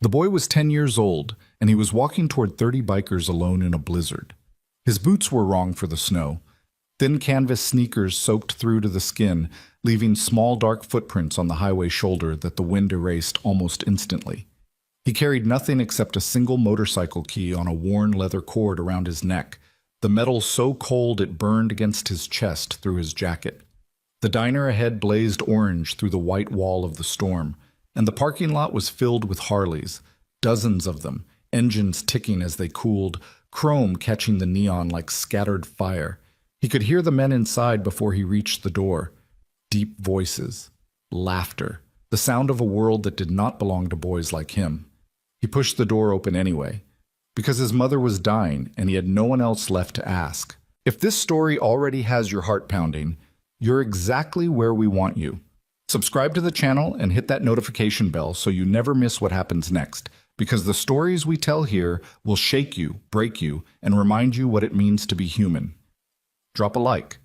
The boy was 10 years old, and he was walking toward 30 bikers alone in a blizzard. His boots were wrong for the snow. Thin canvas sneakers soaked through to the skin, leaving small dark footprints on the highway shoulder that the wind erased almost instantly. He carried nothing except a single motorcycle key on a worn leather cord around his neck, the metal so cold it burned against his chest through his jacket. The diner ahead blazed orange through the white wall of the storm, and the parking lot was filled with Harleys, dozens of them, engines ticking as they cooled, chrome catching the neon like scattered fire. He could hear the men inside before he reached the door. Deep voices, laughter, the sound of a world that did not belong to boys like him. He pushed the door open anyway, because his mother was dying and he had no one else left to ask. If this story already has your heart pounding, you're exactly where we want you. Subscribe to the channel and hit that notification bell so you never miss what happens next, because the stories we tell here will shake you, break you, and remind you what it means to be human. Drop a like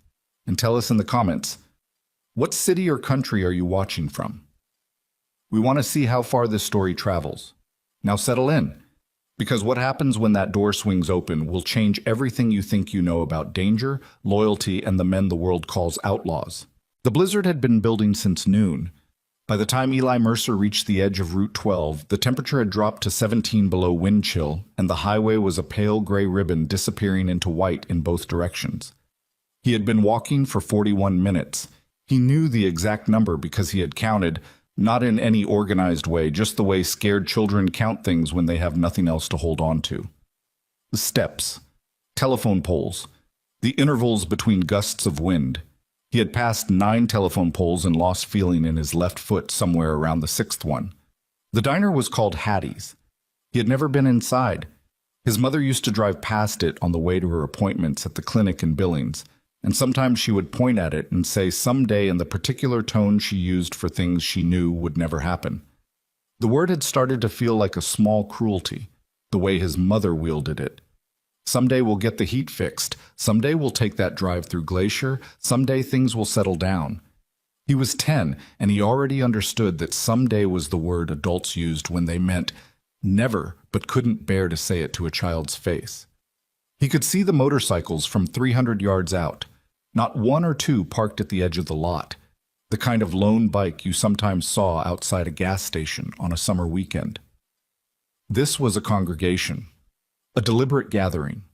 and tell us in the comments, what city or country are you watching from? We want to see how far this story travels. Now settle in, because what happens when that door swings open will change everything you think you know about danger, loyalty, and the men the world calls outlaws. The blizzard had been building since noon. By the time Eli Mercer reached the edge of Route 12, the temperature had dropped to 17 below wind chill, and the highway was a pale gray ribbon disappearing into white in both directions. He had been walking for 41 minutes. He knew the exact number because he had counted, not in any organized way, just the way scared children count things when they have nothing else to hold on to. The steps, telephone poles, the intervals between gusts of wind. He had passed 9 telephone poles and lost feeling in his left foot somewhere around the 6th one. The diner was called Hattie's. He had never been inside. His mother used to drive past it on the way to her appointments at the clinic in Billings, and sometimes she would point at it and say someday in the particular tone she used for things she knew would never happen. The word had started to feel like a small cruelty, the way his mother wielded it. Someday we'll get the heat fixed. Someday we'll take that drive through Glacier. Someday things will settle down. He was 10, and he already understood that someday was the word adults used when they meant never, but couldn't bear to say it to a child's face. He could see the motorcycles from 300 yards out. Not one or two parked at the edge of the lot, the kind of lone bike you sometimes saw outside a gas station on a summer weekend. This was a congregation, a deliberate gathering.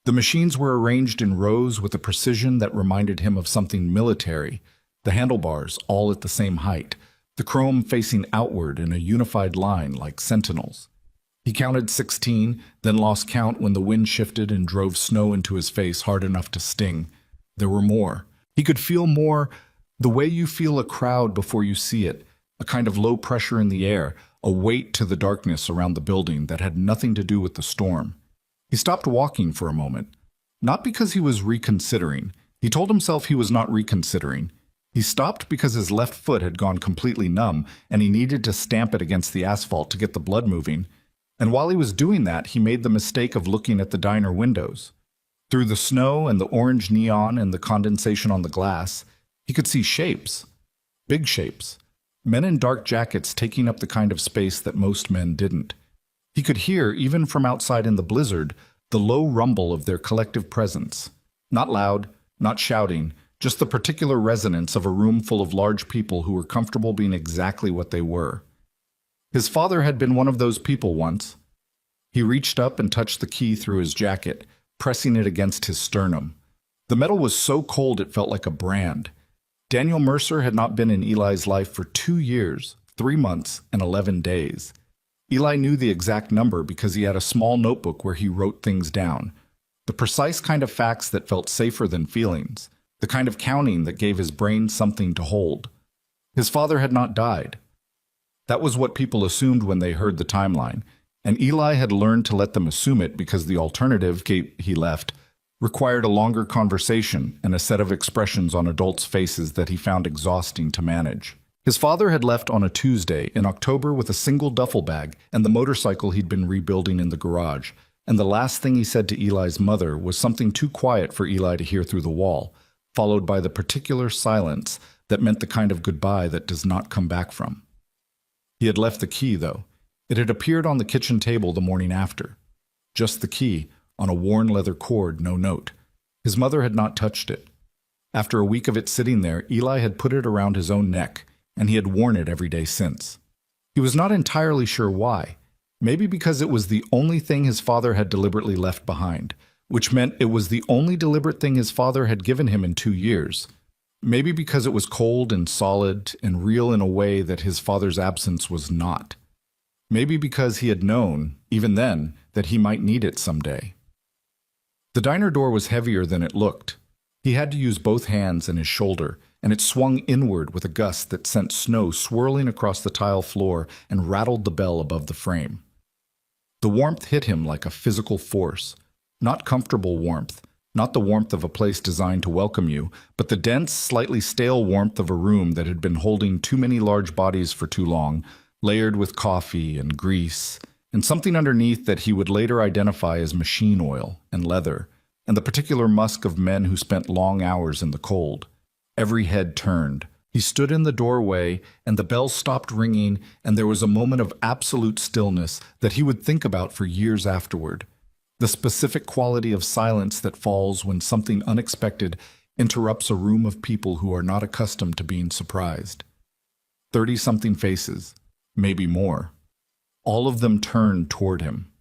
The machines were arranged in rows with a precision that reminded him of something military, the handlebars all at the same height, the chrome facing outward in a unified line like sentinels. He counted 16, then lost count when the wind shifted and drove snow into his face hard enough to sting. There were more. He could feel more, the way you feel a crowd before you see it, a kind of low pressure in the air, a weight to the darkness around the building that had nothing to do with the storm. He stopped walking for a moment, not because he was reconsidering. He told himself he was not reconsidering. He stopped because his left foot had gone completely numb and he needed to stamp it against the asphalt to get the blood moving. And while he was doing that, he made the mistake of looking at the diner windows. Through the snow and the orange neon and the condensation on the glass, he could see shapes, big shapes, men in dark jackets taking up the kind of space that most men didn't. He could hear, even from outside in the blizzard, the low rumble of their collective presence. Not loud, not shouting, just the particular resonance of a room full of large people who were comfortable being exactly what they were. His father had been one of those people once. He reached up and touched the key through his jacket, pressing it against his sternum. The metal was so cold it felt like a brand. Daniel Mercer had not been in Eli's life for 2 years, 3 months, and 11 days. Eli knew the exact number because he had a small notebook where he wrote things down. The precise kind of facts that felt safer than feelings. The kind of counting that gave his brain something to hold. His father had not died. That was what people assumed when they heard the timeline, and Eli had learned to let them assume it because the alternative, he left, required a longer conversation and a set of expressions on adults' faces that he found exhausting to manage. His father had left on a Tuesday in October with a single duffel bag and the motorcycle he'd been rebuilding in the garage, and the last thing he said to Eli's mother was something too quiet for Eli to hear through the wall, followed by the particular silence that meant the kind of goodbye that does not come back from. He had left the key, though. It had appeared on the kitchen table the morning after. Just the key, on a worn leather cord, no note. His mother had not touched it. After a week of it sitting there, Eli had put it around his own neck, and he had worn it every day since. He was not entirely sure why. Maybe because it was the only thing his father had deliberately left behind, which meant it was the only deliberate thing his father had given him in 2 years. Maybe because it was cold and solid and real in a way that his father's absence was not. Maybe because he had known, even then, that he might need it someday. The diner door was heavier than it looked. He had to use both hands and his shoulder, and it swung inward with a gust that sent snow swirling across the tile floor and rattled the bell above the frame. The warmth hit him like a physical force. Not comfortable warmth, not the warmth of a place designed to welcome you, but the dense, slightly stale warmth of a room that had been holding too many large bodies for too long, layered with coffee and grease, and something underneath that he would later identify as machine oil and leather, and the particular musk of men who spent long hours in the cold. Every head turned. He stood in the doorway, and the bell stopped ringing, and there was a moment of absolute stillness that he would think about for years afterward. The specific quality of silence that falls when something unexpected interrupts a room of people who are not accustomed to being surprised. 30-something faces, maybe more. All of them turned toward him.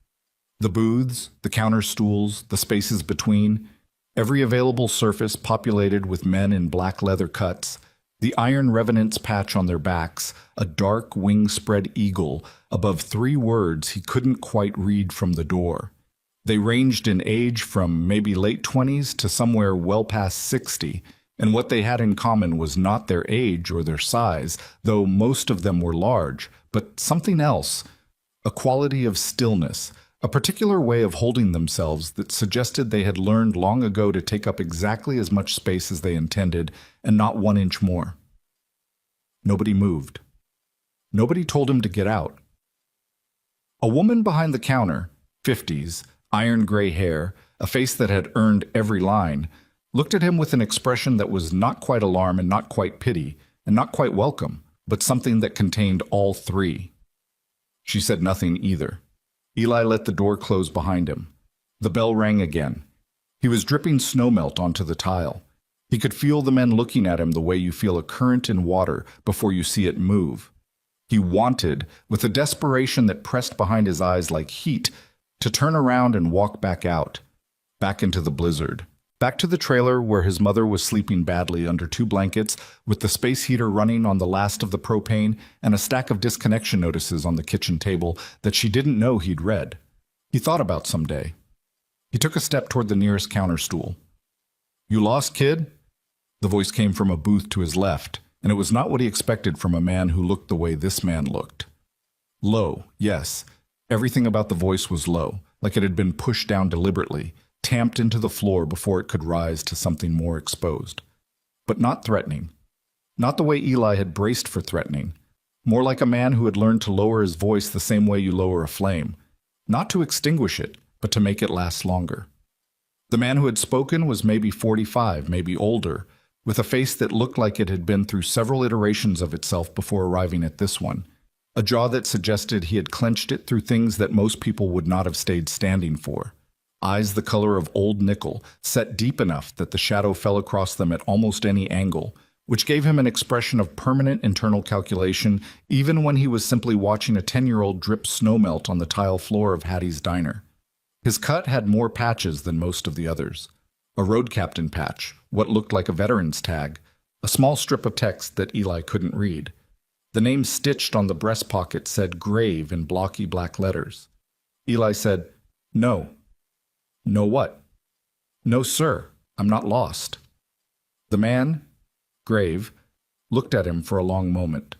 The booths, the counter stools, the spaces between, every available surface populated with men in black leather cuts, the iron revenant's patch on their backs, a dark wing-spread eagle above 3 words he couldn't quite read from the door. They ranged in age from maybe late 20s to somewhere well past 60, and what they had in common was not their age or their size, though most of them were large, but something else, a quality of stillness, a particular way of holding themselves that suggested they had learned long ago to take up exactly as much space as they intended and not 1 inch more. Nobody moved. Nobody told him to get out. A woman behind the counter, 50s, iron gray hair, a face that had earned every line, looked at him with an expression that was not quite alarm and not quite pity and not quite welcome, but something that contained all 3. She said nothing either. Eli let the door close behind him. The bell rang again. He was dripping snowmelt onto the tile. He could feel the men looking at him the way you feel a current in water before you see it move. He wanted, with a desperation that pressed behind his eyes like heat, to turn around and walk back out, back into the blizzard, back to the trailer where his mother was sleeping badly under 2 blankets with the space heater running on the last of the propane and a stack of disconnection notices on the kitchen table that she didn't know he'd read. He thought about someday. He took a step toward the nearest counter stool. "You lost, kid?" The voice came from a booth to his left, and it was not what he expected from a man who looked the way this man looked. Low, yes. Everything about the voice was low, like it had been pushed down deliberately, tamped into the floor before it could rise to something more exposed. But not threatening. Not the way Eli had braced for threatening. More like a man who had learned to lower his voice the same way you lower a flame. Not to extinguish it, but to make it last longer. The man who had spoken was maybe 45, maybe older, with a face that looked like it had been through several iterations of itself before arriving at this one. A jaw that suggested he had clenched it through things that most people would not have stayed standing for. Eyes the color of old nickel, set deep enough that the shadow fell across them at almost any angle, which gave him an expression of permanent internal calculation even when he was simply watching a 10-year-old drip snowmelt on the tile floor of Hattie's diner. His cut had more patches than most of the others. A road captain patch, what looked like a veteran's tag, a small strip of text that Eli couldn't read. The name stitched on the breast pocket said grave in blocky black letters. Eli said, "No." "No what?" "No, sir. I'm not lost." The man, grave, looked at him for a long moment.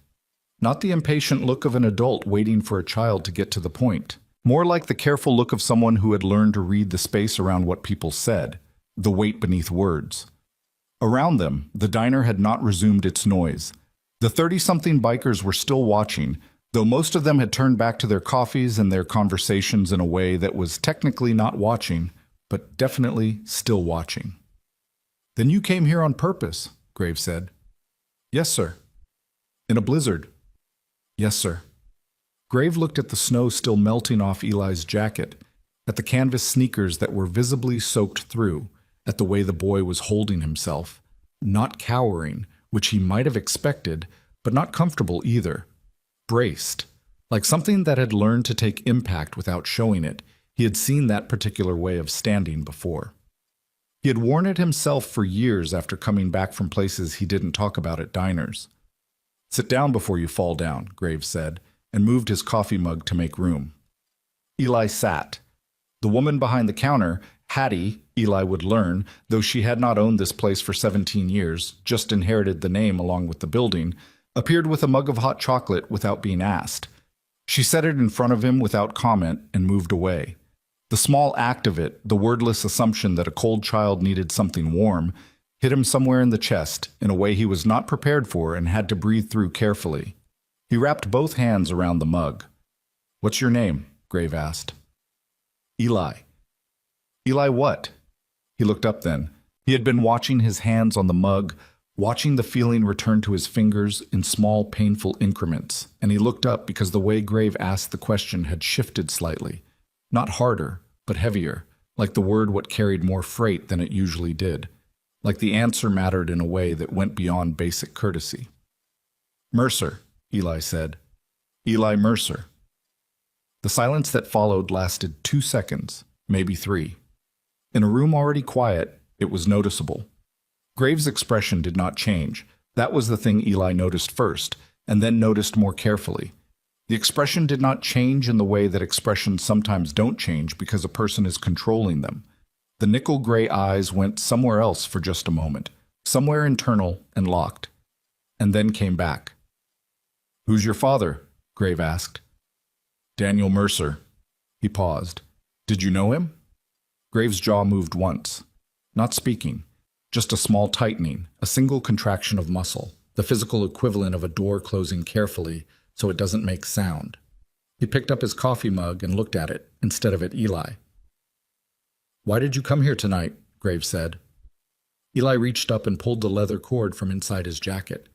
Not the impatient look of an adult waiting for a child to get to the point. More like the careful look of someone who had learned to read the space around what people said, the weight beneath words. Around them, the diner had not resumed its noise. The 30-something bikers were still watching, though most of them had turned back to their coffees and their conversations in a way that was technically not watching, but definitely still watching. "Then you came here on purpose," Graves said. "Yes, sir." "In a blizzard?" "Yes, sir." Grave looked at the snow still melting off Eli's jacket, at the canvas sneakers that were visibly soaked through, at the way the boy was holding himself, not cowering, which he might have expected, but not comfortable either. Braced, like something that had learned to take impact without showing it. He had seen that particular way of standing before. He had worn it himself for years after coming back from places he didn't talk about at diners. "Sit down before you fall down," Graves said, and moved his coffee mug to make room. Eli sat. The woman behind the counter, Hattie, Eli would learn, though she had not owned this place for 17 years, just inherited the name along with the building, appeared with a mug of hot chocolate without being asked. She set it in front of him without comment and moved away. The small act of it, the wordless assumption that a cold child needed something warm, hit him somewhere in the chest in a way he was not prepared for and had to breathe through carefully. He wrapped both hands around the mug. "What's your name?" Grave asked. "Eli." "Eli what?" He looked up then. He had been watching his hands on the mug, watching the feeling return to his fingers in small, painful increments, and he looked up because the way Grave asked the question had shifted slightly. Not harder, but heavier, like the word what carried more freight than it usually did, like the answer mattered in a way that went beyond basic courtesy. "Mercer," Eli said. "Eli Mercer." The silence that followed lasted 2 seconds, maybe 3. In a room already quiet, it was noticeable. Graves' expression did not change. That was the thing Eli noticed first, and then noticed more carefully. The expression did not change in the way that expressions sometimes don't change because a person is controlling them. The nickel-gray eyes went somewhere else for just a moment, somewhere internal and locked, and then came back. "Who's your father?" Grave asked. "Daniel Mercer." He paused. "Did you know him?" Graves' jaw moved once. Not speaking, just a small tightening, a single contraction of muscle, the physical equivalent of a door closing carefully so it doesn't make sound. He picked up his coffee mug and looked at it, instead of at Eli. "Why did you come here tonight?" Graves said. Eli reached up and pulled the leather cord from inside his jacket.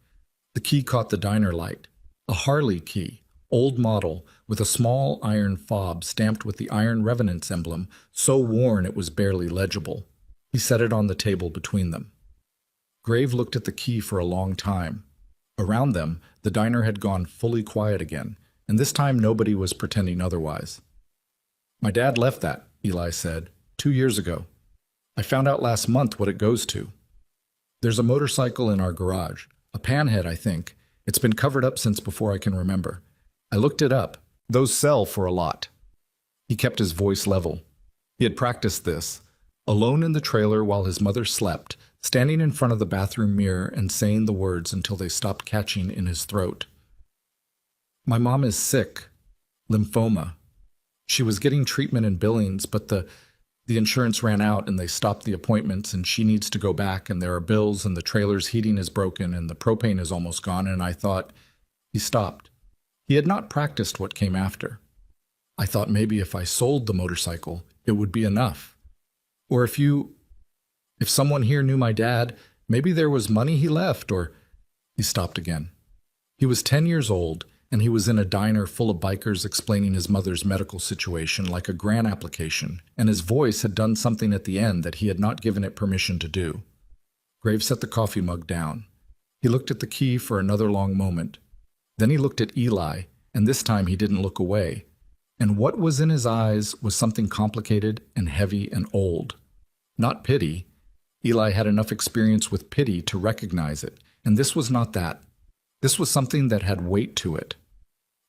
The key caught the diner light. A Harley key, old model, with a small iron fob stamped with the Iron Revenant's emblem, so worn it was barely legible. He set it on the table between them. Grave looked at the key for a long time. Around them, the diner had gone fully quiet again, and this time nobody was pretending otherwise. "My dad left that," Eli said, 2 years ago. "I found out last month what it goes to. There's a motorcycle in our garage, a panhead, I think. It's been covered up since before I can remember. I looked it up. Those sell for a lot." He kept his voice level. He had practiced this, alone in the trailer while his mother slept, standing in front of the bathroom mirror and saying the words until they stopped catching in his throat. "My mom is sick. Lymphoma. She was getting treatment in Billings, but the insurance ran out and they stopped the appointments and she needs to go back and there are bills and the trailer's heating is broken and the propane is almost gone and I thought..." He stopped. He had not practiced what came after. "I thought maybe if I sold the motorcycle, it would be enough. Or if someone here knew my dad, maybe there was money he left, or..." He stopped again. He was 10 years old, and he was in a diner full of bikers explaining his mother's medical situation like a grant application, and his voice had done something at the end that he had not given it permission to do. Graves set the coffee mug down. He looked at the key for another long moment. Then he looked at Eli, and this time he didn't look away. And what was in his eyes was something complicated and heavy and old. Not pity. Eli had enough experience with pity to recognize it, and this was not that. This was something that had weight to it,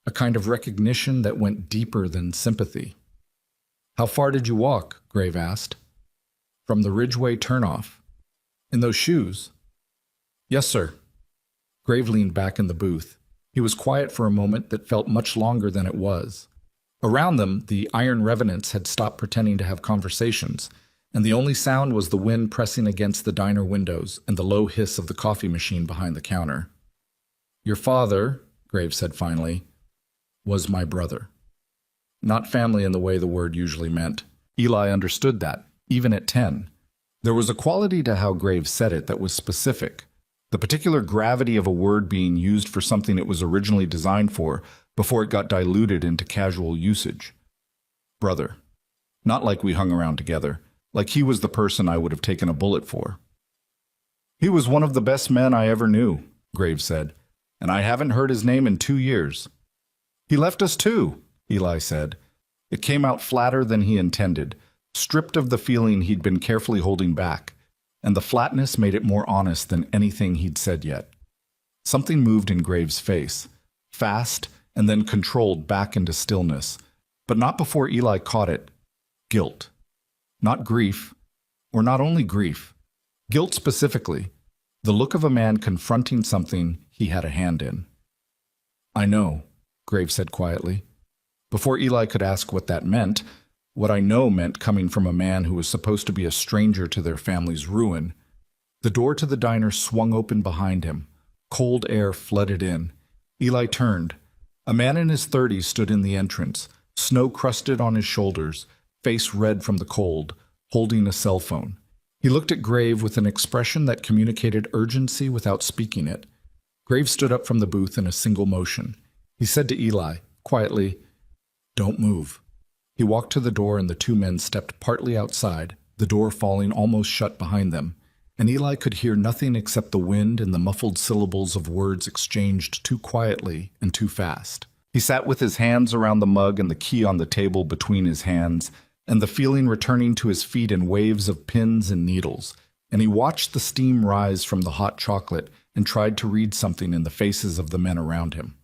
a kind of recognition that went deeper than sympathy. "How far did you walk?" Grave asked. "From the Ridgeway turnoff." "In those shoes?" "Yes, sir." Grave leaned back in the booth. He was quiet for a moment that felt much longer than it was. Around them, the Iron Revenants had stopped pretending to have conversations, and the only sound was the wind pressing against the diner windows and the low hiss of the coffee machine behind the counter. "Your father," Graves said finally, "was my brother." Not family in the way the word usually meant. Eli understood that, even at 10. There was a quality to how Graves said it that was specific. The particular gravity of a word being used for something it was originally designed for, before it got diluted into casual usage. Brother. Not like we hung around together, like he was the person I would have taken a bullet for. He was one of the best men I ever knew, Graves said, and I haven't heard his name in 2 years. He left us too, Eli said. It came out flatter than he intended, stripped of the feeling he'd been carefully holding back, and the flatness made it more honest than anything he'd said yet. Something moved in Graves' face, fast and then controlled back into stillness, but not before Eli caught it. Guilt. Not grief, or not only grief. Guilt specifically, the look of a man confronting something he had a hand in. I know, Graves said quietly. Before Eli could ask what that meant, what I know meant coming from a man who was supposed to be a stranger to their family's ruin. The door to the diner swung open behind him. Cold air flooded in. Eli turned. A man in his 30s stood in the entrance, snow crusted on his shoulders, face red from the cold, holding a cell phone. He looked at Graves with an expression that communicated urgency without speaking it. Graves stood up from the booth in a single motion. He said to Eli, quietly, "Don't move." He walked to the door and the two men stepped partly outside, the door falling almost shut behind them, and Eli could hear nothing except the wind and the muffled syllables of words exchanged too quietly and too fast. He sat with his hands around the mug and the key on the table between his hands, and the feeling returning to his feet in waves of pins and needles, and he watched the steam rise from the hot chocolate and tried to read something in the faces of the men around him.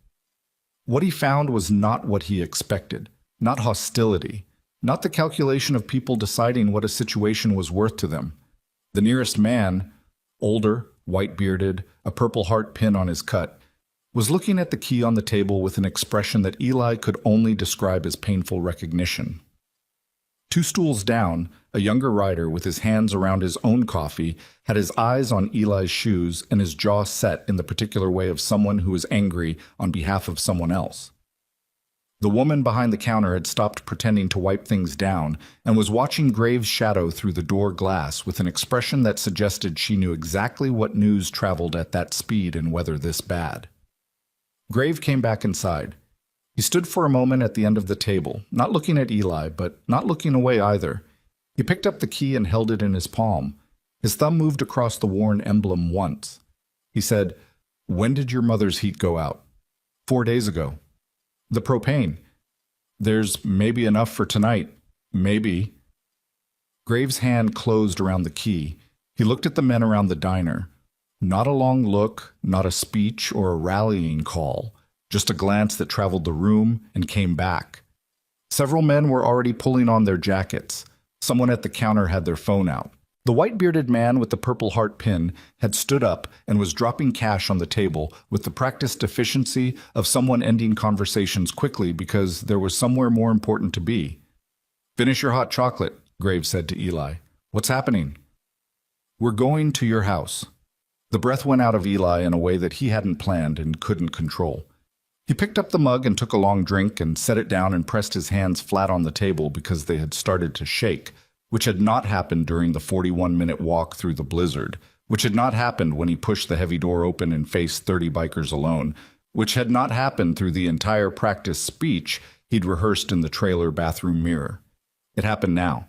What he found was not what he expected, not hostility, not the calculation of people deciding what a situation was worth to them. The nearest man, older, white-bearded, a Purple Heart pin on his cut, was looking at the key on the table with an expression that Eli could only describe as painful recognition. 2 stools down, a younger rider with his hands around his own coffee had his eyes on Eli's shoes and his jaw set in the particular way of someone who is angry on behalf of someone else. The woman behind the counter had stopped pretending to wipe things down and was watching Graves' shadow through the door glass with an expression that suggested she knew exactly what news traveled at that speed and weather this bad. Graves came back inside. He stood for a moment at the end of the table, not looking at Eli, but not looking away either. He picked up the key and held it in his palm. His thumb moved across the worn emblem once. He said, "When did your mother's heat go out?" 4 days ago. "The propane. There's maybe enough for tonight. Maybe." Graves' hand closed around the key. He looked at the men around the diner. Not a long look, not a speech or a rallying call. Just a glance that traveled the room and came back. Several men were already pulling on their jackets. Someone at the counter had their phone out. The white-bearded man with the Purple Heart pin had stood up and was dropping cash on the table with the practiced efficiency of someone ending conversations quickly because there was somewhere more important to be. "Finish your hot chocolate," Graves said to Eli. "What's happening?" "We're going to your house." The breath went out of Eli in a way that he hadn't planned and couldn't control. He picked up the mug and took a long drink and set it down and pressed his hands flat on the table because they had started to shake, which had not happened during the 41-minute walk through the blizzard, which had not happened when he pushed the heavy door open and faced 30 bikers alone, which had not happened through the entire practice speech he'd rehearsed in the trailer bathroom mirror. It happened now.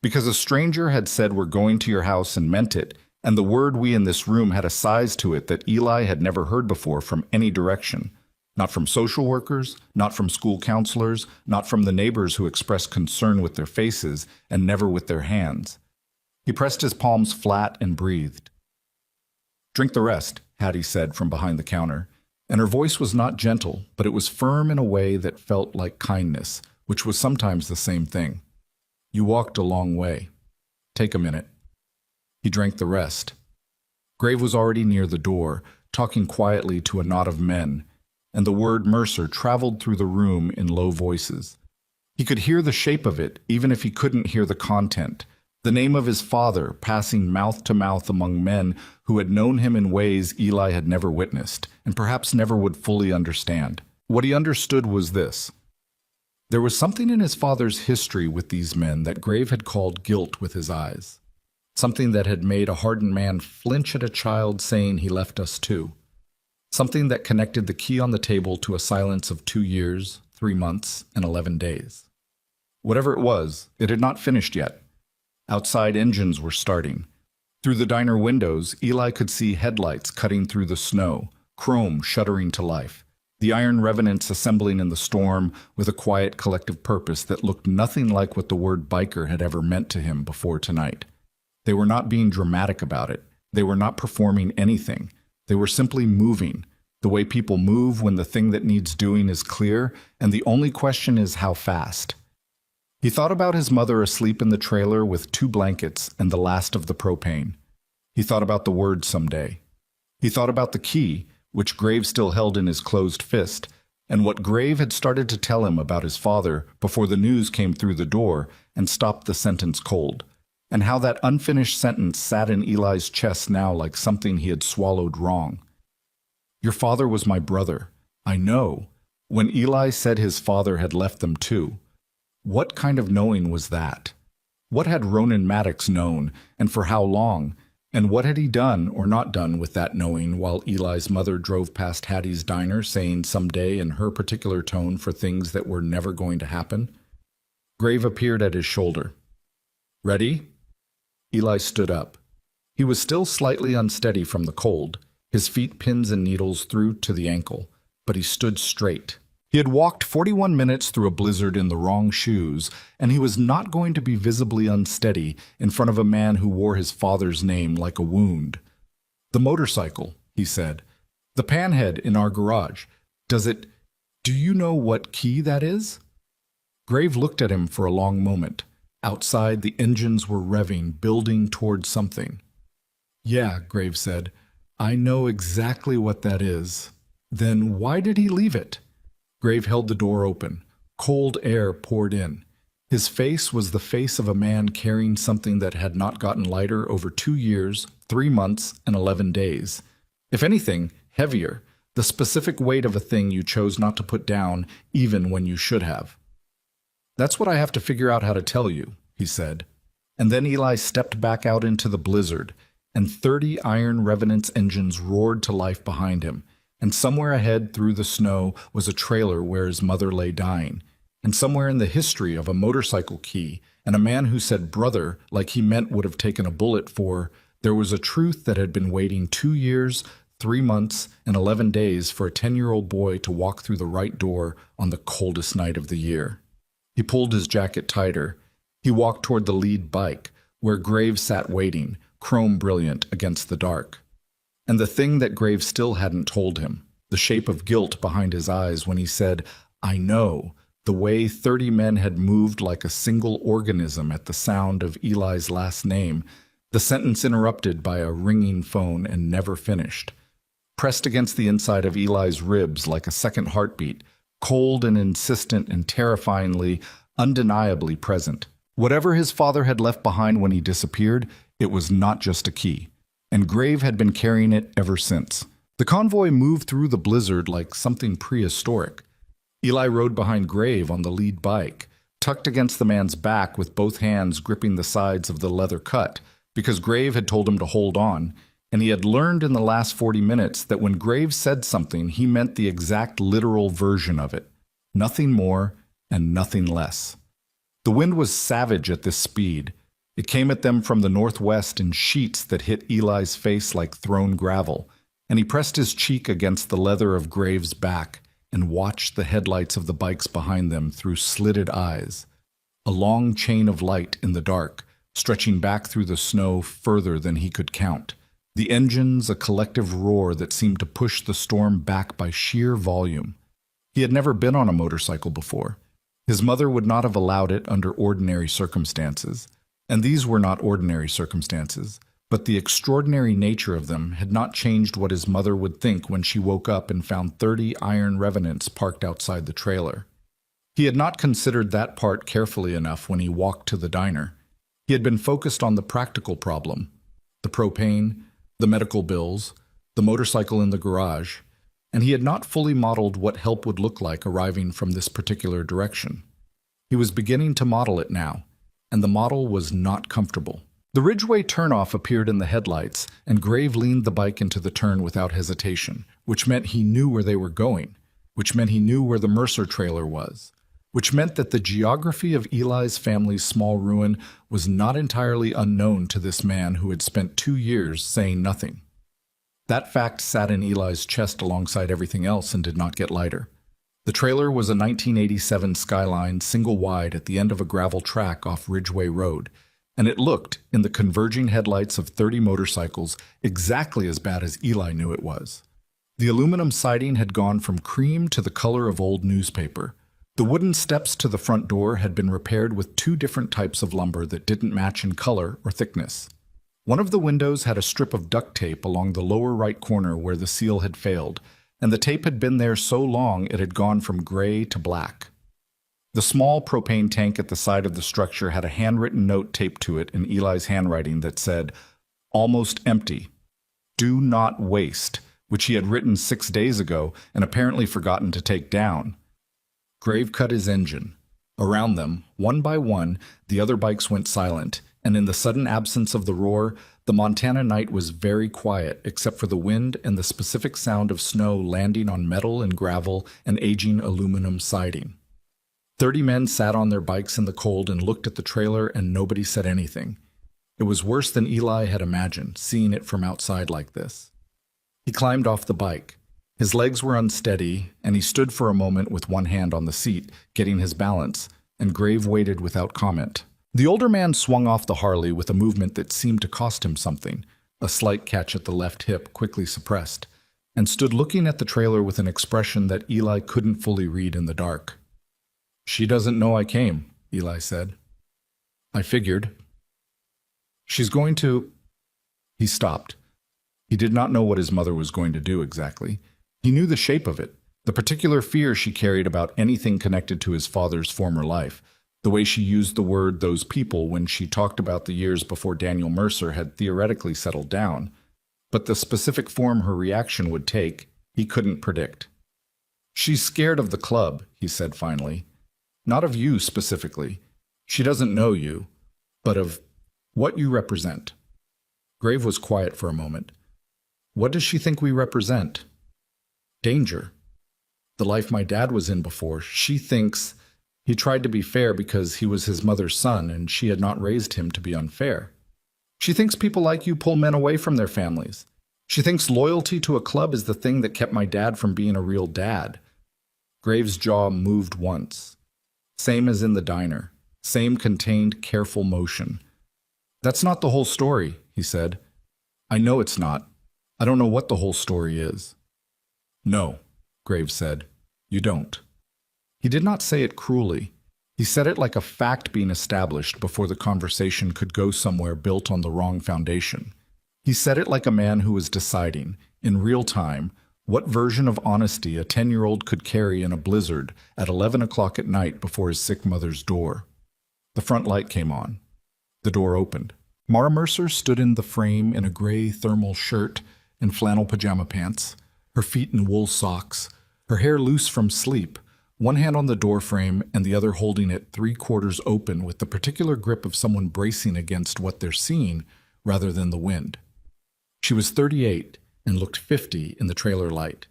Because a stranger had said "we're going to your house" and meant it, and the word "we" in this room had a size to it that Eli had never heard before from any direction. Not from social workers, not from school counselors, not from the neighbors who expressed concern with their faces and never with their hands. He pressed his palms flat and breathed. "Drink the rest," Hattie said from behind the counter, and her voice was not gentle, but it was firm in a way that felt like kindness, which was sometimes the same thing. "You walked a long way. Take a minute." He drank the rest. Graves was already near the door, talking quietly to a knot of men, and the word Mercer traveled through the room in low voices. He could hear the shape of it, even if he couldn't hear the content. The name of his father passing mouth to mouth among men who had known him in ways Eli had never witnessed, and perhaps never would fully understand. What he understood was this. There was something in his father's history with these men that Graves had called guilt with his eyes. Something that had made a hardened man flinch at a child saying he left us too. something that connected the key on the table to a silence of 2 years, 3 months, and 11 days. Whatever it was, it had not finished yet. Outside engines were starting. Through the diner windows, Eli could see headlights cutting through the snow, chrome shuddering to life, the iron revenants assembling in the storm with a quiet collective purpose that looked nothing like what the word biker had ever meant to him before tonight. They were not being dramatic about it. They were not performing anything. They were simply moving, the way people move when the thing that needs doing is clear, and the only question is how fast. He thought about his mother asleep in the trailer with 2 blankets and the last of the propane. He thought about the word someday. He thought about the key, which Grave still held in his closed fist, and what Grave had started to tell him about his father before the news came through the door and stopped the sentence cold, and how that unfinished sentence sat in Eli's chest now like something he had swallowed wrong. Your father was my brother. I know. When Eli said his father had left them too. What kind of knowing was that? What had Ronan Maddox known, and for how long? And what had he done or not done with that knowing while Eli's mother drove past Hattie's diner saying someday in her particular tone for things that were never going to happen? Grave appeared at his shoulder. Ready? Eli stood up. He was still slightly unsteady from the cold, his feet pins and needles through to the ankle, but he stood straight. He had walked 41 minutes through a blizzard in the wrong shoes, and he was not going to be visibly unsteady in front of a man who wore his father's name like a wound. The motorcycle, he said. The panhead in our garage. Do you know what key that is? Grave looked at him for a long moment. Outside, the engines were revving, building toward something. Yeah, Grave said. I know exactly what that is. Then why did he leave it? Grave held the door open. Cold air poured in. His face was the face of a man carrying something that had not gotten lighter over 2 years, 3 months, and 11 days. If anything, heavier, the specific weight of a thing you chose not to put down even when you should have. That's what I have to figure out how to tell you, he said. And then Eli stepped back out into the blizzard, and 30 iron revenant's engines roared to life behind him. And somewhere ahead through the snow was a trailer where his mother lay dying, and somewhere in the history of a motorcycle key and a man who said brother like he meant would have taken a bullet for, there was a truth that had been waiting 2 years, 3 months, and 11 days for a 10-year-old boy to walk through the right door on the coldest night of the year. He pulled his jacket tighter. He walked toward the lead bike, where Grave sat waiting, chrome brilliant against the dark. And the thing that Grave still hadn't told him, the shape of guilt behind his eyes when he said, I know, the way 30 men had moved like a single organism at the sound of Eli's last name, the sentence interrupted by a ringing phone and never finished. Pressed against the inside of Eli's ribs like a second heartbeat, cold and insistent and terrifyingly, undeniably present. Whatever his father had left behind when he disappeared, it was not just a key. And Grave had been carrying it ever since. The convoy moved through the blizzard like something prehistoric. Eli rode behind Grave on the lead bike, tucked against the man's back with both hands gripping the sides of the leather cut, because Grave had told him to hold on, and he had learned in the last 40 minutes that when Grave said something, he meant the exact literal version of it. Nothing more and nothing less. The wind was savage at this speed. It came at them from the northwest in sheets that hit Eli's face like thrown gravel, and he pressed his cheek against the leather of Grave's back and watched the headlights of the bikes behind them through slitted eyes. A long chain of light in the dark, stretching back through the snow further than he could count. The engines a collective roar that seemed to push the storm back by sheer volume. He had never been on a motorcycle before. His mother would not have allowed it under ordinary circumstances. And these were not ordinary circumstances, but the extraordinary nature of them had not changed what his mother would think when she woke up and found 30 iron revenants parked outside the trailer. He had not considered that part carefully enough when he walked to the diner. He had been focused on the practical problem, the propane, the medical bills, the motorcycle in the garage, and he had not fully modeled what help would look like arriving from this particular direction. He was beginning to model it now, and the model was not comfortable. The Ridgeway turnoff appeared in the headlights, and Grave leaned the bike into the turn without hesitation, which meant he knew where they were going, which meant he knew where the Mercer trailer was, which meant that the geography of Eli's family's small ruin was not entirely unknown to this man who had spent 2 years saying nothing. That fact sat in Eli's chest alongside everything else and did not get lighter. The trailer was a 1987 Skyline single-wide at the end of a gravel track off Ridgeway Road, and it looked, in the converging headlights of 30 motorcycles, exactly as bad as Eli knew it was. The aluminum siding had gone from cream to the color of old newspaper. The wooden steps to the front door had been repaired with 2 different types of lumber that didn't match in color or thickness. One of the windows had a strip of duct tape along the lower right corner where the seal had failed, and the tape had been there so long it had gone from gray to black. The small propane tank at the side of the structure had a handwritten note taped to it in Eli's handwriting that said, "Almost empty. Do not waste," which he had written 6 days ago and apparently forgotten to take down. Grave cut his engine. Around them, one by one, the other bikes went silent, and in the sudden absence of the roar, the Montana night was very quiet except for the wind and the specific sound of snow landing on metal and gravel and aging aluminum siding. 30 men sat on their bikes in the cold and looked at the trailer, and nobody said anything. It was worse than Eli had imagined, seeing it from outside like this. He climbed off the bike. His legs were unsteady, and he stood for a moment with one hand on the seat, getting his balance, and Grave waited without comment. The older man swung off the Harley with a movement that seemed to cost him something, a slight catch at the left hip quickly suppressed, and stood looking at the trailer with an expression that Eli couldn't fully read in the dark. "She doesn't know I came," Eli said. "I figured." "She's going to—" He stopped. He did not know what his mother was going to do exactly. He knew the shape of it, the particular fear she carried about anything connected to his father's former life, the way she used the word "those people" when she talked about the years before Daniel Mercer had theoretically settled down. But the specific form her reaction would take, he couldn't predict. "She's scared of the club," he said finally. "Not of you specifically. She doesn't know you, but of what you represent." Grave was quiet for a moment. "What does she think we represent?" "Danger. The life my dad was in before. She thinks he tried to be fair because he was his mother's son and she had not raised him to be unfair. She thinks people like you pull men away from their families. She thinks loyalty to a club is the thing that kept my dad from being a real dad." Graves' jaw moved once. Same as in the diner. Same contained, careful motion. "That's not the whole story," he said. "I know it's not. I don't know what the whole story is." "No," Graves said. "You don't." He did not say it cruelly. He said it like a fact being established before the conversation could go somewhere built on the wrong foundation. He said it like a man who was deciding, in real time, what version of honesty a 10-year-old could carry in a blizzard at 11 o'clock at night before his sick mother's door. The front light came on. The door opened. Mara Mercer stood in the frame in a gray thermal shirt and flannel pajama pants, her feet in wool socks, her hair loose from sleep, one hand on the doorframe and the other holding it 3/4 open with the particular grip of someone bracing against what they're seeing rather than the wind. She was 38 and looked 50 in the trailer light,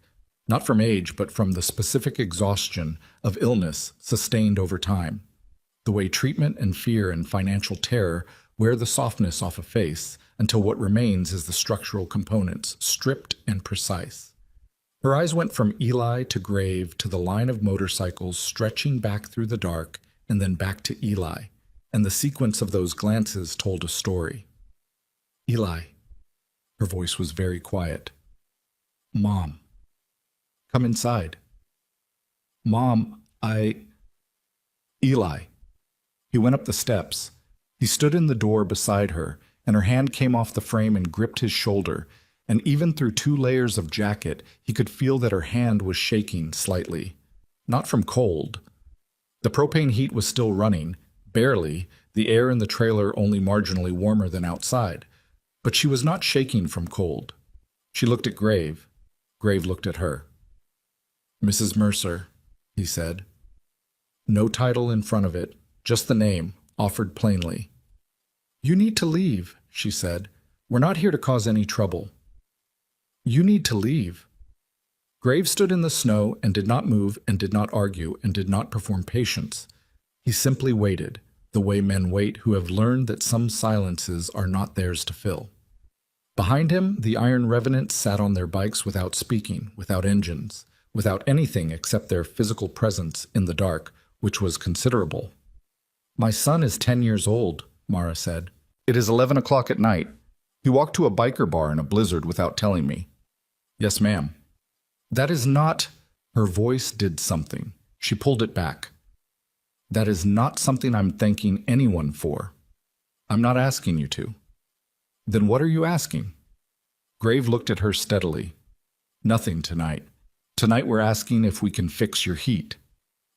not from age but from the specific exhaustion of illness sustained over time, the way treatment and fear and financial terror wear the softness off a face until what remains is the structural components, stripped and precise. Her eyes went from Eli to Grave to the line of motorcycles stretching back through the dark and then back to Eli, and the sequence of those glances told a story. "Eli." Her voice was very quiet. "Mom." "Come inside." "Mom, Eli." He went up the steps. He stood in the door beside her, and her hand came off the frame and gripped his shoulder, and even through 2 layers of jacket, he could feel that her hand was shaking slightly. Not from cold. The propane heat was still running, barely, the air in the trailer only marginally warmer than outside. But she was not shaking from cold. She looked at Grave. Grave looked at her. "Mrs. Mercer," he said. No title in front of it, just the name, offered plainly. "You need to leave," she said. "We're not here to cause any trouble." "You need to leave." Graves stood in the snow and did not move and did not argue and did not perform patience. He simply waited, the way men wait who have learned that some silences are not theirs to fill. Behind him, the Iron Revenants sat on their bikes without speaking, without engines, without anything except their physical presence in the dark, which was considerable. "My son is 10 years old," Mara said. "It is 11 o'clock at night. He walked to a biker bar in a blizzard without telling me." "Yes, ma'am." "That is not—" Her voice did something. She pulled it back. "That is not something I'm thanking anyone for. I'm not asking you to." "Then what are you asking?" Grave looked at her steadily. "Nothing tonight. Tonight we're asking if we can fix your heat."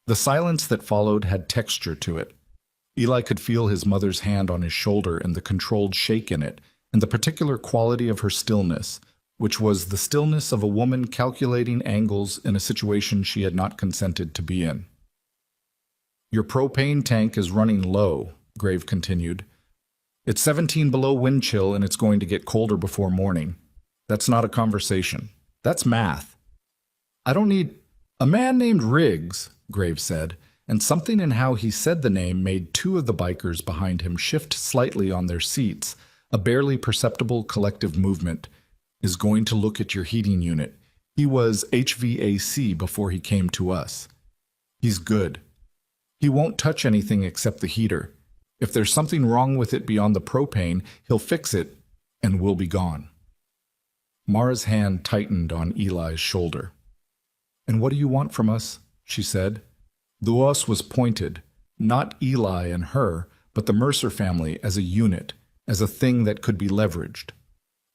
The silence that followed had texture to it. Eli could feel his mother's hand on his shoulder and the controlled shake in it, and the particular quality of her stillness, which was the stillness of a woman calculating angles in a situation she had not consented to be in. "Your propane tank is running low," Grave continued. "It's 17 below wind chill and it's going to get colder before morning. That's not a conversation. That's math." "I don't need—" "A man named Riggs," Grave said, and something in how he said the name made two of the bikers behind him shift slightly on their seats, a barely perceptible collective movement, "is going to look at your heating unit. He was HVAC before he came to us. He's good. He won't touch anything except the heater. If there's something wrong with it beyond the propane, he'll fix it, and we'll be gone." Mara's hand tightened on Eli's shoulder. "And what do you want from us?" she said. The us was pointed, not Eli and her, but the Mercer family as a unit, as a thing that could be leveraged.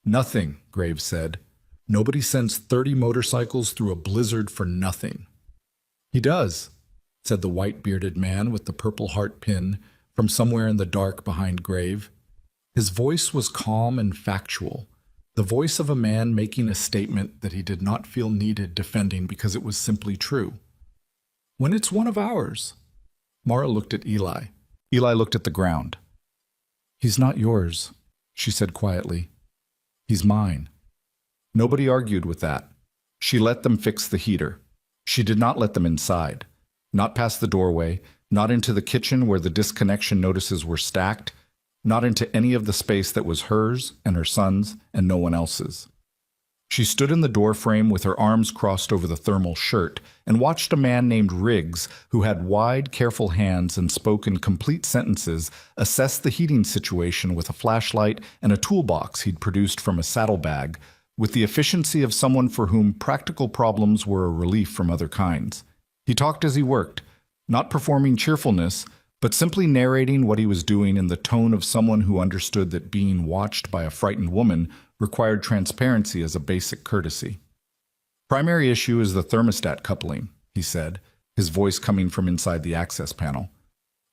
"Nothing," Graves said. "Nobody sends 30 motorcycles through a blizzard for nothing." "He does," said the white-bearded man with the purple heart pin from somewhere in the dark behind Grave. His voice was calm and factual, the voice of a man making a statement that he did not feel needed defending because it was simply true. "When it's one of ours." Mara looked at Eli. Eli looked at the ground. "He's not yours," she said quietly. "He's mine." Nobody argued with that. She let them fix the heater. She did not let them inside. Not past the doorway, not into the kitchen where the disconnection notices were stacked, not into any of the space that was hers and her son's and no one else's. She stood in the doorframe with her arms crossed over the thermal shirt and watched a man named Riggs, who had wide, careful hands and spoke in complete sentences, assess the heating situation with a flashlight and a toolbox he'd produced from a saddlebag, with the efficiency of someone for whom practical problems were a relief from other kinds. He talked as he worked, not performing cheerfulness, but simply narrating what he was doing in the tone of someone who understood that being watched by a frightened woman required transparency as a basic courtesy. "Primary issue is the thermostat coupling," he said, his voice coming from inside the access panel.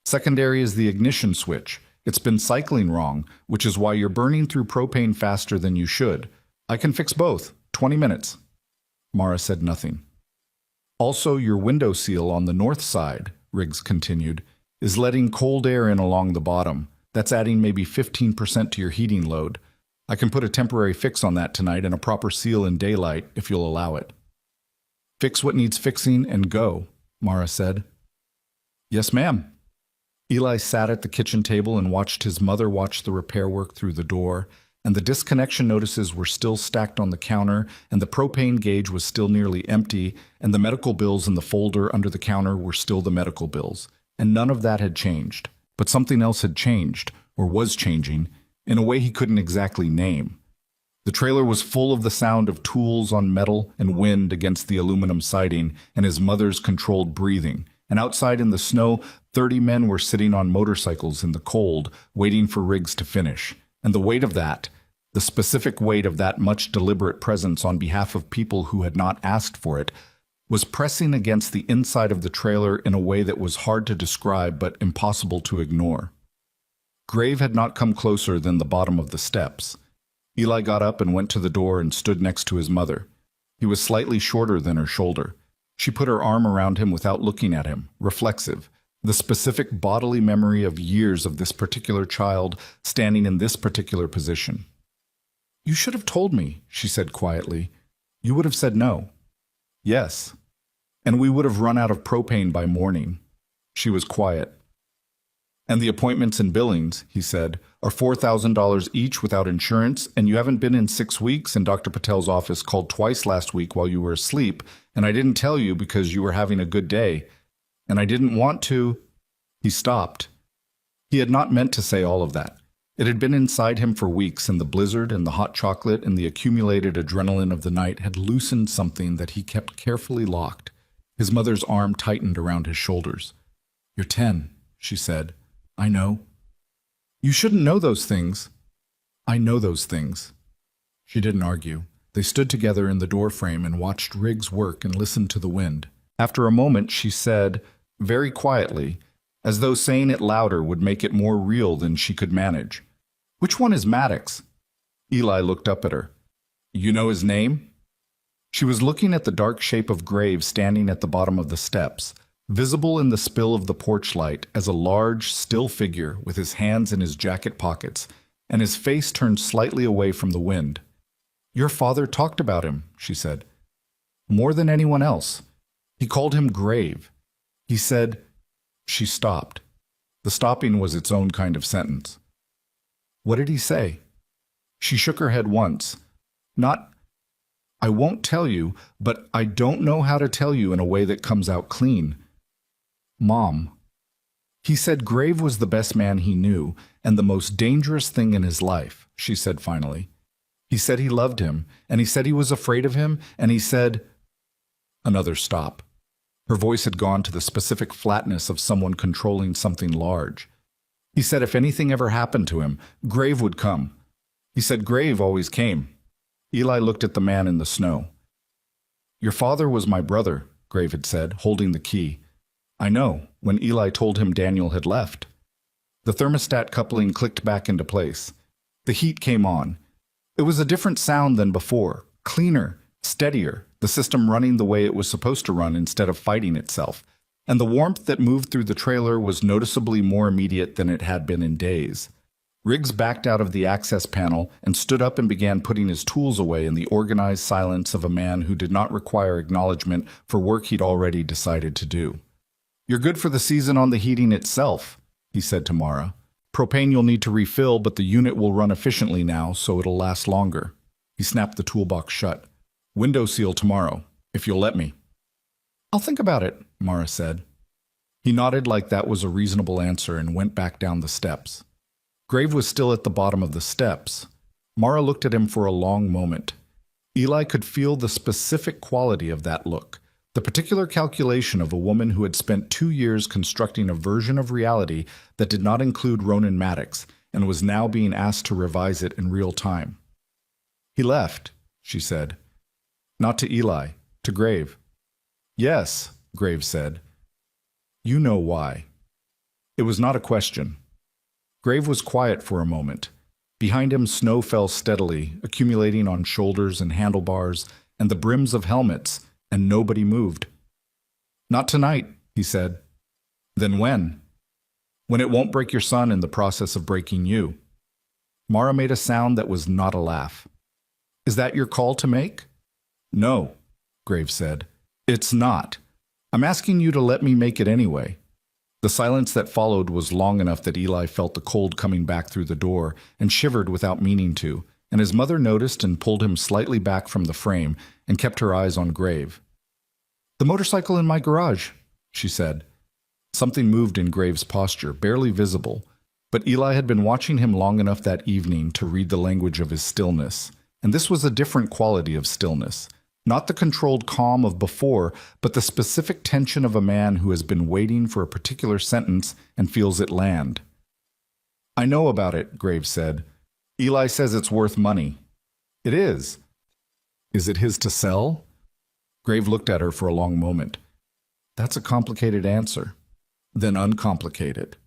"Secondary is the ignition switch. It's been cycling wrong, which is why you're burning through propane faster than you should. I can fix both. 20 minutes. Mara said nothing. "Also, your window seal on the north side," Riggs continued, "is letting cold air in along the bottom. That's adding maybe 15% to your heating load. I can put a temporary fix on that tonight and a proper seal in daylight, if you'll allow it." "Fix what needs fixing and go," Mara said. "Yes, ma'am." Eli sat at the kitchen table and watched his mother watch the repair work through the door, and the disconnection notices were still stacked on the counter, and the propane gauge was still nearly empty, and the medical bills in the folder under the counter were still the medical bills, and none of that had changed. But something else had changed, or was changing, in a way he couldn't exactly name. The trailer was full of the sound of tools on metal and wind against the aluminum siding and his mother's controlled breathing, and outside in the snow, 30 men were sitting on motorcycles in the cold, waiting for Riggs to finish. And the weight of that, the specific weight of that much deliberate presence on behalf of people who had not asked for it, was pressing against the inside of the trailer in a way that was hard to describe but impossible to ignore. Grave had not come closer than the bottom of the steps. Eli got up and went to the door and stood next to his mother. He was slightly shorter than her shoulder. She put her arm around him without looking at him, reflexive, the specific bodily memory of years of this particular child standing in this particular position. "You should have told me," she said quietly. "You would have said no." Yes. And we would have run out of propane by morning. She was quiet. And the appointments and billings, he said, are $4,000 each without insurance, and you haven't been in 6 weeks, and Dr. Patel's office called twice last week while you were asleep, and I didn't tell you because you were having a good day. And I didn't want to. He stopped. He had not meant to say all of that. It had been inside him for weeks, and the blizzard and the hot chocolate and the accumulated adrenaline of the night had loosened something that he kept carefully locked. His mother's arm tightened around his shoulders. "You're 10, she said. "I know." "You shouldn't know those things." "I know those things." She didn't argue. They stood together in the doorframe and watched Riggs work and listened to the wind. After a moment, she said, very quietly, as though saying it louder would make it more real than she could manage, "Which one is Maddox?" Eli looked up at her. "You know his name?" She was looking at the dark shape of Graves standing at the bottom of the steps, visible in the spill of the porch light as a large, still figure with his hands in his jacket pockets and his face turned slightly away from the wind. "Your father talked about him," she said. "More than anyone else. He called him Grave. He said—" She stopped. The stopping was its own kind of sentence. "What did he say?" She shook her head once. "Not— I won't tell you, but I don't know how to tell you in a way that comes out clean. Mom. He said Grave was the best man he knew and the most dangerous thing in his life," she said finally. "He said he loved him, and he said he was afraid of him, and he said—" Another stop. Her voice had gone to the specific flatness of someone controlling something large. "He said if anything ever happened to him, Grave would come. He said Grave always came." Eli looked at the man in the snow. "Your father was my brother," Grave had said, holding the key. "I know," when Eli told him Daniel had left. The thermostat coupling clicked back into place. The heat came on. It was a different sound than before, cleaner, steadier, the system running the way it was supposed to run instead of fighting itself, and the warmth that moved through the trailer was noticeably more immediate than it had been in days. Riggs backed out of the access panel and stood up and began putting his tools away in the organized silence of a man who did not require acknowledgement for work he'd already decided to do. "You're good for the season on the heating itself," he said to Mara. "Propane you'll need to refill, but the unit will run efficiently now, so it'll last longer." He snapped the toolbox shut. "Window seal tomorrow, if you'll let me." "I'll think about it," Mara said. He nodded like that was a reasonable answer and went back down the steps. Grave was still at the bottom of the steps. Mara looked at him for a long moment. Eli could feel the specific quality of that look, the particular calculation of a woman who had spent 2 years constructing a version of reality that did not include Ronan Maddox and was now being asked to revise it in real time. "He left," she said. "Not to Eli, to Grave." "Yes," Grave said. "You know why." It was not a question. Grave was quiet for a moment. Behind him, snow fell steadily, accumulating on shoulders and handlebars and the brims of helmets, and nobody moved. "Not tonight," he said. "Then when?" "When it won't break your son in the process of breaking you." Mara made a sound that was not a laugh. "Is that your call to make?" "No," Grave said. "It's not. I'm asking you to let me make it anyway." The silence that followed was long enough that Eli felt the cold coming back through the door and shivered without meaning to, and his mother noticed and pulled him slightly back from the frame and kept her eyes on Grave. "The motorcycle in my garage," she said. Something moved in Grave's posture, barely visible, but Eli had been watching him long enough that evening to read the language of his stillness, and this was a different quality of stillness. Not the controlled calm of before, but the specific tension of a man who has been waiting for a particular sentence and feels it land. "I know about it," Graves said. "Eli says it's worth money." "It is." "Is it his to sell?" Grave looked at her for a long moment. "That's a complicated answer." "Then uncomplicate it."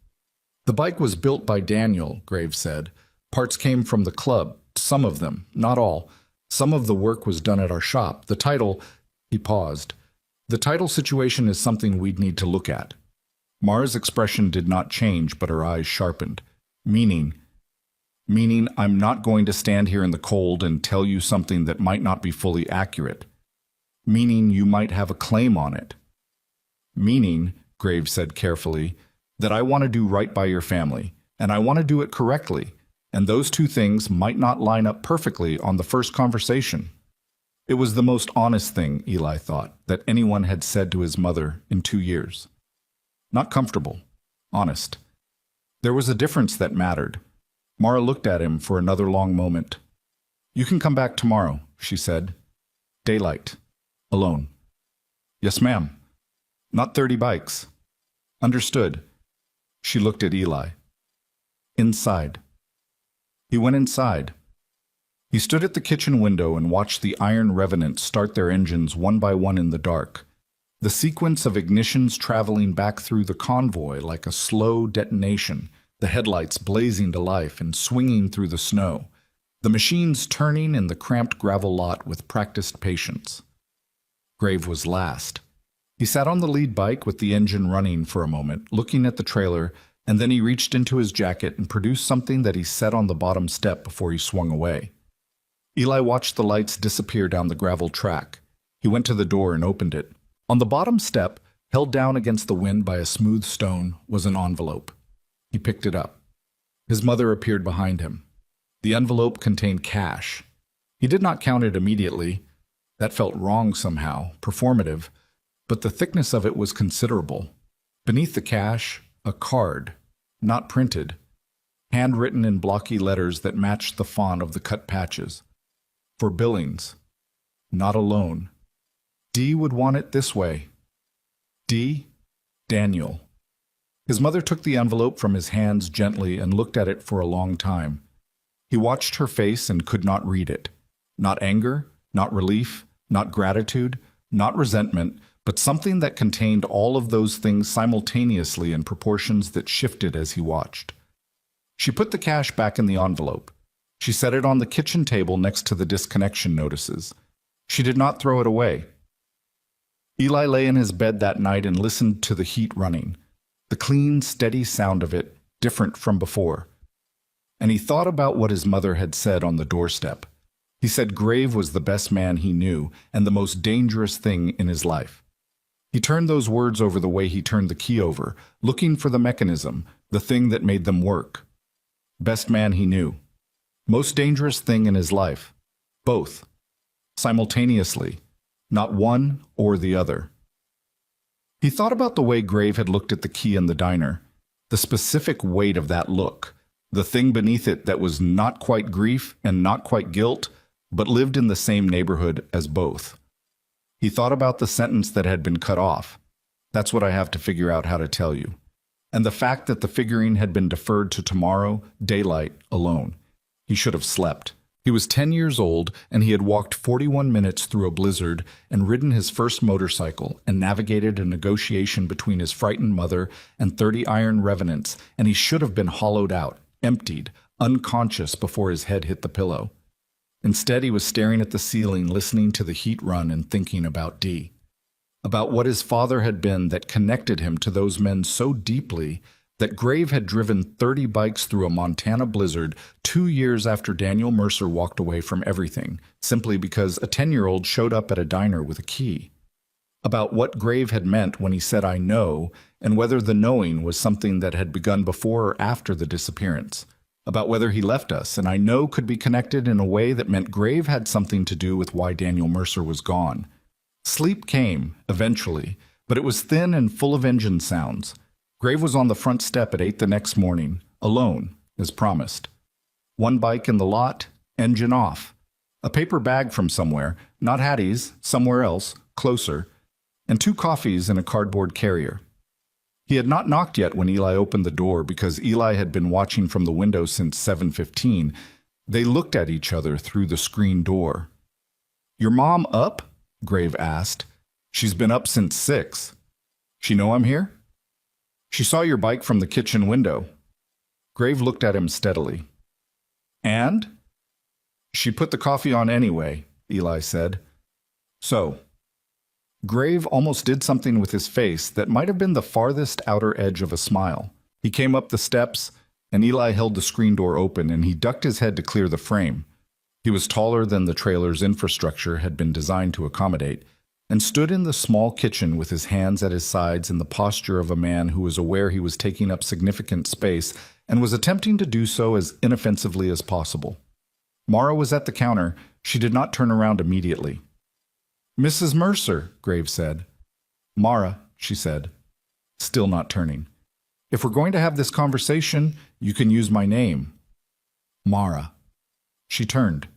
"The bike was built by Daniel," Graves said. "Parts came from the club, some of them, not all. Some of the work was done at our shop. The title—" He paused. "The title situation is something we'd need to look at." Mara's expression did not change, but her eyes sharpened. Meaning I'm not going to stand here in the cold and tell you something that might not be fully accurate." meaning you might have a claim on it. Meaning, Graves said carefully, that I want to do right by your family, and I want to do it correctly, and those two things might not line up perfectly on the first conversation. It was the most honest thing, Eli thought, that anyone had said to his mother in 2 years. Not comfortable, honest. There was a difference that mattered. Mara looked at him for another long moment. You can come back tomorrow, she said. Daylight. Alone. Yes, ma'am. Not 30 bikes. Understood. She looked at Eli. Inside. He went inside. He stood at the kitchen window and watched the iron revenants start their engines one by one in the dark, the sequence of ignitions traveling back through the convoy like a slow detonation, the headlights blazing to life and swinging through the snow, the machines turning in the cramped gravel lot with practiced patience. Grave was last. He sat on the lead bike with the engine running for a moment, looking at the trailer, and then he reached into his jacket and produced something that he set on the bottom step before he swung away. Eli watched the lights disappear down the gravel track. He went to the door and opened it. On the bottom step, held down against the wind by a smooth stone, was an envelope. He picked it up. His mother appeared behind him. The envelope contained cash. He did not count it immediately. That felt wrong somehow, performative, but the thickness of it was considerable. Beneath the cash, a card, not printed, handwritten in blocky letters that matched the font of the cut patches. For Billings, not a loan. D would want it this way. D. Daniel. His mother took the envelope from his hands gently and looked at it for a long time. He watched her face and could not read it. Not anger, not relief, not gratitude, not resentment, but something that contained all of those things simultaneously in proportions that shifted as he watched. She put the cash back in the envelope. She set it on the kitchen table next to the disconnection notices. She did not throw it away. Eli lay in his bed that night and listened to the heat running, the clean, steady sound of it, different from before. And he thought about what his mother had said on the doorstep. He said Grave was the best man he knew and the most dangerous thing in his life. He turned those words over the way he turned the key over, looking for the mechanism, the thing that made them work. Best man he knew. Most dangerous thing in his life. Both. Simultaneously. Not one or the other. He thought about the way Grave had looked at the key in the diner, the specific weight of that look, the thing beneath it that was not quite grief and not quite guilt, but lived in the same neighborhood as both. He thought about the sentence that had been cut off. That's what I have to figure out how to tell you. And the fact that the figuring had been deferred to tomorrow, daylight, alone. He should have slept. He was 10 years old, and he had walked 41 minutes through a blizzard and ridden his first motorcycle and navigated a negotiation between his frightened mother and 30 iron revenants, and he should have been hollowed out, emptied, unconscious before his head hit the pillow. Instead, he was staring at the ceiling, listening to the heat run and thinking about D. About what his father had been that connected him to those men so deeply that Grave had driven 30 bikes through a Montana blizzard 2 years after Daniel Mercer walked away from everything, simply because a 10-year-old showed up at a diner with a key. About what Grave had meant when he said, "I know," and whether the knowing was something that had begun before or after the disappearance. About whether he left us, and "I know" could be connected in a way that meant Grave had something to do with why Daniel Mercer was gone. Sleep came, eventually, but it was thin and full of engine sounds. Grave was on the front step at 8 the next morning, alone, as promised. One bike in the lot, engine off. A paper bag from somewhere, not Hattie's, somewhere else, closer, and 2 coffees in a cardboard carrier. He had not knocked yet when Eli opened the door because Eli had been watching from the window since 7:15. They looked at each other through the screen door. "Your mom up?" Grave asked. "She's been up since 6. She know I'm here?" "She saw your bike from the kitchen window." Grave looked at him steadily. "And?" "She put the coffee on anyway," Eli said. "So." Grave almost did something with his face that might have been the farthest outer edge of a smile. He came up the steps, and Eli held the screen door open, and he ducked his head to clear the frame. He was taller than the trailer's infrastructure had been designed to accommodate. and stood in the small kitchen with his hands at his sides in the posture of a man who was aware he was taking up significant space and was attempting to do so as inoffensively as possible. Mara was at the counter. She did not turn around immediately. "Mrs. Mercer," Graves said. "Mara," she said, still not turning. "If we're going to have this conversation, you can use my name." "Mara." She turned.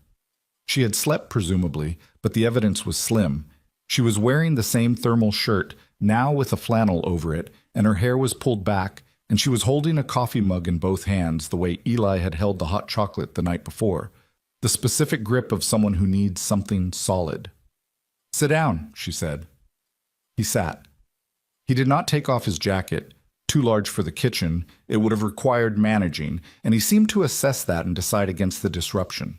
She had slept, presumably, but the evidence was slim. She was wearing the same thermal shirt, now with a flannel over it, and her hair was pulled back, and she was holding a coffee mug in both hands the way Eli had held the hot chocolate the night before, the specific grip of someone who needs something solid. "Sit down," she said. He sat. He did not take off his jacket. Too large for the kitchen, it would have required managing, and he seemed to assess that and decide against the disruption.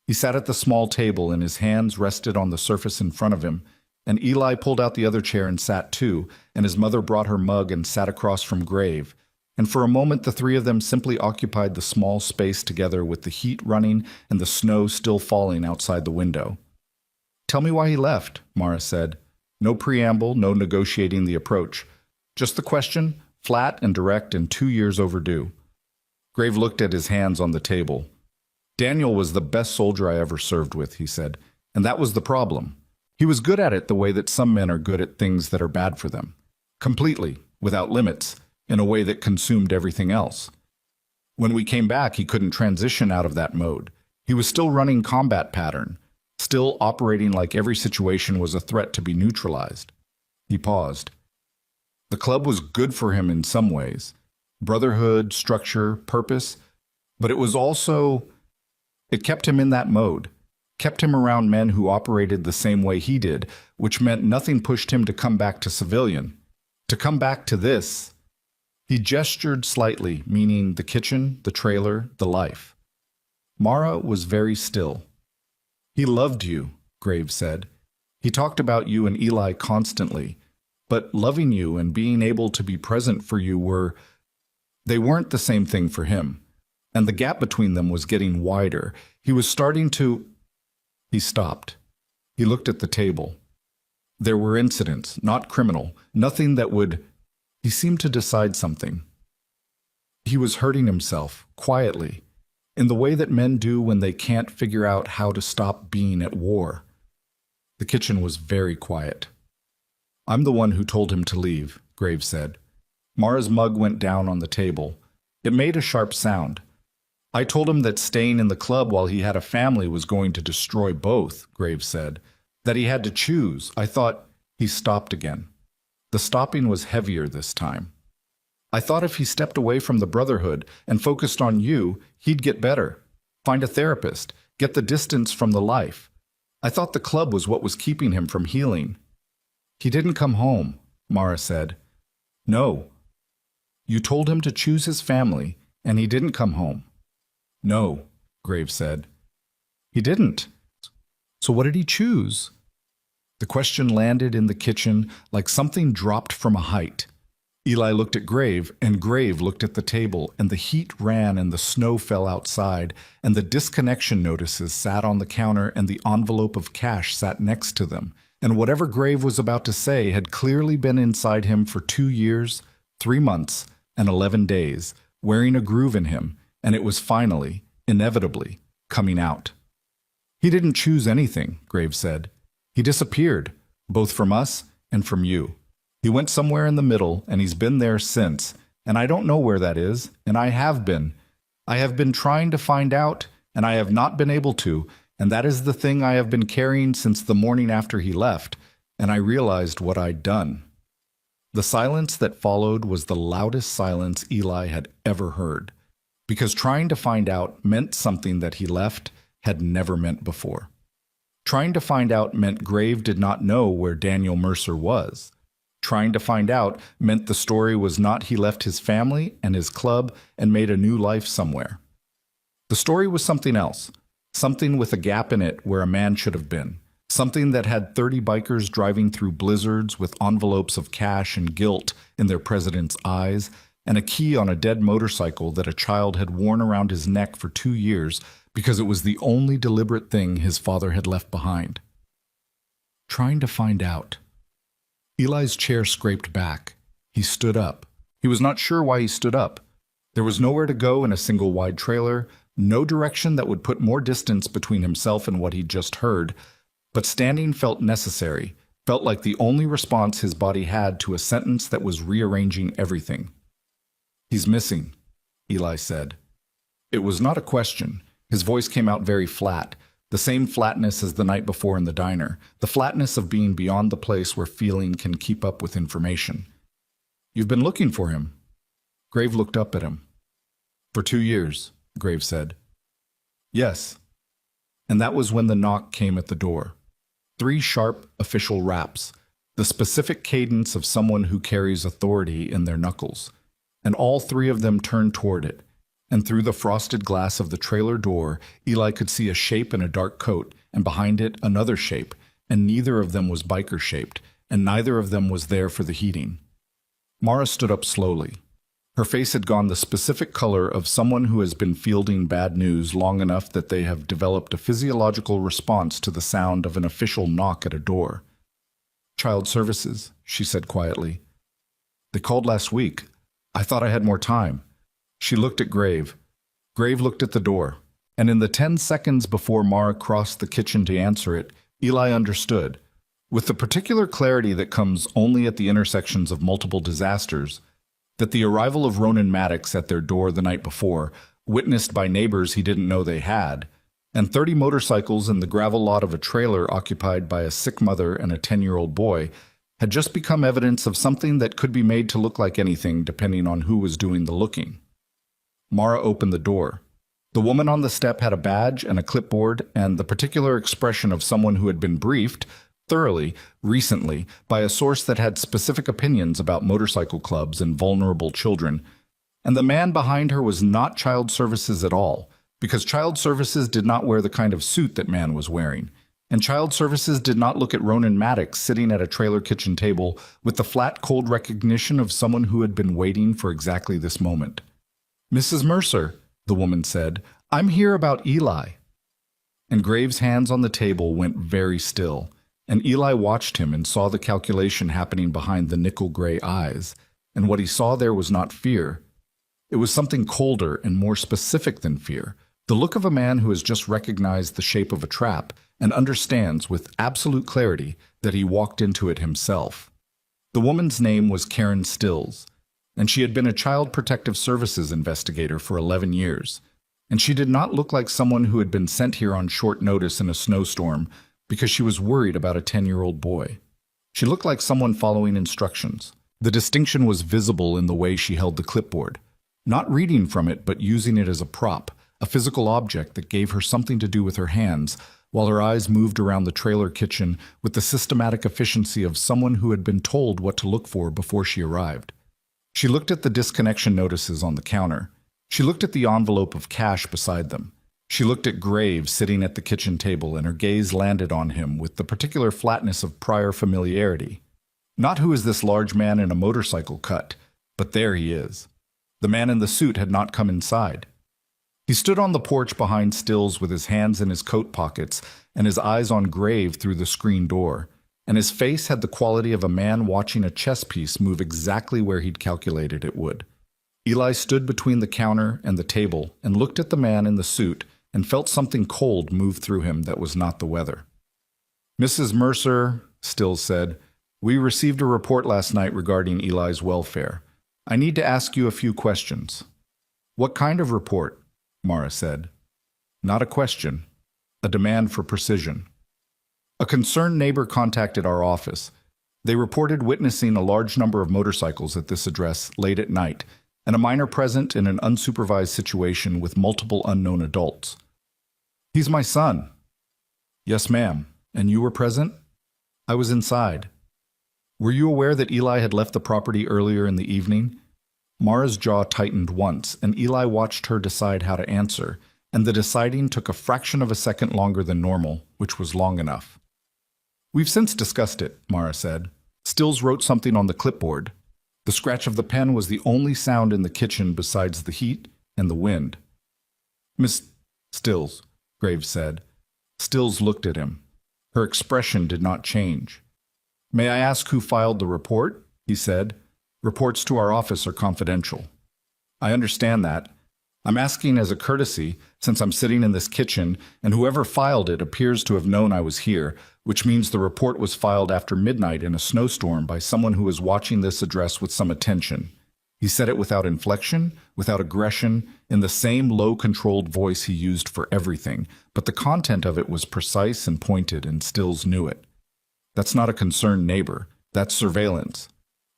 He sat at the small table and his hands rested on the surface in front of him, and Eli pulled out the other chair and sat too, and his mother brought her mug and sat across from Grave, and for a moment the three of them simply occupied the small space together with the heat running and the snow still falling outside the window. "Tell me why he left," Mara said. No preamble, no negotiating the approach. Just the question, flat and direct and 2 years overdue. Grave looked at his hands on the table. "Daniel was the best soldier I ever served with," he said, "and that was the problem. He was good at it the way that some men are good at things that are bad for them. Completely, without limits, in a way that consumed everything else. When we came back, he couldn't transition out of that mode. He was still running combat pattern, still operating like every situation was a threat to be neutralized." He paused. The club was good for him in some ways. Brotherhood, structure, purpose. But it was also... It kept him in that mode. Kept him around men who operated the same way he did, which meant nothing pushed him to come back to civilian. To come back to this. He gestured slightly, meaning the kitchen, the trailer, the life. Mara was very still. "He loved you," Graves said. "He talked about you and Eli constantly. But loving you and being able to be present for you they weren't the same thing for him. And the gap between them was getting wider. He was starting to..." He stopped. He looked at the table. There were incidents, not criminal, nothing that would... He seemed to decide something. He was hurting himself, quietly, in the way that men do when they can't figure out how to stop being at war. The kitchen was very quiet. "I'm the one who told him to leave," Graves said. Mara's mug went down on the table. It made a sharp sound. "I told him that staying in the club while he had a family was going to destroy both," Graves said. "That he had to choose. I thought..." He stopped again. The stopping was heavier this time. "I thought if he stepped away from the Brotherhood and focused on you, he'd get better. Find a therapist. Get the distance from the life. I thought the club was what was keeping him from healing." "He didn't come home," Mara said. "No. You told him to choose his family, and he didn't come home." "No," Graves said. "He didn't. So what did he choose?" The question landed in the kitchen like something dropped from a height. Eli looked at Grave, and Grave looked at the table, and the heat ran and the snow fell outside, and the disconnection notices sat on the counter and the envelope of cash sat next to them, and whatever Grave was about to say had clearly been inside him for 2 years, 3 months, and 11 days, wearing a groove in him, and it was finally, inevitably, coming out. "He didn't choose anything," Grave said. "He disappeared, both from us and from you. He went somewhere in the middle, and he's been there since, and I don't know where that is, and I have been. I have been trying to find out, and I have not been able to, and that is the thing I have been carrying since the morning after he left, and I realized what I'd done." The silence that followed was the loudest silence Eli had ever heard, because trying to find out meant something that he left had never meant before. Trying to find out meant Grave did not know where Daniel Mercer was. Trying to find out meant the story was not he left his family and his club and made a new life somewhere. The story was something else, something with a gap in it where a man should have been, something that had 30 bikers driving through blizzards with envelopes of cash and guilt in their president's eyes, and a key on a dead motorcycle that a child had worn around his neck for 2 years because it was the only deliberate thing his father had left behind. Trying to find out. Eli's chair scraped back. He stood up. He was not sure why he stood up. There was nowhere to go in a single wide trailer, no direction that would put more distance between himself and what he'd just heard, but standing felt necessary, felt like the only response his body had to a sentence that was rearranging everything. "He's missing," Eli said. It was not a question. His voice came out very flat, the same flatness as the night before in the diner, the flatness of being beyond the place where feeling can keep up with information. "You've been looking for him." Grave looked up at him. "For 2 years," Grave said. "Yes." And that was when the knock came at the door. 3 sharp, official raps, the specific cadence of someone who carries authority in their knuckles. And all 3 of them turned toward it. And through the frosted glass of the trailer door, Eli could see a shape in a dark coat, and behind it another shape, and neither of them was biker-shaped, and neither of them was there for the heating. Mara stood up slowly. Her face had gone the specific color of someone who has been fielding bad news long enough that they have developed a physiological response to the sound of an official knock at a door. "Child Services," she said quietly. "They called last week. I thought I had more time." She looked at Grave. Grave looked at the door. And in the 10 seconds before Mara crossed the kitchen to answer it, Eli understood. With the particular clarity that comes only at the intersections of multiple disasters, that the arrival of Ronan Maddox at their door the night before, witnessed by neighbors he didn't know they had, and 30 motorcycles in the gravel lot of a trailer occupied by a sick mother and a 10-year-old boy, had just become evidence of something that could be made to look like anything depending on who was doing the looking. Mara opened the door. The woman on the step had a badge and a clipboard and the particular expression of someone who had been briefed, thoroughly, recently, by a source that had specific opinions about motorcycle clubs and vulnerable children. And the man behind her was not Child Services at all, because Child Services did not wear the kind of suit that man was wearing. And Child Services did not look at Ronan Maddox sitting at a trailer kitchen table with the flat, cold recognition of someone who had been waiting for exactly this moment. "Mrs. Mercer," the woman said, "I'm here about Eli." And Graves' hands on the table went very still, and Eli watched him and saw the calculation happening behind the nickel-gray eyes, and what he saw there was not fear. It was something colder and more specific than fear, the look of a man who has just recognized the shape of a trap and understands with absolute clarity that he walked into it himself. The woman's name was Karen Stills, and she had been a Child Protective Services investigator for 11 years. And she did not look like someone who had been sent here on short notice in a snowstorm because she was worried about a 10-year-old boy. She looked like someone following instructions. The distinction was visible in the way she held the clipboard, not reading from it but using it as a prop, a physical object that gave her something to do with her hands, while her eyes moved around the trailer kitchen with the systematic efficiency of someone who had been told what to look for before she arrived. She looked at the disconnection notices on the counter. She looked at the envelope of cash beside them. She looked at Graves sitting at the kitchen table, and her gaze landed on him with the particular flatness of prior familiarity. Not who is this large man in a motorcycle cut, but there he is. The man in the suit had not come inside. He stood on the porch behind Stills with his hands in his coat pockets and his eyes on Grave through the screen door, and his face had the quality of a man watching a chess piece move exactly where he'd calculated it would. Eli stood between the counter and the table and looked at the man in the suit and felt something cold move through him that was not the weather. "Mrs. Mercer," Stills said, "we received a report last night regarding Eli's welfare. I need to ask you a few questions." "What kind of report?" Mara said. "Not a question. A demand for precision." A concerned neighbor contacted our office. They reported witnessing a large number of motorcycles at this address late at night, and a minor present in an unsupervised situation with multiple unknown adults. "He's my son." "Yes, ma'am. And you were present?" "I was inside." "Were you aware that Eli had left the property earlier in the evening?" Mara's jaw tightened once, and Eli watched her decide how to answer, and the deciding took a fraction of a second longer than normal, which was long enough. "We've since discussed it," Mara said. Stills wrote something on the clipboard. The scratch of the pen was the only sound in the kitchen besides the heat and the wind. "Miss Stills," Graves said. Stills looked at him. Her expression did not change. "May I ask who filed the report?" he said. "Reports to our office are confidential." "I understand that. I'm asking as a courtesy, since I'm sitting in this kitchen, and whoever filed it appears to have known I was here, which means the report was filed after midnight in a snowstorm by someone who was watching this address with some attention." He said it without inflection, without aggression, in the same low-controlled voice he used for everything, but the content of it was precise and pointed, and Stills knew it. "That's not a concerned neighbor. That's surveillance."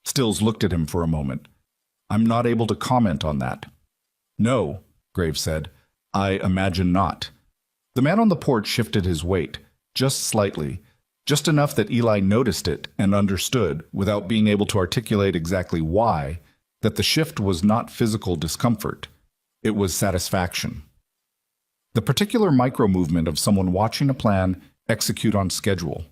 Stills looked at him for a moment. "I'm not able to comment on that." "No," Graves said. "I imagine not." The man on the porch shifted his weight, just slightly, just enough that Eli noticed it and understood, without being able to articulate exactly why, that the shift was not physical discomfort. It was satisfaction. The particular micro-movement of someone watching a plan execute on schedule.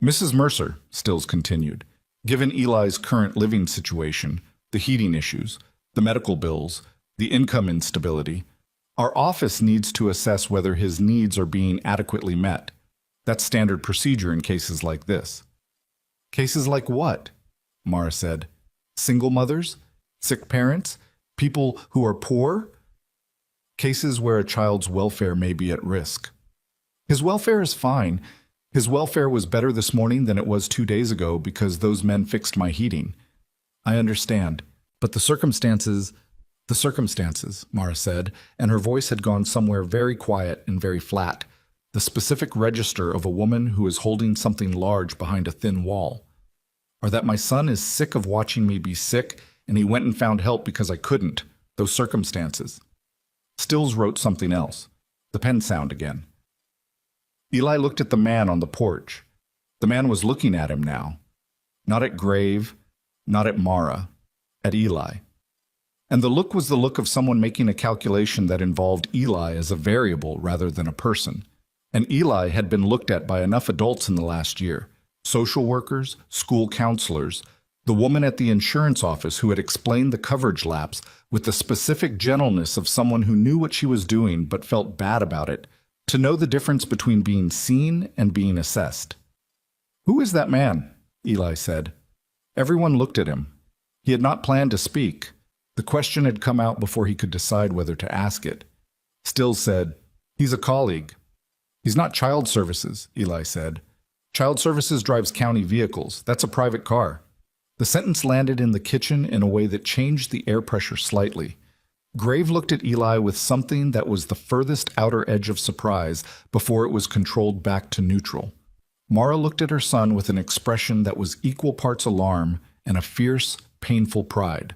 "Mrs. Mercer," Stills continued, "given Eli's current living situation, the heating issues, the medical bills, the income instability, our office needs to assess whether his needs are being adequately met. That's standard procedure in cases like this." "Cases like what?" Mara said. "Single mothers? Sick parents? People who are poor?" "Cases where a child's welfare may be at risk." "His welfare is fine. His welfare was better this morning than it was 2 days ago because those men fixed my heating." "I understand. But the circumstances, Mara said, and her voice had gone somewhere very quiet and very flat, the specific register of a woman who is holding something large behind a thin wall, "are that my son is sick of watching me be sick, and he went and found help because I couldn't. Those circumstances." Stills wrote something else. The pen sound again. Eli looked at the man on the porch. The man was looking at him now. Not at Grave, not at Mara, at Eli. And the look was the look of someone making a calculation that involved Eli as a variable rather than a person. And Eli had been looked at by enough adults in the last year. Social workers, school counselors, the woman at the insurance office who had explained the coverage lapse with the specific gentleness of someone who knew what she was doing but felt bad about it, to know the difference between being seen and being assessed. "Who is that man?" Eli said. Everyone looked at him. He had not planned to speak. The question had come out before he could decide whether to ask it. Stills said, "He's a colleague." "He's not child services," Eli said. "Child services drives county vehicles. That's a private car." The sentence landed in the kitchen in a way that changed the air pressure slightly. Grave looked at Eli with something that was the furthest outer edge of surprise before it was controlled back to neutral. Mara looked at her son with an expression that was equal parts alarm and a fierce, painful pride.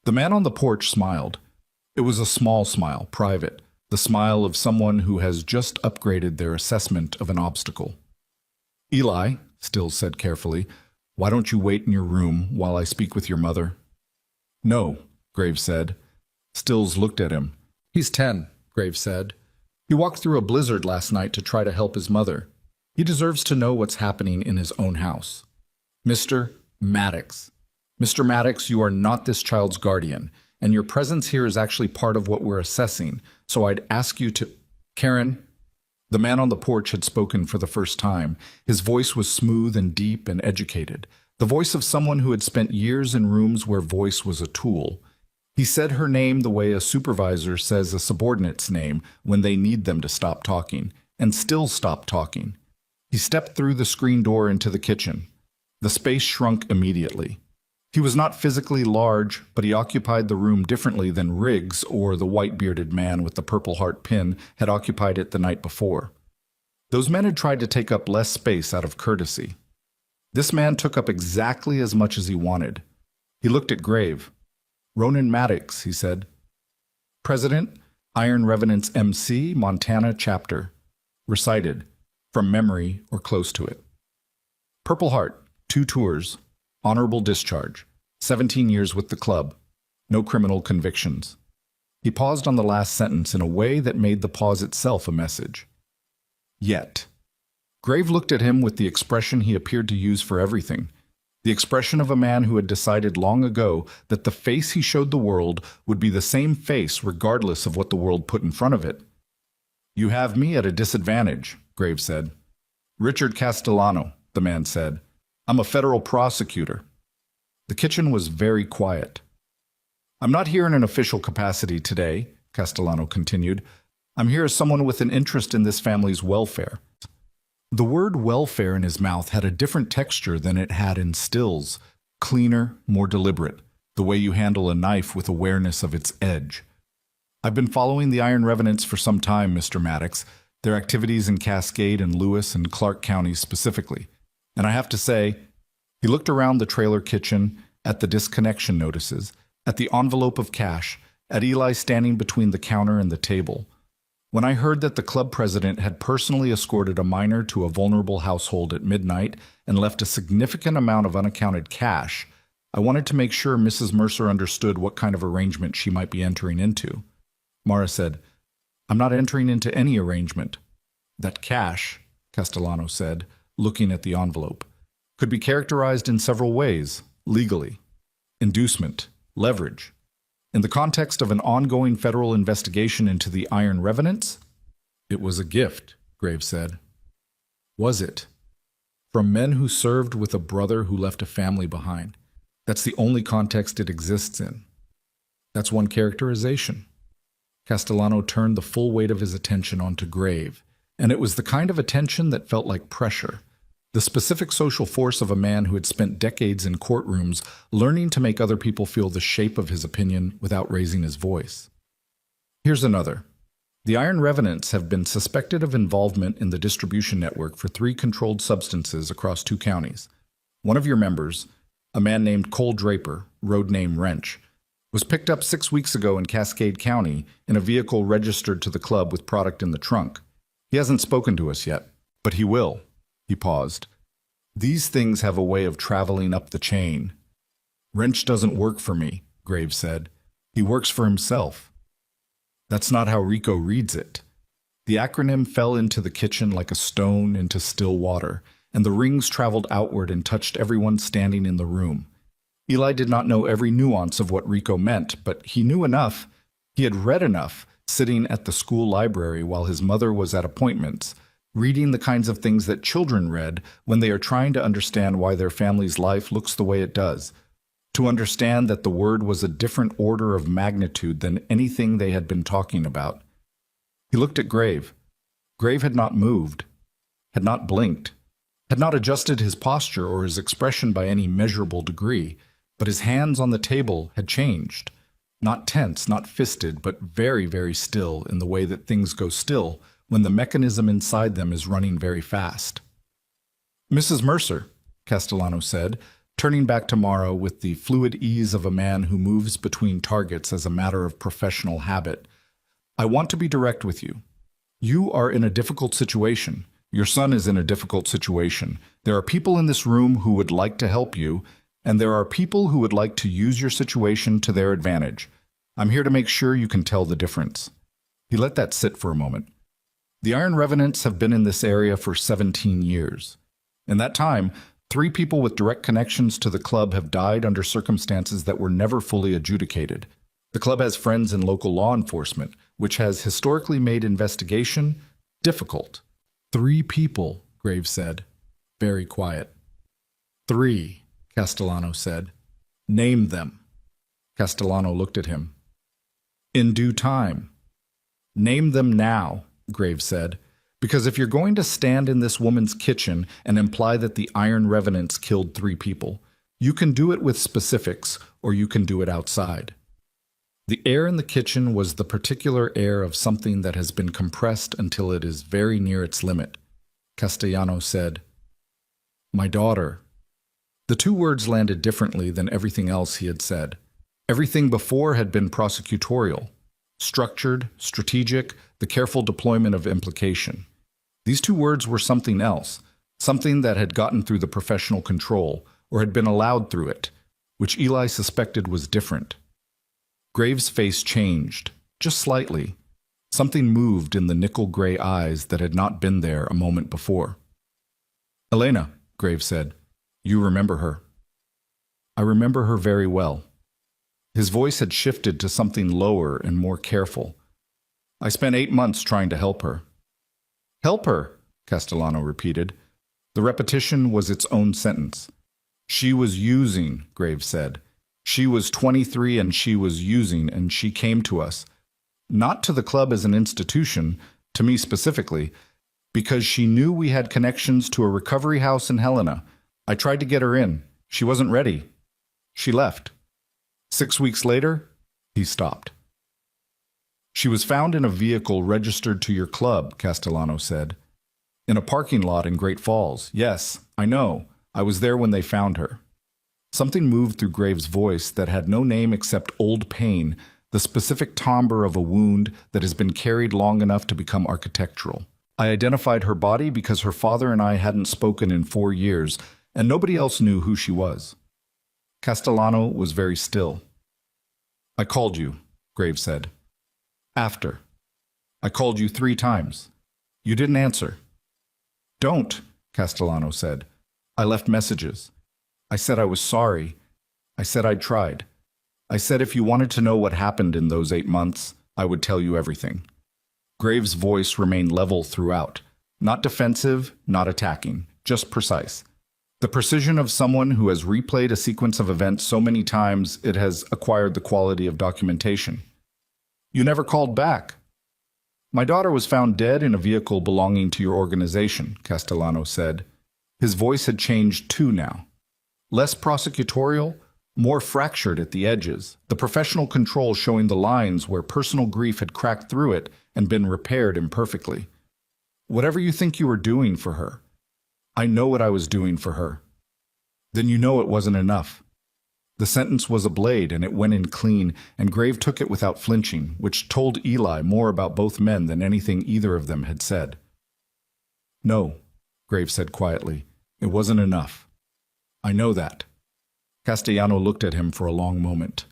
The man on the porch smiled. It was a small smile, private, the smile of someone who has just upgraded their assessment of an obstacle. "Eli," Stills said carefully, "why don't you wait in your room while I speak with your mother?" "No," Graves said. Stills looked at him. "He's 10, Graves said. "He walked through a blizzard last night to try to help his mother. He deserves to know what's happening in his own house." "Mr. Maddox. Mr. Maddox, you are not this child's guardian, and your presence here is actually part of what we're assessing, so I'd ask you to—" "Karen." The man on the porch had spoken for the first time. His voice was smooth and deep and educated, the voice of someone who had spent years in rooms where voice was a tool. He said her name the way a supervisor says a subordinate's name when they need them to stop talking, and still stop talking. He stepped through the screen door into the kitchen. The space shrunk immediately. He was not physically large, but he occupied the room differently than Riggs or the white-bearded man with the Purple Heart pin had occupied it the night before. Those men had tried to take up less space out of courtesy. This man took up exactly as much as he wanted. He looked at Grave. "Ronan Maddox," he said. "President, Iron Revenant's MC, Montana chapter." Recited, from memory or close to it. "Purple Heart, 2 tours. Honorable discharge. 17 years with the club. No criminal convictions." He paused on the last sentence in a way that made the pause itself a message. Yet. Grave looked at him with the expression he appeared to use for everything. The expression of a man who had decided long ago that the face he showed the world would be the same face regardless of what the world put in front of it. "You have me at a disadvantage," Grave said. Richard Castellano, the man said. I'm a federal prosecutor. The kitchen was very quiet. I'm not here in an official capacity today, Castellano continued. I'm here as someone with an interest in this family's welfare. The word welfare in his mouth had a different texture than it had in Still's, cleaner, more deliberate, the way you handle a knife with awareness of its edge. I've been following the Iron Revenants for some time, Mr. Maddox, their activities in Cascade and Lewis and Clark counties specifically. And I have to say, he looked around the trailer kitchen, at the disconnection notices, at the envelope of cash, at Eli standing between the counter and the table. When I heard that the club president had personally escorted a minor to a vulnerable household at midnight and left a significant amount of unaccounted cash, I wanted to make sure Mrs. Mercer understood what kind of arrangement she might be entering into. Mara said, I'm not entering into any arrangement. That cash, Castellano said, looking at the envelope, could be characterized in several ways, legally. Inducement, leverage. In the context of an ongoing federal investigation into the Iron Revenants, it was a gift, Graves said. Was it? From men who served with a brother who left a family behind. That's the only context it exists in. That's one characterization. Castellano turned the full weight of his attention onto Grave, and it was the kind of attention that felt like pressure, the specific social force of a man who had spent decades in courtrooms learning to make other people feel the shape of his opinion without raising his voice. Here's another. The Iron Revenants have been suspected of involvement in the distribution network for 3 controlled substances across 2 counties. One of your members, a man named Cole Draper, road name Wrench, was picked up 6 weeks ago in Cascade County in a vehicle registered to the club with product in the trunk. He hasn't spoken to us yet, but he will. He paused. These things have a way of traveling up the chain. Wrench doesn't work for me, Graves said. He works for himself. That's not how Rico reads it. The acronym fell into the kitchen like a stone into still water, and the rings traveled outward and touched everyone standing in the room. Eli did not know every nuance of what Rico meant, but he knew enough. He had read enough, sitting at the school library while his mother was at appointments, reading the kinds of things that children read when they are trying to understand why their family's life looks the way it does, to understand that the word was a different order of magnitude than anything they had been talking about. He looked at Grave. Grave had not moved, had not blinked, had not adjusted his posture or his expression by any measurable degree, but his hands on the table had changed. Not tense, not fisted, but very, very still in the way that things go still when the mechanism inside them is running very fast. Mrs. Mercer, Castellano said, turning back to Morrow with the fluid ease of a man who moves between targets as a matter of professional habit. I want to be direct with you. You are in a difficult situation. Your son is in a difficult situation. There are people in this room who would like to help you, and there are people who would like to use your situation to their advantage. I'm here to make sure you can tell the difference. He let that sit for a moment. The Iron Revenants have been in this area for 17 years. In that time, 3 people with direct connections to the club have died under circumstances that were never fully adjudicated. The club has friends in local law enforcement, which has historically made investigation difficult. 3 people, Graves said. Very quiet. 3, Castellano said. Name them. Castellano looked at him. In due time. Name them now, Graves said, because if you're going to stand in this woman's kitchen and imply that the Iron Revenants killed 3 people, you can do it with specifics or you can do it outside. The air in the kitchen was the particular air of something that has been compressed until it is very near its limit. Castellano said, My daughter. The 2 words landed differently than everything else he had said. Everything before had been prosecutorial, structured, strategic, the careful deployment of implication. These 2 words were something else, something that had gotten through the professional control, or had been allowed through it, which Eli suspected was different. Graves' face changed, just slightly. Something moved in the nickel-gray eyes that had not been there a moment before. Elena, Graves said, you remember her. I remember her very well. His voice had shifted to something lower and more careful. I spent 8 months trying to help her. Help her, Castellano repeated. The repetition was its own sentence. She was using, Graves said. She was 23 and she was using, and she came to us. Not to the club as an institution, to me specifically, because she knew we had connections to a recovery house in Helena. I tried to get her in. She wasn't ready. She left. 6 weeks later, he stopped. She was found in a vehicle registered to your club, Castellano said. In a parking lot in Great Falls. Yes, I know. I was there when they found her. Something moved through Graves' voice that had no name except old pain, the specific timbre of a wound that has been carried long enough to become architectural. I identified her body because her father and I hadn't spoken in 4 years, and nobody else knew who she was. Castellano was very still. I called you, Graves said. After. I called you 3 times. You didn't answer. Don't, Castellano said. I left messages. I said I was sorry. I said I'd tried. I said if you wanted to know what happened in those 8 months, I would tell you everything. Graves' voice remained level throughout. Not defensive, not attacking, just precise. The precision of someone who has replayed a sequence of events so many times it has acquired the quality of documentation. You never called back. My daughter was found dead in a vehicle belonging to your organization, Castellano said. His voice had changed too now. Less prosecutorial, more fractured at the edges, the professional control showing the lines where personal grief had cracked through it and been repaired imperfectly. Whatever you think you were doing for her, I know what I was doing for her. Then you know it wasn't enough. The sentence was a blade, and it went in clean, and Grave took it without flinching, which told Eli more about both men than anything either of them had said. No, Grave said quietly, it wasn't enough. I know that. Castellano looked at him for a long moment.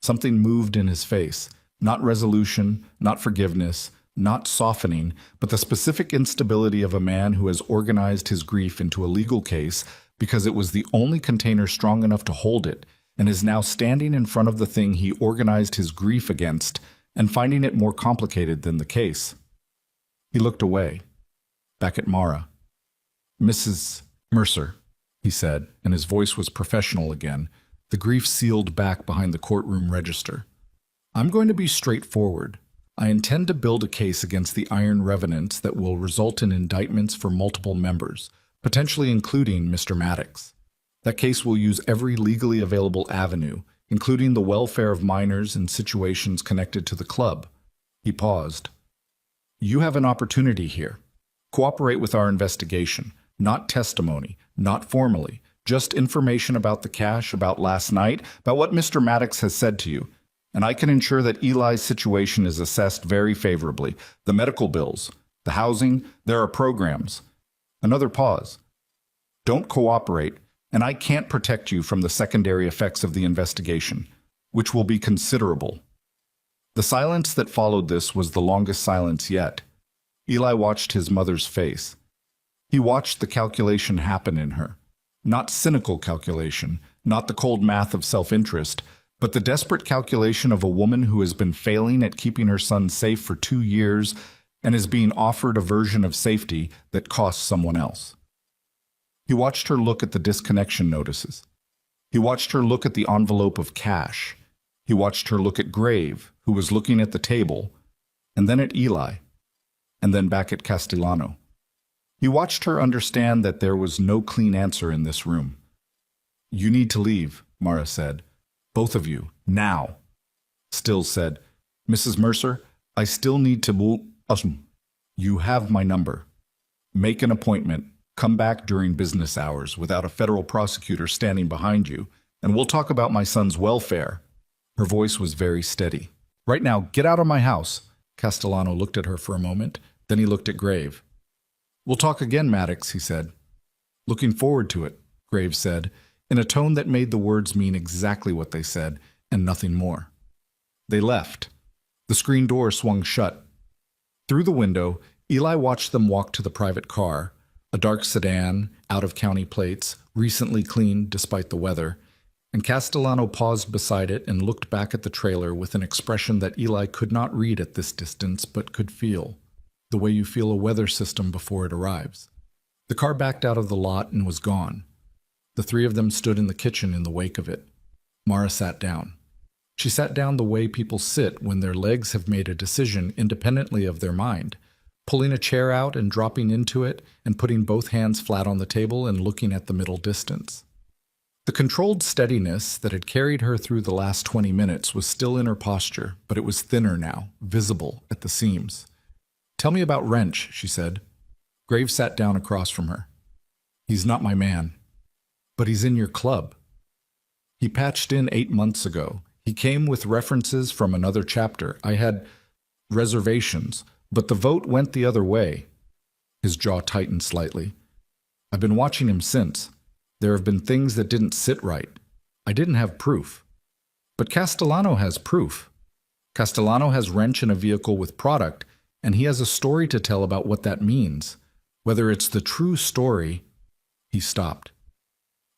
Something moved in his face, not resolution, not forgiveness, not softening, but the specific instability of a man who has organized his grief into a legal case because it was the only container strong enough to hold it, and is now standing in front of the thing he organized his grief against and finding it more complicated than the case. He looked away, back at Mara. Mrs. Mercer, he said, and his voice was professional again, the grief sealed back behind the courtroom register. I'm going to be straightforward. I intend to build a case against the Iron Revenants that will result in indictments for multiple members, potentially including Mr. Maddox. That case will use every legally available avenue, including the welfare of minors and situations connected to the club. He paused. You have an opportunity here. Cooperate with our investigation. Not testimony, not formally, just information about the cash, about last night, about what Mr. Maddox has said to you. And I can ensure that Eli's situation is assessed very favorably. The medical bills, the housing, there are programs. Another pause. Don't cooperate, and I can't protect you from the secondary effects of the investigation, which will be considerable. The silence that followed this was the longest silence yet. Eli watched his mother's face. He watched the calculation happen in her. Not cynical calculation, not the cold math of self-interest, but the desperate calculation of a woman who has been failing at keeping her son safe for 2 years and is being offered a version of safety that costs someone else. He watched her look at the disconnection notices. He watched her look at the envelope of cash. He watched her look at Grave, who was looking at the table, and then at Eli, and then back at Castellano. He watched her understand that there was no clean answer in this room. You need to leave, Mara said. Both of you, now. Still said, Mrs. Mercer, I still need to You have my number. Make an appointment. Come back during business hours without a federal prosecutor standing behind you, and we'll talk about my son's welfare. Her voice was very steady. Right now, get out of my house. Castellano looked at her for a moment, then he looked at Grave. We'll talk again, Maddox, he said. Looking forward to it, Grave said, in a tone that made the words mean exactly what they said, and nothing more. They left. The screen door swung shut. Through the window, Eli watched them walk to the private car, a dark sedan, out-of-county plates, recently cleaned despite the weather, and Castellano paused beside it and looked back at the trailer with an expression that Eli could not read at this distance but could feel, the way you feel a weather system before it arrives. The car backed out of the lot and was gone. The three of them stood in the kitchen in the wake of it. Mara sat down. She sat down the way people sit when their legs have made a decision independently of their mind, pulling a chair out and dropping into it and putting both hands flat on the table and looking at the middle distance. The controlled steadiness that had carried her through the last 20 minutes was still in her posture, but it was thinner now, visible at the seams. "Tell me about Wrench," she said. Graves sat down across from her. "He's not my man." "But he's in your club." "He patched in 8 months ago. He came with references from another chapter. I had reservations, but the vote went the other way." His jaw tightened slightly. "I've been watching him since. There have been things that didn't sit right. I didn't have proof. But Castellano has proof. Castellano has Wrench in a vehicle with product, and he has a story to tell about what that means. Whether it's the true story..." He stopped.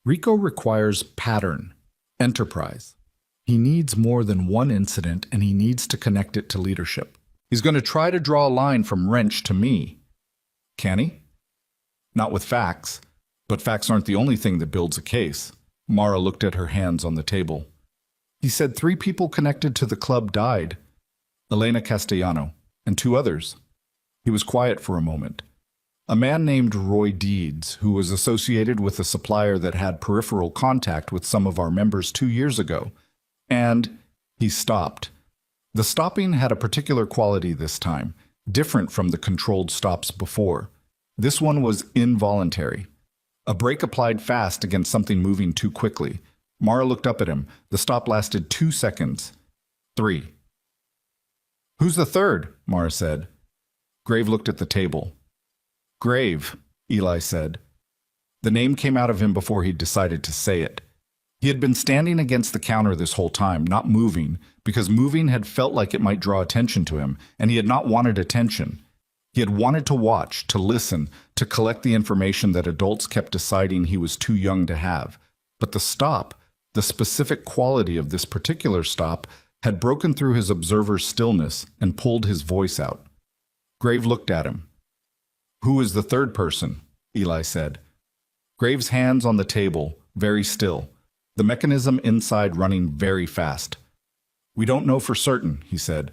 "Rico requires pattern, enterprise. He needs more than one incident, and he needs to connect it to leadership. He's going to try to draw a line from Wrench to me. Can he? Not with facts. But facts aren't the only thing that builds a case." Mara looked at her hands on the table. "He said 3 people connected to the club died. Elena Castellano, and 2 others." He was quiet for a moment. "A man named Roy Deeds, who was associated with a supplier that had peripheral contact with some of our members 2 years ago. And..." He stopped. The stopping had a particular quality this time, different from the controlled stops before. This one was involuntary. A brake applied fast against something moving too quickly. Mara looked up at him. The stop lasted 2 seconds. 3. "Who's the third?" Mara said. Grave looked at the table. "Grave," Eli said. The name came out of him before he'd decided to say it. He had been standing against the counter this whole time, not moving, because moving had felt like it might draw attention to him, and he had not wanted attention. He had wanted to watch, to listen, to collect the information that adults kept deciding he was too young to have. But the stop, the specific quality of this particular stop, had broken through his observer's stillness and pulled his voice out. Grave looked at him. "Who is the third person?" Eli said. Grave's hands on the table, very still, the mechanism inside running very fast. "We don't know for certain," he said.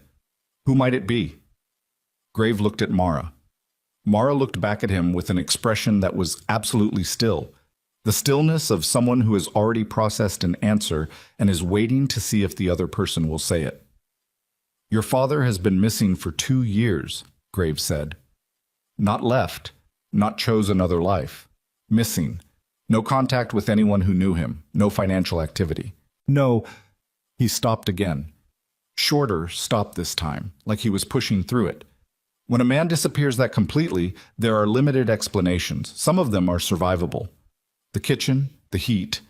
"Who might it be?" Grave looked at Mara. Mara looked back at him with an expression that was absolutely still, the stillness of someone who has already processed an answer and is waiting to see if the other person will say it. "Your father has been missing for 2 years, Grave said. "Not left, not chose another life. Missing. No contact with anyone who knew him, no financial activity. No..." He stopped again. Shorter stop this time, like he was pushing through it. When a man disappears that completely, there are limited explanations. Some of them are survivable. The kitchen, the heat,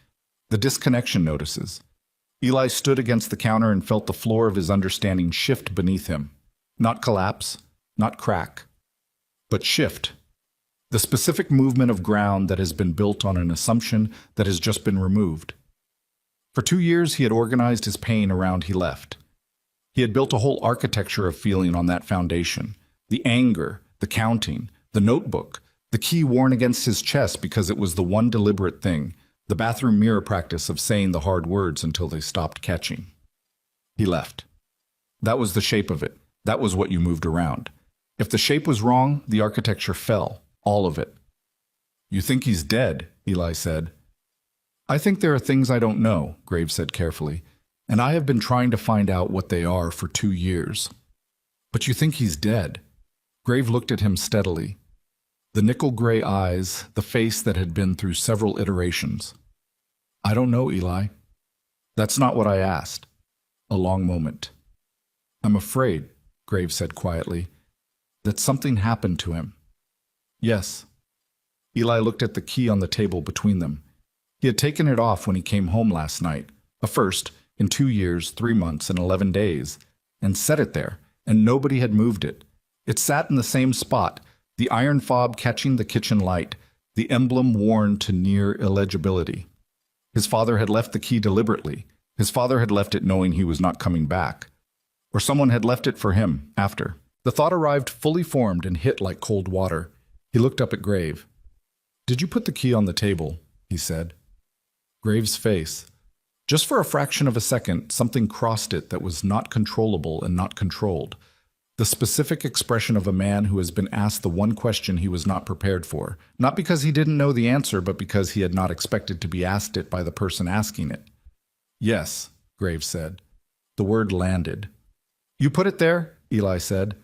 the disconnection notices. Eli stood against the counter and felt the floor of his understanding shift beneath him. Not collapse, not crack, but shift. The specific movement of ground that has been built on an assumption that has just been removed. For 2 years, he had organized his pain around he left. He had built a whole architecture of feeling on that foundation. The anger, the counting, the notebook, the key worn against his chest because it was the one deliberate thing, the bathroom mirror practice of saying the hard words until they stopped catching. He left. That was the shape of it. That was what you moved around. If the shape was wrong, the architecture fell, all of it. "You think he's dead," Eli said. "I think there are things I don't know," Graves said carefully, "and I have been trying to find out what they are for 2 years. "But you think he's dead?" Grave looked at him steadily. The nickel-gray eyes, the face that had been through several iterations. "I don't know, Eli. That's not what I asked." A long moment. "I'm afraid," Grave said quietly, "that something happened to him." "Yes." Eli looked at the key on the table between them. He had taken it off when he came home last night, a first in 2 years, 3 months, and 11 days, and set it there, and nobody had moved it. It sat in the same spot, the iron fob catching the kitchen light, the emblem worn to near illegibility. His father had left the key deliberately. His father had left it knowing he was not coming back. Or someone had left it for him after. The thought arrived fully formed and hit like cold water. He looked up at Grave. "Did you put the key on the table?" he said. Graves' face. Just for a fraction of a second, something crossed it that was not controllable and not controlled. The specific expression of a man who has been asked the one question he was not prepared for, not because he didn't know the answer, but because he had not expected to be asked it by the person asking it. "Yes," Graves said. The word landed. "You put it there?" Eli said.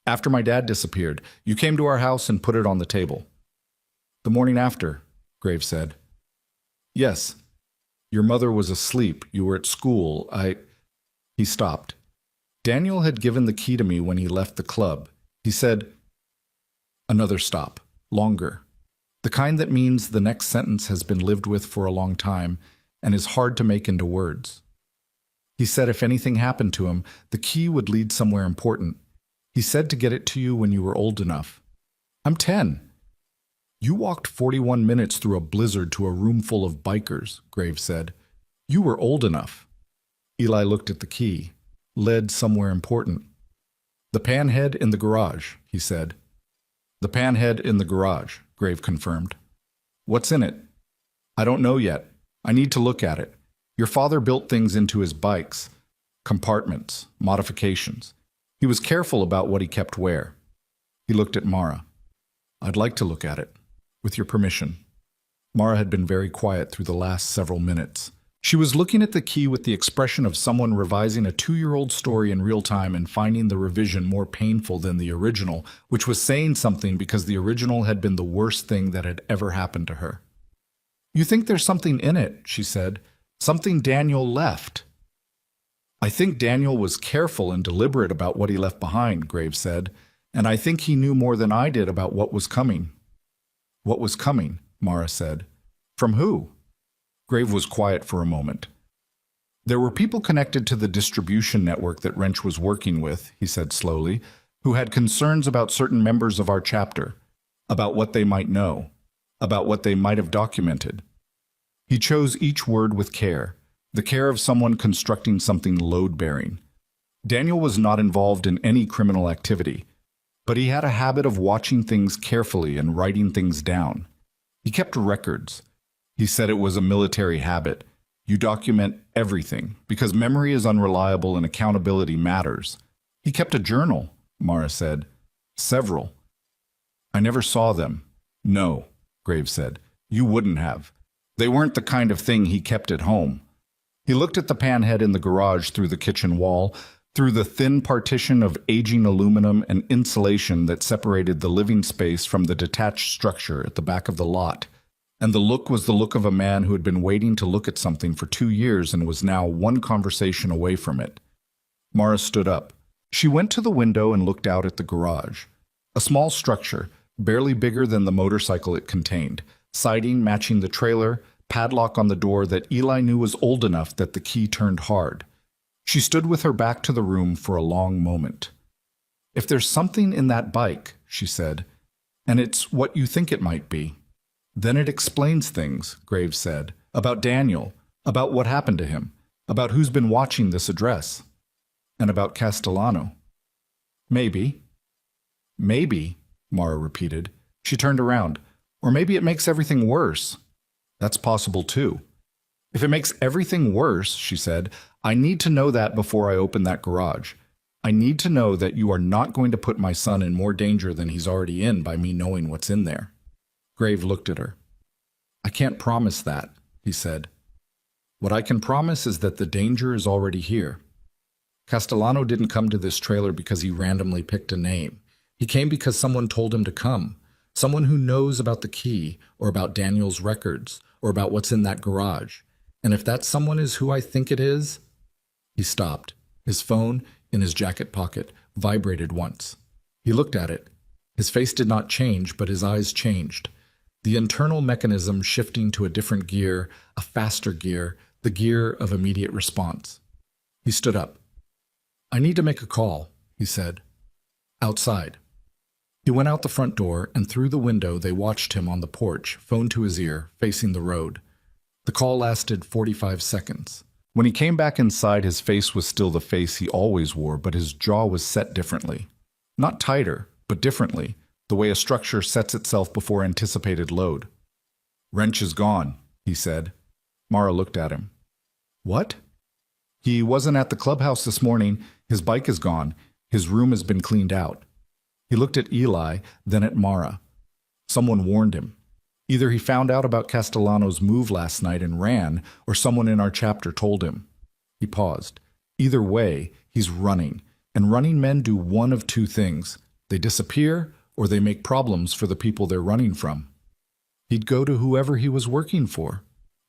"After my dad disappeared, you came to our house and put it on the table." "The morning after," Graves said. "Yes. Your mother was asleep. You were at school. He stopped. "Daniel had given the key to me when he left the club. He said—" Another stop. Longer. The kind that means the next sentence has been lived with for a long time and is hard to make into words. He said if anything happened to him, the key would lead somewhere important. He said to get it to you when you were old enough. "I'm 10. "You walked 41 minutes through a blizzard to a room full of bikers," Graves said. "You were old enough." Eli looked at the key. Led somewhere important. "The panhead in the garage," he said. "The panhead in the garage," Graves confirmed. "What's in it?" "I don't know yet. I need to look at it. Your father built things into his bikes. Compartments, modifications. He was careful about what he kept where." He looked at Mara. "I'd like to look at it. With your permission." Mara had been very quiet through the last several minutes. She was looking at the key with the expression of someone revising a 2-year-old story in real time and finding the revision more painful than the original, which was saying something because the original had been the worst thing that had ever happened to her. "You think there's something in it," she said. "Something Daniel left." "I think Daniel was careful and deliberate about what he left behind," Graves said, "and I think he knew more than I did about what was coming." "What was coming?" Mara said. "From who?" Graves was quiet for a moment. "There were people connected to the distribution network that Wrench was working with," he said slowly, "who had concerns about certain members of our chapter, about what they might know, about what they might have documented." He chose each word with care, the care of someone constructing something load-bearing. Daniel was not involved in any criminal activity, but he had a habit of watching things carefully and writing things down. He kept records. He said it was a military habit. You document everything, because memory is unreliable and accountability matters. He kept a journal, Mara said. "Several." "I never saw them." "No," Graves said. "You wouldn't have. They weren't the kind of thing he kept at home." He looked at the panhead in the garage through the kitchen wall, through the thin partition of aging aluminum and insulation that separated the living space from the detached structure at the back of the lot. And the look was the look of a man who had been waiting to look at something for 2 years and was now one conversation away from it. Mara stood up. She went to the window and looked out at the garage. A small structure, barely bigger than the motorcycle it contained, siding matching the trailer, padlock on the door that Eli knew was old enough that the key turned hard. She stood with her back to the room for a long moment. "If there's something in that bike," she said, "and it's what you think it might be, then it explains things," Graves said, "about Daniel, about what happened to him, about who's been watching this address, and about Castellano." "Maybe." "Maybe," Mara repeated. She turned around. "Or maybe it makes everything worse." "That's possible too." "If it makes everything worse," she said, "I need to know that before I open that garage. I need to know that you are not going to put my son in more danger than he's already in by me knowing what's in there." Graves looked at her. "I can't promise that," he said. "What I can promise is that the danger is already here. Castellano didn't come to this trailer because he randomly picked a name. He came because someone told him to come. Someone who knows about the key, or about Daniel's records, or about what's in that garage. And if that someone is who I think it is—" He stopped. His phone, in his jacket pocket, vibrated once. He looked at it. His face did not change, but his eyes changed. The internal mechanism shifting to a different gear, a faster gear, the gear of immediate response. He stood up. "I need to make a call," he said. "Outside." He went out the front door, and through the window they watched him on the porch, phone to his ear, facing the road. The call lasted 45 seconds. When he came back inside, his face was still the face he always wore, but his jaw was set differently. Not tighter, but differently, the way a structure sets itself before anticipated load. Wrench is gone, he said. Mara looked at him. What? He wasn't at the clubhouse this morning. His bike is gone. His room has been cleaned out. He looked at Eli, then at Mara. Someone warned him. Either he found out about Castellano's move last night and ran, or someone in our chapter told him. He paused. Either way, he's running, and running men do one of two things. They disappear, or they make problems for the people they're running from. He'd go to whoever he was working for,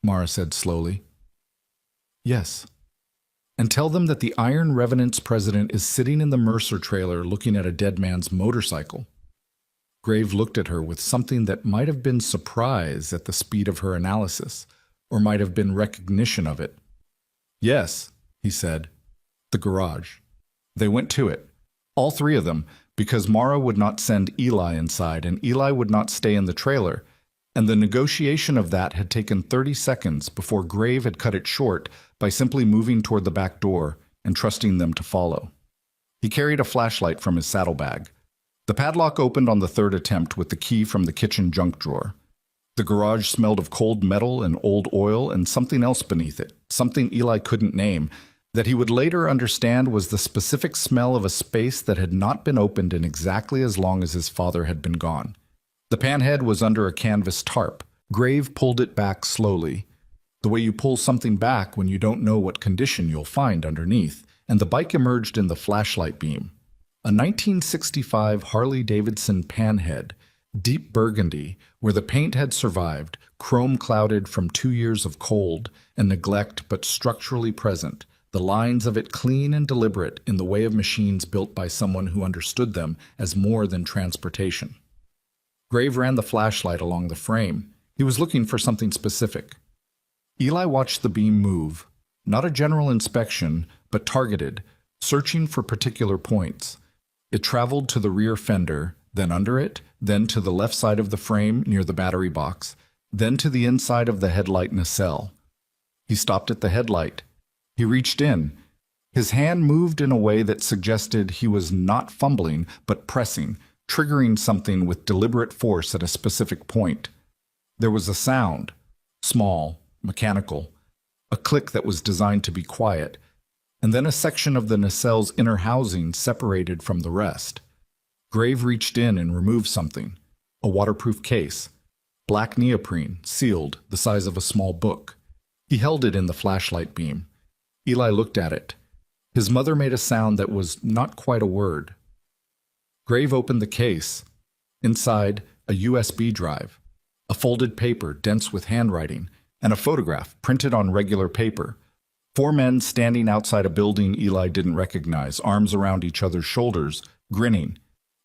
Mara said slowly. Yes. And tell them that the Iron Revenant's president is sitting in the Mercer trailer looking at a dead man's motorcycle. Grave looked at her with something that might have been surprise at the speed of her analysis, or might have been recognition of it. Yes, he said. The garage. They went to it, all three of them, because Mara would not send Eli inside, and Eli would not stay in the trailer, and the negotiation of that had taken 30 seconds before Grave had cut it short by simply moving toward the back door and trusting them to follow. He carried a flashlight from his saddlebag. The padlock opened on the third attempt with the key from the kitchen junk drawer. The garage smelled of cold metal and old oil and something else beneath it, something Eli couldn't name, that he would later understand was the specific smell of a space that had not been opened in exactly as long as his father had been gone. The panhead was under a canvas tarp. Grave pulled it back slowly, the way you pull something back when you don't know what condition you'll find underneath, and the bike emerged in the flashlight beam. A 1965 Harley-Davidson panhead, deep burgundy, where the paint had survived, chrome-clouded from 2 years of cold and neglect but structurally present, the lines of it clean and deliberate in the way of machines built by someone who understood them as more than transportation. Grave ran the flashlight along the frame. He was looking for something specific. Eli watched the beam move, not a general inspection, but targeted, searching for particular points. It traveled to the rear fender, then under it, then to the left side of the frame near the battery box, then to the inside of the headlight nacelle. He stopped at the headlight. He reached in. His hand moved in a way that suggested he was not fumbling, but pressing, triggering something with deliberate force at a specific point. There was a sound, small, mechanical, a click that was designed to be quiet, and then a section of the nacelle's inner housing separated from the rest. Grave reached in and removed something, a waterproof case, black neoprene, sealed, the size of a small book. He held it in the flashlight beam. Eli looked at it. His mother made a sound that was not quite a word. Grave opened the case. Inside, a USB drive, a folded paper dense with handwriting, and a photograph printed on regular paper. 4 men standing outside a building Eli didn't recognize, arms around each other's shoulders, grinning.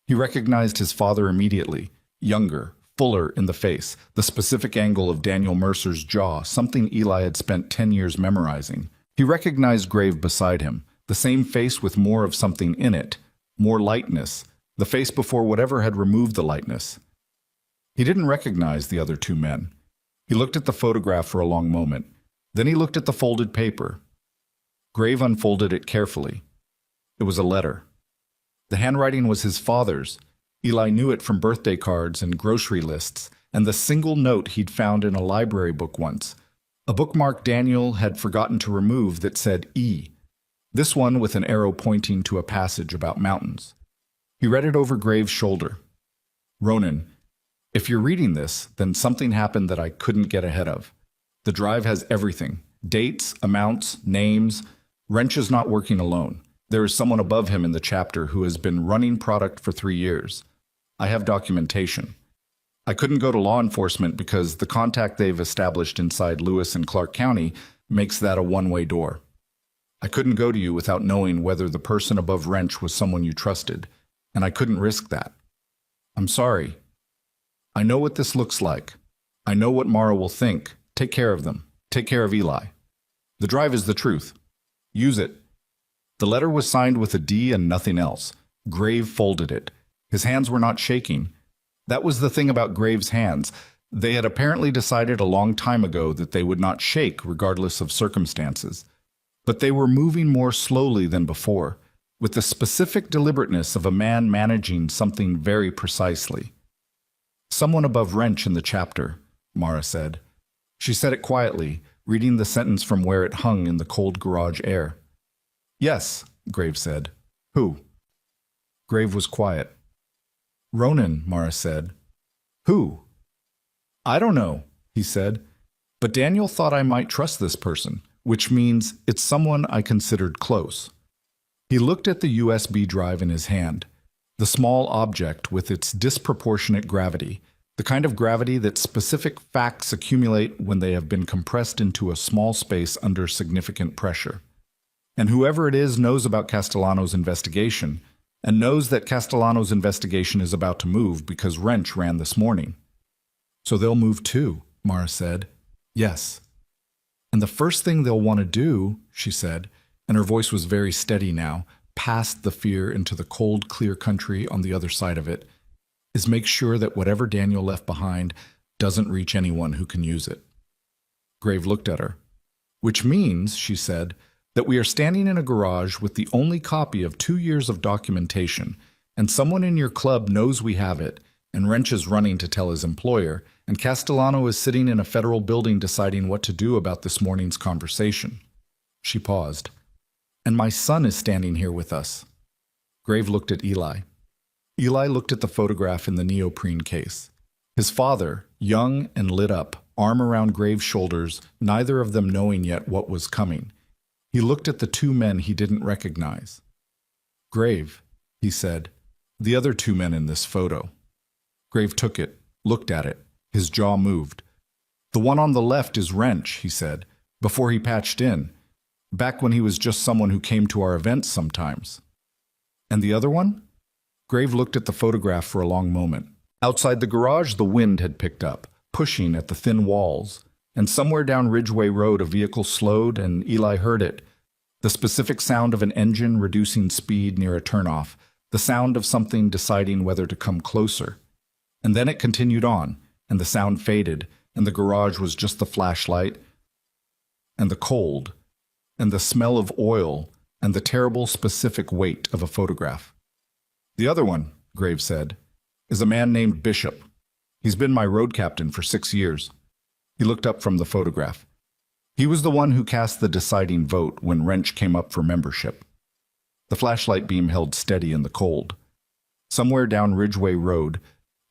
He recognized his father immediately, younger, fuller in the face, the specific angle of Daniel Mercer's jaw, something Eli had spent 10 years memorizing. He recognized Grave beside him, the same face with more of something in it, more lightness, the face before whatever had removed the lightness. He didn't recognize the other 2 men. He looked at the photograph for a long moment. Then he looked at the folded paper. Grave unfolded it carefully. It was a letter. The handwriting was his father's. Eli knew it from birthday cards and grocery lists, and the single note he'd found in a library book once, a bookmark Daniel had forgotten to remove that said E, this one with an arrow pointing to a passage about mountains. He read it over Grave's shoulder. Ronan, if you're reading this, then something happened that I couldn't get ahead of. The drive has everything, dates, amounts, names. Wrench is not working alone. There is someone above him in the chapter who has been running product for 3 years. I have documentation. I couldn't go to law enforcement because the contact they've established inside Lewis and Clark County makes that a one-way door. I couldn't go to you without knowing whether the person above Wrench was someone you trusted, and I couldn't risk that. I'm sorry. I know what this looks like. I know what Mara will think. Take care of them. Take care of Eli. The drive is the truth. Use it. The letter was signed with a D and nothing else. Grave folded it. His hands were not shaking. That was the thing about Grave's hands. They had apparently decided a long time ago that they would not shake regardless of circumstances. But they were moving more slowly than before, with the specific deliberateness of a man managing something very precisely. Someone above Wrench in the chapter, Mara said. She said it quietly, reading the sentence from where it hung in the cold garage air. Yes, Grave said. Who? Grave was quiet. Ronan, Mara said. Who? I don't know, he said, but Daniel thought I might trust this person, which means it's someone I considered close. He looked at the USB drive in his hand, the small object with its disproportionate gravity, the kind of gravity that specific facts accumulate when they have been compressed into a small space under significant pressure. And whoever it is knows about Castellano's investigation, and knows that Castellano's investigation is about to move because Wrench ran this morning. So they'll move too, Mara said. Yes. And the first thing they'll want to do, she said, and her voice was very steady now, past the fear into the cold, clear country on the other side of it, is make sure that whatever Daniel left behind doesn't reach anyone who can use it. Grave looked at her. Which means, she said, that we are standing in a garage with the only copy of 2 years of documentation, and someone in your club knows we have it, and Wrench is running to tell his employer, and Castellano is sitting in a federal building deciding what to do about this morning's conversation. She paused. And my son is standing here with us. Grave looked at Eli. Eli looked at the photograph in the neoprene case. His father, young and lit up, arm around Grave's shoulders, neither of them knowing yet what was coming. He looked at the two men he didn't recognize. Grave, he said, the other two men in this photo. Grave took it, looked at it. His jaw moved. The one on the left is Wrench, he said, before he patched in, back when he was just someone who came to our events sometimes. And the other one? Grave looked at the photograph for a long moment. Outside the garage, the wind had picked up, pushing at the thin walls, and somewhere down Ridgeway Road a vehicle slowed and Eli heard it. The specific sound of an engine reducing speed near a turnoff, the sound of something deciding whether to come closer. And then it continued on, and the sound faded, and the garage was just the flashlight, and the cold, and the smell of oil, and the terrible specific weight of a photograph. The other one, Grave said, is a man named Bishop. He's been my road captain for 6 years. He looked up from the photograph. He was the one who cast the deciding vote when Wrench came up for membership. The flashlight beam held steady in the cold. Somewhere down Ridgeway Road,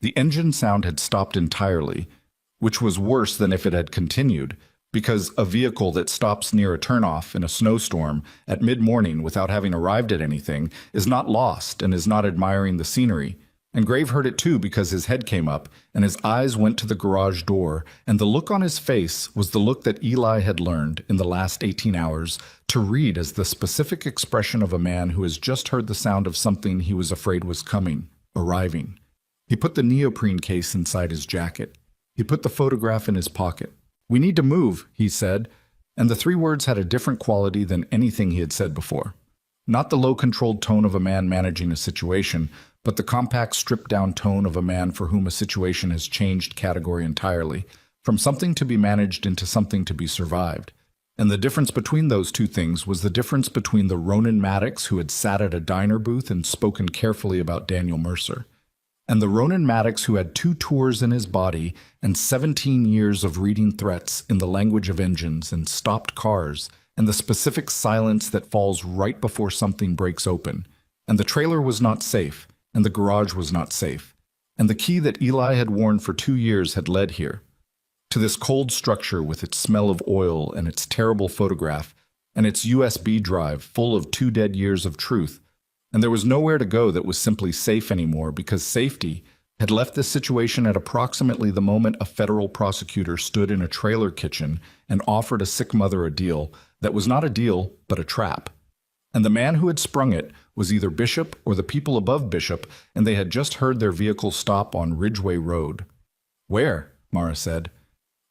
the engine sound had stopped entirely, which was worse than if it had continued, because a vehicle that stops near a turnoff in a snowstorm at mid-morning without having arrived at anything is not lost and is not admiring the scenery. And Grave heard it too because his head came up and his eyes went to the garage door, and the look on his face was the look that Eli had learned in the last 18 hours to read as the specific expression of a man who has just heard the sound of something he was afraid was coming, arriving. He put the neoprene case inside his jacket. He put the photograph in his pocket. We need to move, he said, and the 3 words had a different quality than anything he had said before. Not the low-controlled tone of a man managing a situation, but the compact, stripped-down tone of a man for whom a situation has changed category entirely, from something to be managed into something to be survived. And the difference between those two things was the difference between the Ronan Maddox who had sat at a diner booth and spoken carefully about Daniel Mercer, and the Ronan Maddox who had 2 tours in his body and 17 years of reading threats in the language of engines and stopped cars, and the specific silence that falls right before something breaks open. And the trailer was not safe, and the garage was not safe, and the key that Eli had worn for 2 years had led here, to this cold structure with its smell of oil and its terrible photograph, and its USB drive full of 2 dead years of truth. And there was nowhere to go that was simply safe anymore, because safety had left this situation at approximately the moment a federal prosecutor stood in a trailer kitchen and offered a sick mother a deal that was not a deal, but a trap. And the man who had sprung it was either Bishop or the people above Bishop, and they had just heard their vehicle stop on Ridgeway Road. Where? Mara said.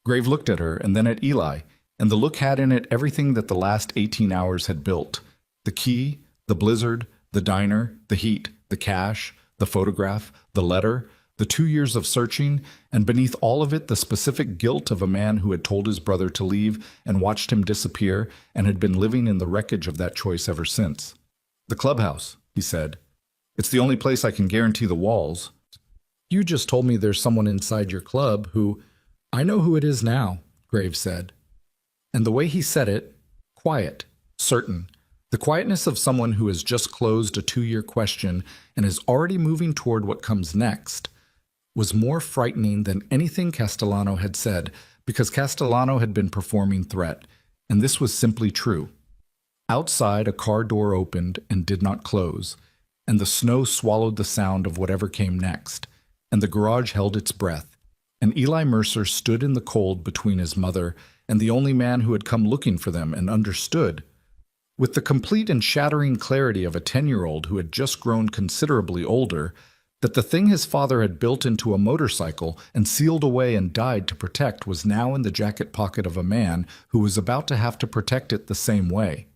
Grave looked at her and then at Eli, and the look had in it everything that the last 18 hours had built. The key, the blizzard, the diner, the heat, the cash, the photograph, the letter, the 2 years of searching, and beneath all of it the specific guilt of a man who had told his brother to leave and watched him disappear and had been living in the wreckage of that choice ever since. The clubhouse, he said. It's the only place I can guarantee the walls. You just told me there's someone inside your club who... "I know who it is now," Graves said. And the way he said it, quiet, certain, the quietness of someone who has just closed a 2-year question and is already moving toward what comes next, was more frightening than anything Castellano had said, because Castellano had been performing threat, and this was simply true. Outside, a car door opened and did not close, and the snow swallowed the sound of whatever came next, and the garage held its breath, and Eli Mercer stood in the cold between his mother and the only man who had come looking for them and understood, with the complete and shattering clarity of a 10-year-old who had just grown considerably older, that the thing his father had built into a motorcycle and sealed away and died to protect was now in the jacket pocket of a man who was about to have to protect it the same way,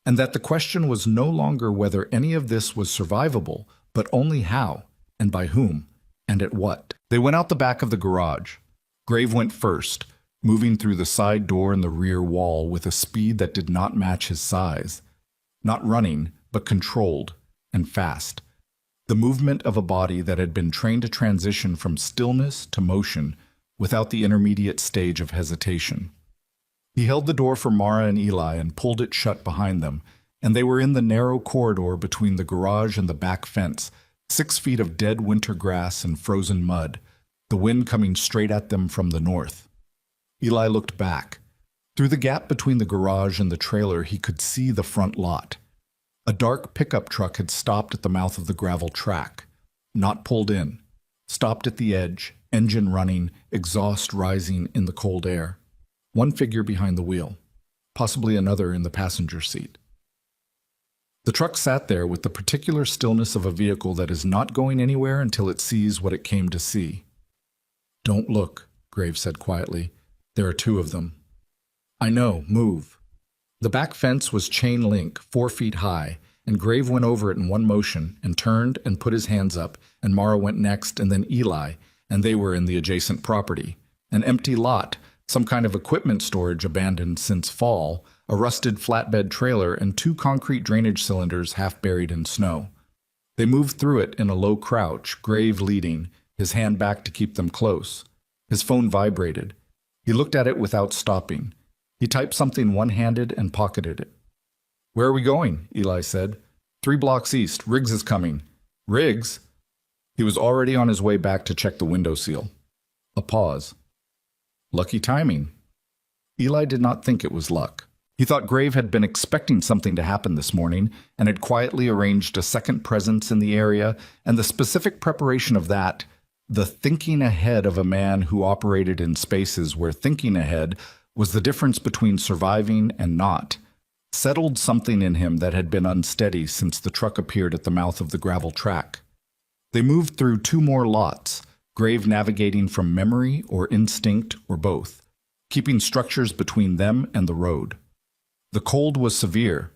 and that the question was no longer whether any of this was survivable, but only how, and by whom, and at what. They went out the back of the garage. Grave went first, moving through the side door and the rear wall with a speed that did not match his size. Not running, but controlled, and fast. The movement of a body that had been trained to transition from stillness to motion without the intermediate stage of hesitation. He held the door for Mara and Eli and pulled it shut behind them, and they were in the narrow corridor between the garage and the back fence, 6 feet of dead winter grass and frozen mud, the wind coming straight at them from the north. Eli looked back. Through the gap between the garage and the trailer, he could see the front lot. A dark pickup truck had stopped at the mouth of the gravel track, not pulled in, stopped at the edge, engine running, exhaust rising in the cold air. One figure behind the wheel, possibly another in the passenger seat. The truck sat there with the particular stillness of a vehicle that is not going anywhere until it sees what it came to see. "Don't look," Graves said quietly. "There are 2 of them." "I know, move." The back fence was chain link, 4 feet high, and Grave went over it in one motion and turned and put his hands up, and Mara went next, and then Eli, and they were in the adjacent property. An empty lot, some kind of equipment storage abandoned since fall, a rusted flatbed trailer, and 2 concrete drainage cylinders half buried in snow. They moved through it in a low crouch, Grave leading, his hand back to keep them close. His phone vibrated. He looked at it without stopping. He typed something one-handed and pocketed it. "Where are we going?" Eli said. 3 blocks east. Riggs is coming." "Riggs?" He was already on his way back to check the window seal. A pause. "Lucky timing." Eli did not think it was luck. He thought Grave had been expecting something to happen this morning and had quietly arranged a second presence in the area, and the specific preparation of that, the thinking ahead of a man who operated in spaces where thinking ahead was the difference between surviving and not, settled something in him that had been unsteady since the truck appeared at the mouth of the gravel track. They moved through 2 more lots, Grave navigating from memory or instinct or both, keeping structures between them and the road. The cold was severe,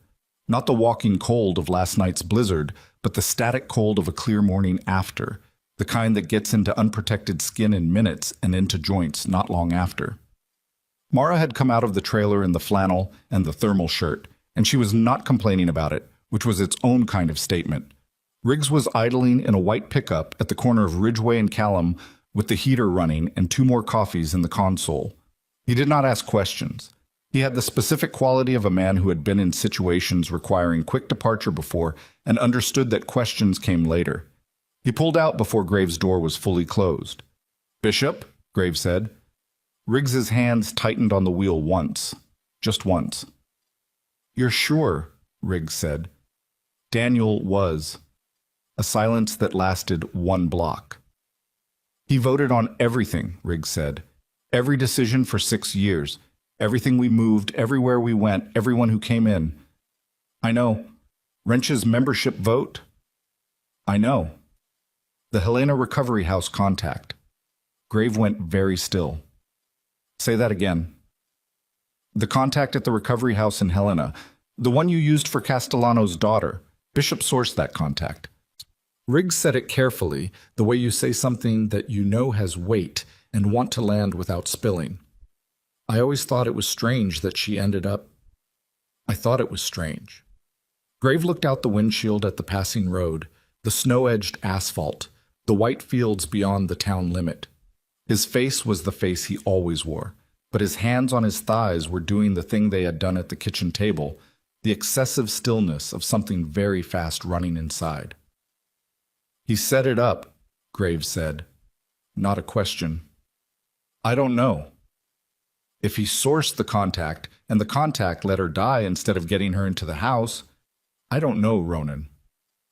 not the walking cold of last night's blizzard, but the static cold of a clear morning after, the kind that gets into unprotected skin in minutes and into joints not long after. Mara had come out of the trailer in the flannel and the thermal shirt, and she was not complaining about it, which was its own kind of statement. Riggs was idling in a white pickup at the corner of Ridgeway and Callum with the heater running and 2 more coffees in the console. He did not ask questions. He had the specific quality of a man who had been in situations requiring quick departure before and understood that questions came later. He pulled out before Graves' door was fully closed. "Bishop?" Graves said. Riggs's hands tightened on the wheel once. Just once. "You're sure?" Riggs said. Daniel was. A silence that lasted 1 block. "He voted on everything," Riggs said. "Every decision for 6 years. Everything we moved, everywhere we went, everyone who came in." "I know. Wrench's membership vote?" "I know." "The Helena Recovery House contact." Grave went very still. "Say that again." "The contact at the recovery house in Helena. The one you used for Castellano's daughter. Bishop sourced that contact." Riggs said it carefully, the way you say something that you know has weight and want to land without spilling. "I always thought it was strange that she ended up—" "I thought it was strange." Grave looked out the windshield at the passing road, the snow-edged asphalt, the white fields beyond the town limit. His face was the face he always wore, but his hands on his thighs were doing the thing they had done at the kitchen table, the excessive stillness of something very fast running inside. "He set it up," Graves said. Not a question. "I don't know." "If he sourced the contact, and the contact let her die instead of getting her into the house—" "I don't know, Ronan."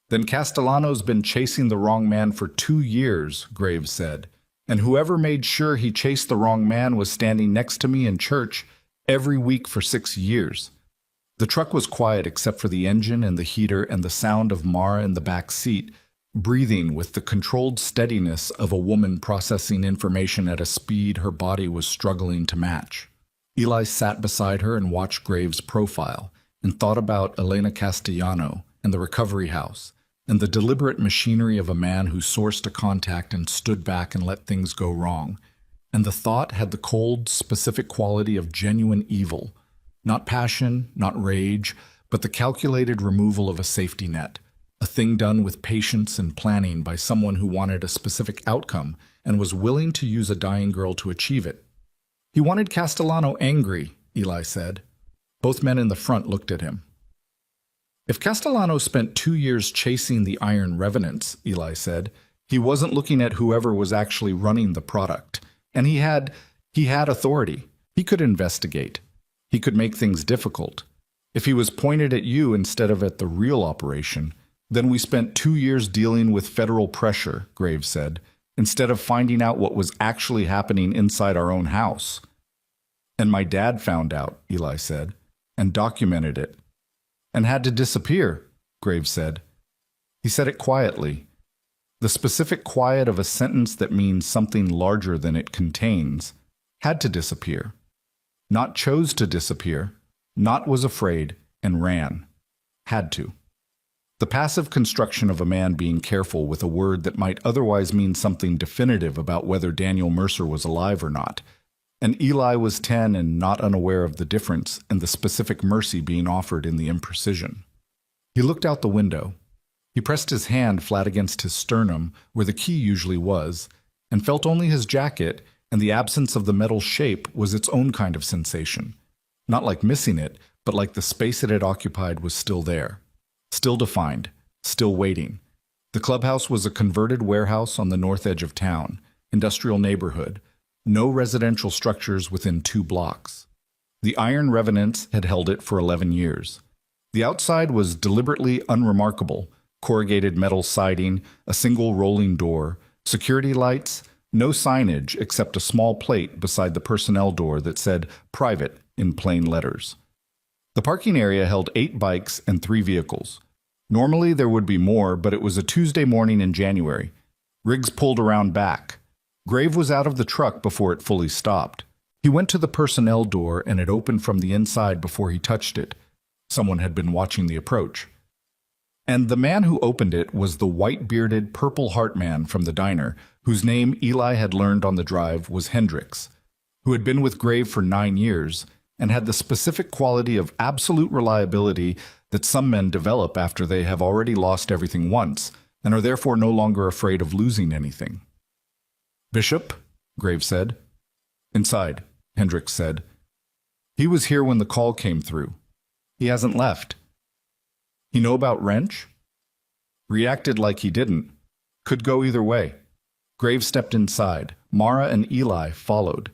"Then Castellano's been chasing the wrong man for 2 years," Graves said. "And whoever made sure he chased the wrong man was standing next to me in church every week for 6 years. The truck was quiet except for the engine and the heater and the sound of Mara in the back seat, breathing with the controlled steadiness of a woman processing information at a speed her body was struggling to match. Eli sat beside her and watched Graves' profile and thought about Elena Castellano and the recovery house and the deliberate machinery of a man who sourced a contact and stood back and let things go wrong. And the thought had the cold, specific quality of genuine evil, not passion, not rage, but the calculated removal of a safety net, a thing done with patience and planning by someone who wanted a specific outcome and was willing to use a dying girl to achieve it. "He wanted Castellano angry," Eli said. Both men in the front looked at him. "If Castellano spent 2 years chasing the iron revenants," Eli said, "he wasn't looking at whoever was actually running the product. And he had authority. He could investigate. He could make things difficult. If he was pointed at you instead of at the real operation, then we spent 2 years dealing with federal pressure," Graves said, "instead of finding out what was actually happening inside our own house." "And my dad found out," Eli said, "and documented it." "And had to disappear," Graves said. He said it quietly. The specific quiet of a sentence that means something larger than it contains. Had to disappear. Not chose to disappear. Not was afraid and ran. Had to. The passive construction of a man being careful with a word that might otherwise mean something definitive about whether Daniel Mercer was alive or not. And Eli was 10 and not unaware of the difference and the specific mercy being offered in the imprecision. He looked out the window. He pressed his hand flat against his sternum, where the key usually was, and felt only his jacket, and the absence of the metal shape was its own kind of sensation. Not like missing it, but like the space it had occupied was still there. Still defined. Still waiting. The clubhouse was a converted warehouse on the north edge of town, industrial neighborhood. No residential structures within 2 blocks. The iron revenants had held it for 11 years. The outside was deliberately unremarkable. Corrugated metal siding, a single rolling door, security lights, no signage except a small plate beside the personnel door that said "Private" in plain letters. The parking area held 8 bikes and 3 vehicles. Normally there would be more, but it was a Tuesday morning in January. Rigs pulled around back. Grave was out of the truck before it fully stopped. He went to the personnel door and it opened from the inside before he touched it. Someone had been watching the approach. And the man who opened it was the white-bearded, Purple Heart man from the diner, whose name Eli had learned on the drive was Hendricks, who had been with Grave for 9 years and had the specific quality of absolute reliability that some men develop after they have already lost everything once and are therefore no longer afraid of losing anything. "Bishop?" Graves said. "Inside," Hendricks said. "He was here when the call came through. He hasn't left." "He know about Wrench?" Reacted like he didn't. Could go either way. Graves stepped inside. Mara and Eli followed.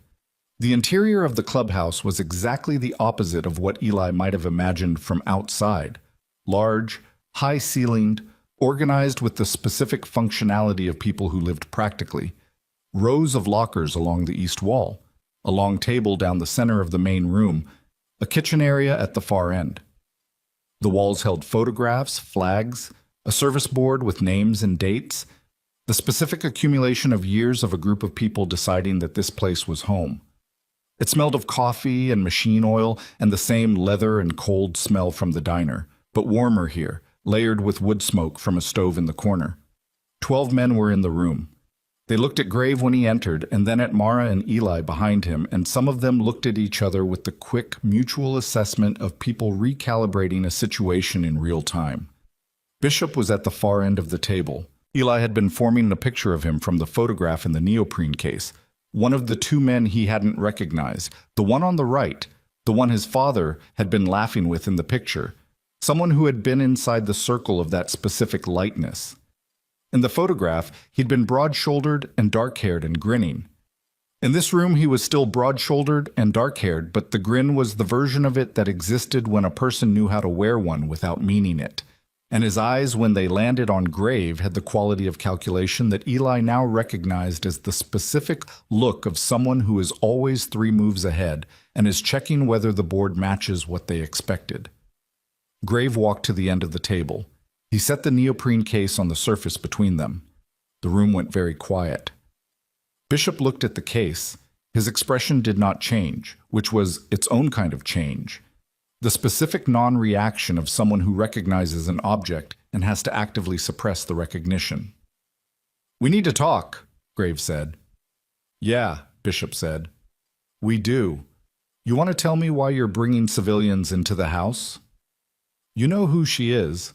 The interior of the clubhouse was exactly the opposite of what Eli might have imagined from outside. Large, high-ceilinged, organized with the specific functionality of people who lived practically. Rows of lockers along the east wall, a long table down the center of the main room, a kitchen area at the far end. The walls held photographs, flags, a service board with names and dates, the specific accumulation of years of a group of people deciding that this place was home. It smelled of coffee and machine oil and the same leather and cold smell from the diner, but warmer here, layered with wood smoke from a stove in the corner. 12 men were in the room. They looked at Grave when he entered, and then at Mara and Eli behind him, and some of them looked at each other with the quick, mutual assessment of people recalibrating a situation in real time. Bishop was at the far end of the table. Eli had been forming a picture of him from the photograph in the neoprene case, One of the two men he hadn't recognized, the one on the right, the one his father had been laughing with in the picture, someone who had been inside the circle of that specific lightness. In the photograph, he'd been broad-shouldered and dark-haired and grinning. In this room, he was still broad-shouldered and dark-haired, but the grin was the version of it that existed when a person knew how to wear one without meaning it. And his eyes, when they landed on Grave, had the quality of calculation that Eli now recognized as the specific look of someone who is always 3 moves ahead and is checking whether the board matches what they expected. Grave walked to the end of the table. He set the neoprene case on the surface between them. The room went very quiet. Bishop looked at the case. His expression did not change, which was its own kind of change. The specific non-reaction of someone who recognizes an object and has to actively suppress the recognition. "We need to talk," Graves said. "Yeah," Bishop said. "We do. You want to tell me why you're bringing civilians into the house?" "You know who she is.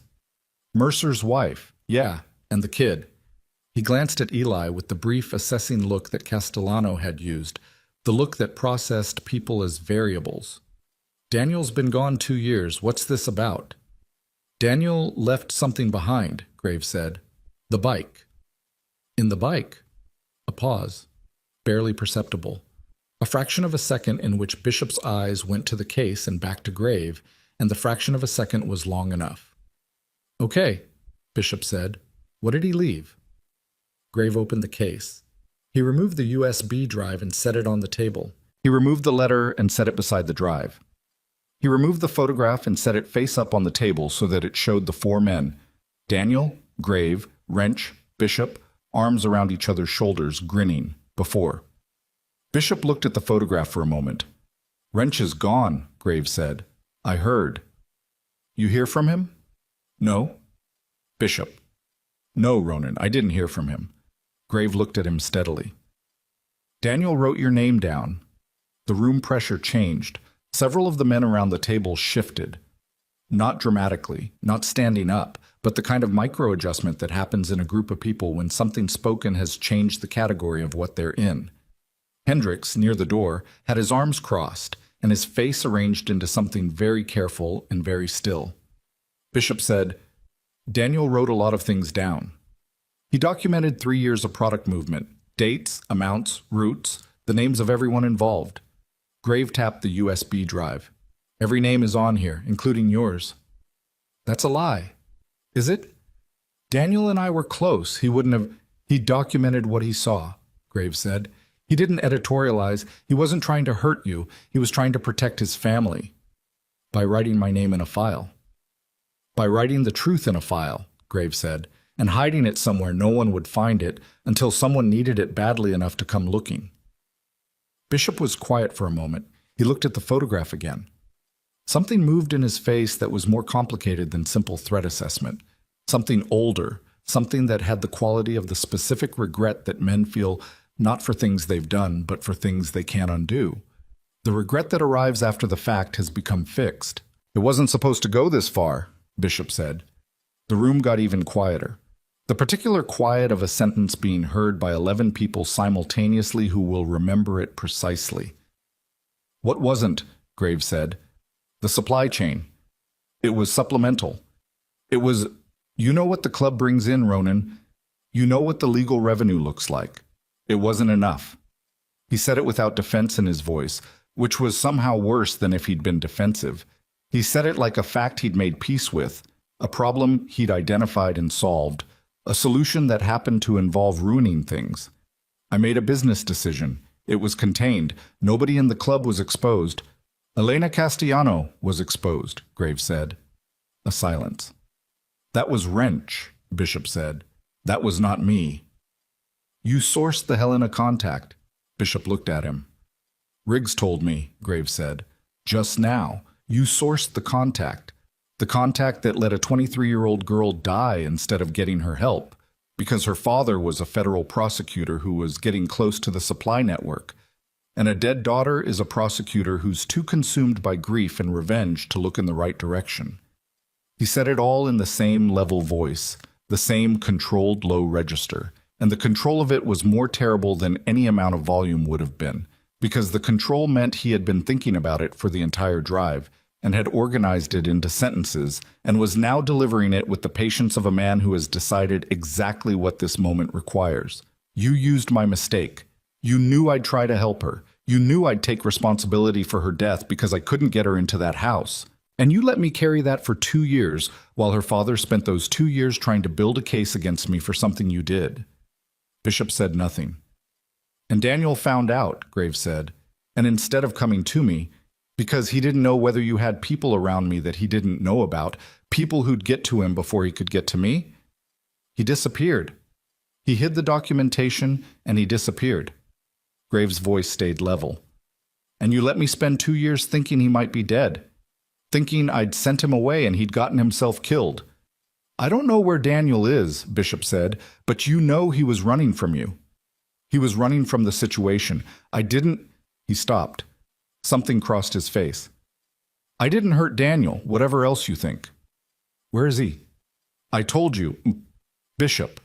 Mercer's wife. Yeah, and the kid." He glanced at Eli with the brief, assessing look that Castellano had used, the look that processed people as variables. "Daniel's been gone 2 years. What's this about?" "Daniel left something behind," Graves said. "The bike." "In the bike?" A pause, barely perceptible. A fraction of a second in which Bishop's eyes went to the case and back to Grave, and the fraction of a second was long enough. "Okay," Bishop said. "What did he leave?" Grave opened the case. He removed the USB drive and set it on the table. He removed the letter and set it beside the drive. He removed the photograph and set it face up on the table so that it showed the 4 men, Daniel, Grave, Wrench, Bishop, arms around each other's shoulders, grinning, before. Bishop looked at the photograph for a moment. "Wrench is gone," Grave said. "I heard." "You hear from him?" "No." Bishop. "No, Ronan, I didn't hear from him." Grave looked at him steadily. "Daniel wrote your name down." The room pressure changed. Several of the men around the table shifted. Not dramatically, not standing up, but the kind of micro-adjustment that happens in a group of people when something spoken has changed the category of what they're in. Hendricks, near the door, had his arms crossed and his face arranged into something very careful and very still. Bishop said, "Daniel wrote a lot of things down. He documented 3 years of product movement, dates, amounts, routes, the names of everyone involved." Grave tapped the USB drive. "Every name is on here, including yours." "That's a lie." "Is it?" "Daniel and I were close. He documented what he saw," Grave said. "He didn't editorialize. He wasn't trying to hurt you. He was trying to protect his family." "By writing my name in a file." "By writing the truth in a file," Grave said, "and hiding it somewhere no one would find it until someone needed it badly enough to come looking." Bishop was quiet for a moment. He looked at the photograph again. Something moved in his face that was more complicated than simple threat assessment. Something older, something that had the quality of the specific regret that men feel not for things they've done, but for things they can't undo. The regret that arrives after the fact has become fixed. "It wasn't supposed to go this far," Bishop said. The room got even quieter. The particular quiet of a sentence being heard by 11 people simultaneously who will remember it precisely. "What wasn't?" Graves said. "The supply chain. It was supplemental. It was, you know what the club brings in, Ronan. You know what the legal revenue looks like. It wasn't enough." He said it without defense in his voice, which was somehow worse than if he'd been defensive. He said it like a fact he'd made peace with, a problem he'd identified and solved, a solution that happened to involve ruining things. "I made a business decision. It was contained. Nobody in the club was exposed. Elena Castellano was exposed," Graves said. A silence. "That was Wrench," Bishop said. "That was not me." "You sourced the Helena contact." Bishop looked at him. "Riggs told me," Graves said. "Just now. You sourced the contact. The contact that let a 23-year-old girl die instead of getting her help, because her father was a federal prosecutor who was getting close to the supply network. And a dead daughter is a prosecutor who's too consumed by grief and revenge to look in the right direction." He said it all in the same level voice, the same controlled low register. and the control of it was more terrible than any amount of volume would have been, because the control meant he had been thinking about it for the entire drive, and had organized it into sentences, and was now delivering it with the patience of a man who has decided exactly what this moment requires. You used my mistake. You knew I'd try to help her. You knew I'd take responsibility for her death because I couldn't get her into that house. And you let me carry that for 2 years, while her father spent those 2 years trying to build a case against me for something you did. Bishop said nothing. And Daniel found out, Graves said, and instead of coming to me, because he didn't know whether you had people around me that he didn't know about, people who'd get to him before he could get to me, he disappeared. He hid the documentation, and he disappeared. Graves' voice stayed level. And you let me spend 2 years thinking he might be dead, thinking I'd sent him away and he'd gotten himself killed. I don't know where Daniel is, Bishop said, but you know he was running from you. He was running from the situation. I didn't... He stopped. Something crossed his face. I didn't hurt Daniel, whatever else you think. Where is he? I told you. Bishop.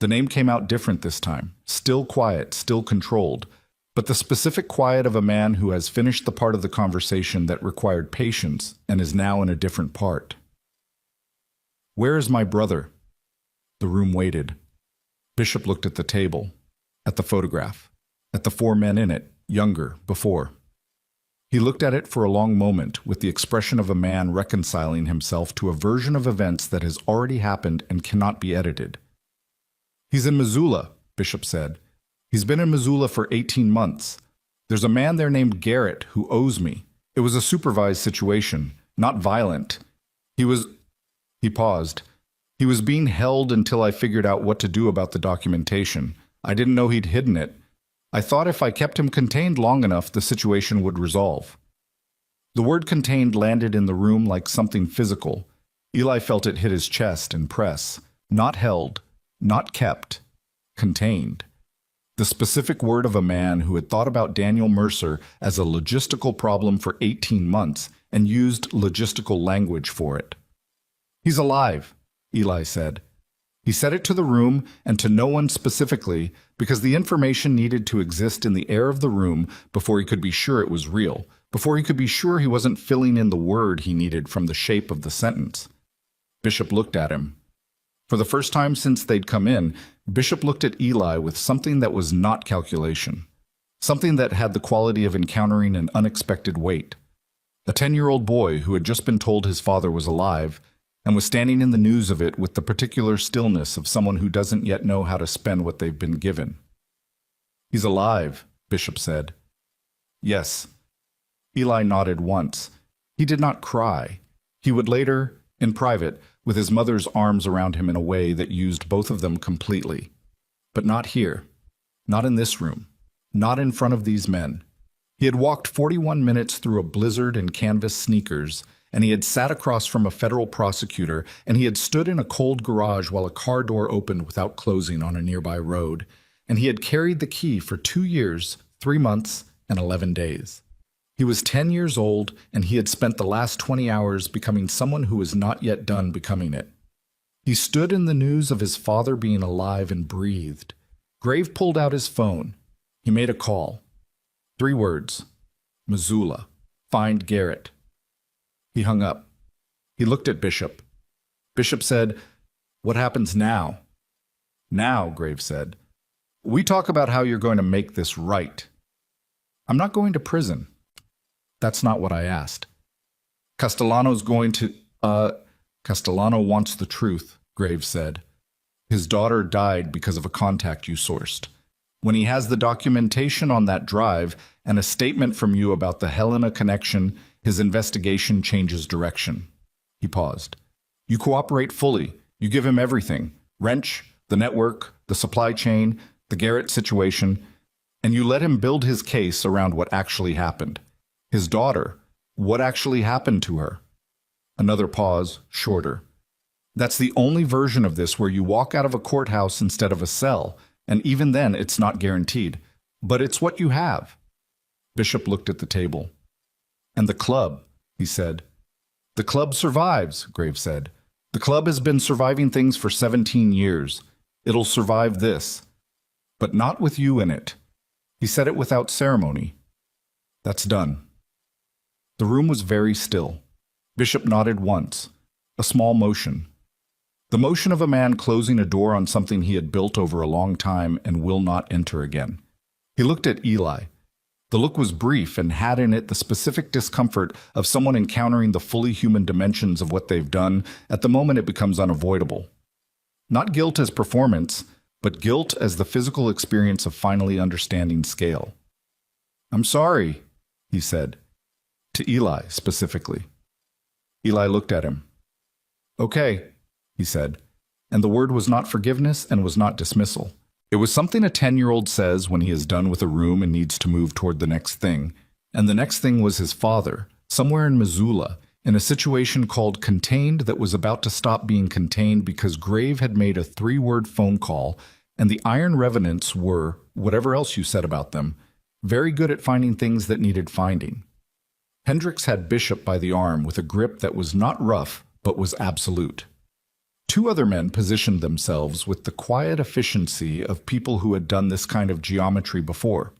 The name came out different this time. Still quiet, still controlled. But the specific quiet of a man who has finished the part of the conversation that required patience and is now in a different part. Where is my brother? The room waited. Bishop looked at the table, at the photograph, at the 4 men in it, younger, before. He looked at it for a long moment with the expression of a man reconciling himself to a version of events that has already happened and cannot be edited. He's in Missoula, Bishop said. He's been in Missoula for 18 months. There's a man there named Garrett who owes me. It was a supervised situation, not violent. He paused. He was being held until I figured out what to do about the documentation. I didn't know he'd hidden it. I thought if I kept him contained long enough, the situation would resolve. The word contained landed in the room like something physical. Eli felt it hit his chest and press. Not held, not kept, contained. The specific word of a man who had thought about Daniel Mercer as a logistical problem for 18 months and used logistical language for it. He's alive, Eli said. He said it to the room and to no one specifically because the information needed to exist in the air of the room before he could be sure it was real, before he could be sure he wasn't filling in the word he needed from the shape of the sentence. Bishop looked at him. For the first time since they'd come in, Bishop looked at Eli with something that was not calculation, something that had the quality of encountering an unexpected weight. A 10-year-old boy who had just been told his father was alive and was standing in the news of it with the particular stillness of someone who doesn't yet know how to spend what they've been given. He's alive, Bishop said. Yes. Eli nodded once. He did not cry. He would later, in private, with his mother's arms around him in a way that used both of them completely. But not here. Not in this room. Not in front of these men. He had walked 41 minutes through a blizzard in canvas sneakers, and he had sat across from a federal prosecutor, and he had stood in a cold garage while a car door opened without closing on a nearby road, and he had carried the key for 2 years, 3 months, and 11 days. He was 10 years old, and he had spent the last 20 hours becoming someone who was not yet done becoming it. He stood in the news of his father being alive and breathed. Grave pulled out his phone. He made a call. 3 words. Missoula. Find Garrett. He hung up. He looked at Bishop. Bishop said, "What happens now?" "Now," Graves said, "we talk about how you're going to make this right." "I'm not going to prison." "That's not what I asked." "Castellano's going to, Castellano wants the truth," Graves said. "His daughter died because of a contact you sourced. When he has the documentation on that drive and a statement from you about the Helena connection, his investigation changes direction." He paused. "You cooperate fully. You give him everything. Wrench, the network, the supply chain, the Garrett situation, and you let him build his case around what actually happened. His daughter, what actually happened to her?" Another pause, shorter. "That's the only version of this where you walk out of a courthouse instead of a cell, and even then it's not guaranteed. But it's what you have." Bishop looked at the table. "And the club," he said. "The club survives," Graves said. "The club has been surviving things for 17 years. It'll survive this. But not with you in it. He said it without ceremony. That's done. The room was very still. Bishop nodded once. A small motion. The motion of a man closing a door on something he had built over a long time and will not enter again. He looked at Eli. The look was brief and had in it the specific discomfort of someone encountering the fully human dimensions of what they've done. At the moment it becomes unavoidable. Not guilt as performance, but guilt as the physical experience of finally understanding scale. "I'm sorry," he said. To Eli, specifically. Eli looked at him. "Okay," he said. And the word was not forgiveness and was not dismissal. It was something a 10-year-old says when he is done with a room and needs to move toward the next thing. And the next thing was his father, somewhere in Missoula, in a situation called contained that was about to stop being contained because Grave had made a 3-word phone call, and the Iron Revenants were, whatever else you said about them, very good at finding things that needed finding. Hendricks had Bishop by the arm with a grip that was not rough, but was absolute. 2 other men positioned themselves with the quiet efficiency of people who had done this kind of geometry before.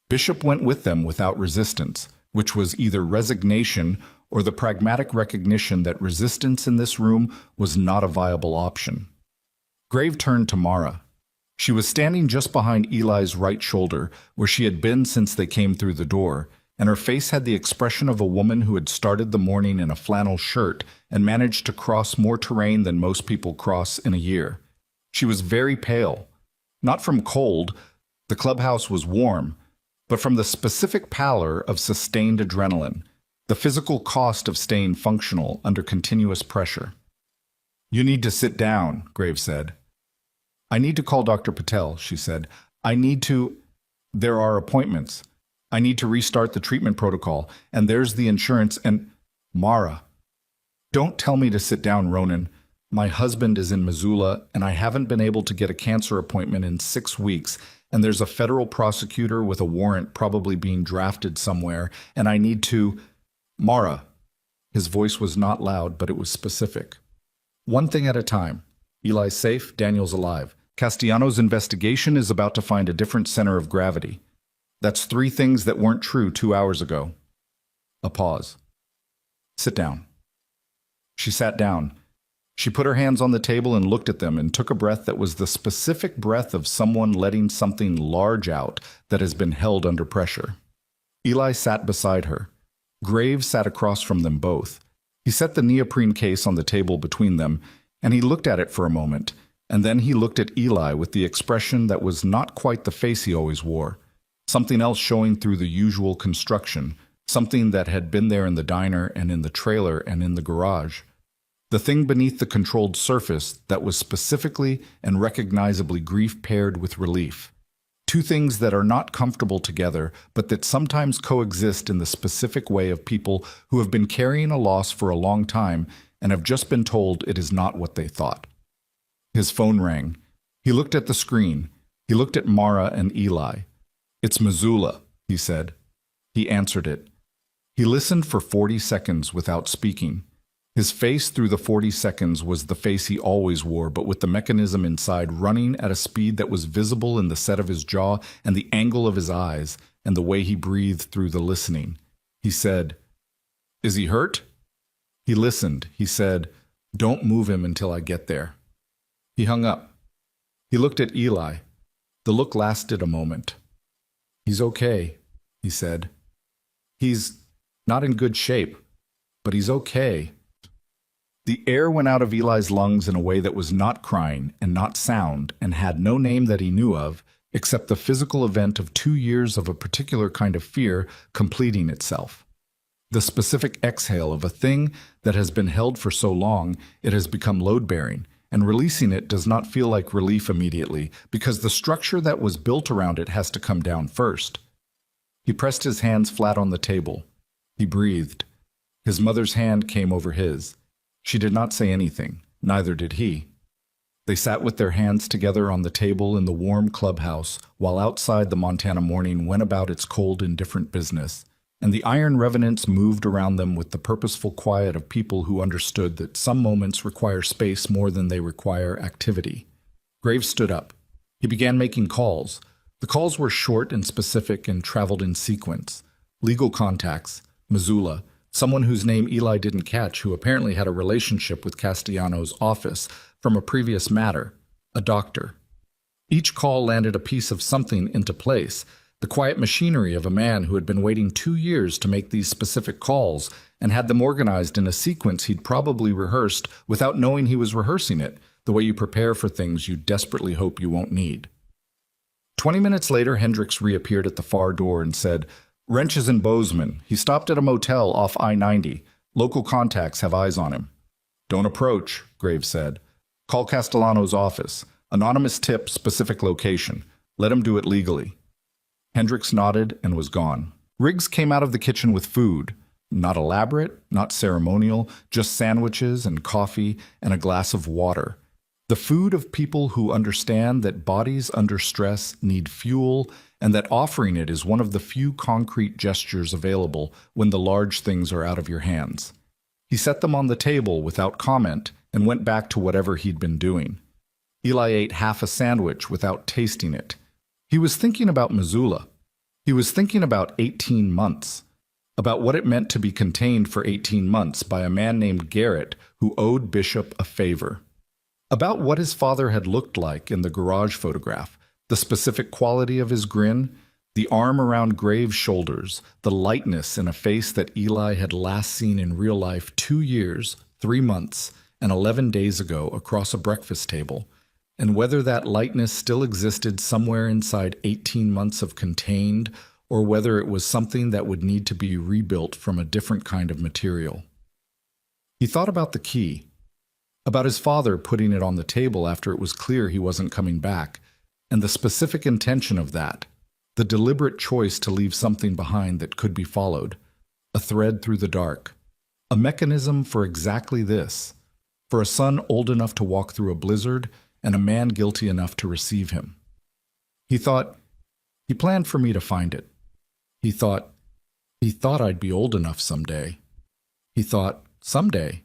Bishop went with them without resistance, which was either resignation or the pragmatic recognition that resistance in this room was not a viable option. Grave turned to Mara. She was standing just behind Eli's right shoulder, where she had been since they came through the door, and her face had the expression of a woman who had started the morning in a flannel shirt and managed to cross more terrain than most people cross in a year. She was very pale, not from cold, the clubhouse was warm, but from the specific pallor of sustained adrenaline, the physical cost of staying functional under continuous pressure. "You need to sit down," Graves said. "I need to call Dr. Patel," she said. "I need to... There are appointments. I need to restart the treatment protocol, and there's the insurance and... Mara. Don't tell me to sit down, Ronan. My husband is in Missoula, and I haven't been able to get a cancer appointment in 6 weeks, and there's a federal prosecutor with a warrant probably being drafted somewhere, and I need to... Mara." His voice was not loud, but it was specific. "One thing at a time. Eli's safe, Daniel's alive. Castellano's investigation is about to find a different center of gravity. That's 3 things that weren't true 2 hours ago." A pause. "Sit down." She sat down. She put her hands on the table and looked at them and took a breath that was the specific breath of someone letting something large out that has been held under pressure. Eli sat beside her. Graves sat across from them both. He set the neoprene case on the table between them, and he looked at it for a moment, and then he looked at Eli with the expression that was not quite the face he always wore. Something else showing through the usual construction, something that had been there in the diner and in the trailer and in the garage. The thing beneath the controlled surface that was specifically and recognizably grief paired with relief. 2 things that are not comfortable together, but that sometimes coexist in the specific way of people who have been carrying a loss for a long time and have just been told it is not what they thought. His phone rang. He looked at the screen. He looked at Mara and Eli. "It's Missoula," he said. He answered it. He listened for 40 seconds without speaking. His face through the 40 seconds was the face he always wore, but with the mechanism inside running at a speed that was visible in the set of his jaw and the angle of his eyes and the way he breathed through the listening. He said, "Is he hurt?" He listened. He said, "Don't move him until I get there." He hung up. He looked at Eli. The look lasted a moment. "He's okay," he said. "He's not in good shape, but he's okay." The air went out of Eli's lungs in a way that was not crying and not sound and had no name that he knew of, except the physical event of 2 years of a particular kind of fear completing itself. The specific exhale of a thing that has been held for so long it has become load-bearing, and releasing it does not feel like relief immediately because the structure that was built around it has to come down first. He pressed his hands flat on the table. He breathed. His mother's hand came over his. She did not say anything, neither did he. They sat with their hands together on the table in the warm clubhouse, while outside the Montana morning went about its cold, indifferent business, and the Iron Revenants moved around them with the purposeful quiet of people who understood that some moments require space more than they require activity. Graves stood up. He began making calls. The calls were short and specific and traveled in sequence. Legal contacts, Missoula, someone whose name Eli didn't catch who apparently had a relationship with Castellano's office from a previous matter, a doctor. Each call landed a piece of something into place, the quiet machinery of a man who had been waiting 2 years to make these specific calls and had them organized in a sequence he'd probably rehearsed without knowing he was rehearsing it, the way you prepare for things you desperately hope you won't need. 20 minutes later, Hendricks reappeared at the far door and said, "Wrench is in Bozeman. He stopped at a motel off I-90. Local contacts have eyes on him." "Don't approach," Graves said. "Call Castellano's office. Anonymous tip, specific location. Let him do it legally." Hendricks nodded and was gone. Riggs came out of the kitchen with food. Not elaborate, not ceremonial, just sandwiches and coffee and a glass of water. The food of people who understand that bodies under stress need fuel and that offering it is one of the few concrete gestures available when the large things are out of your hands. He set them on the table without comment and went back to whatever he'd been doing. Eli ate half a sandwich without tasting it. He was thinking about Missoula. He was thinking about 18 months. About what it meant to be contained for 18 months by a man named Garrett who owed Bishop a favor. About what his father had looked like in the garage photograph, the specific quality of his grin, the arm around Graves' shoulders, the lightness in a face that Eli had last seen in real life 2 years, 3 months, and 11 days ago across a breakfast table, and whether that lightness still existed somewhere inside 18 months of contained, or whether it was something that would need to be rebuilt from a different kind of material. He thought about the key, about his father putting it on the table after it was clear he wasn't coming back, and the specific intention of that, the deliberate choice to leave something behind that could be followed, a thread through the dark, a mechanism for exactly this, for a son old enough to walk through a blizzard and a man guilty enough to receive him. He thought, he planned for me to find it. He thought I'd be old enough someday. He thought, someday.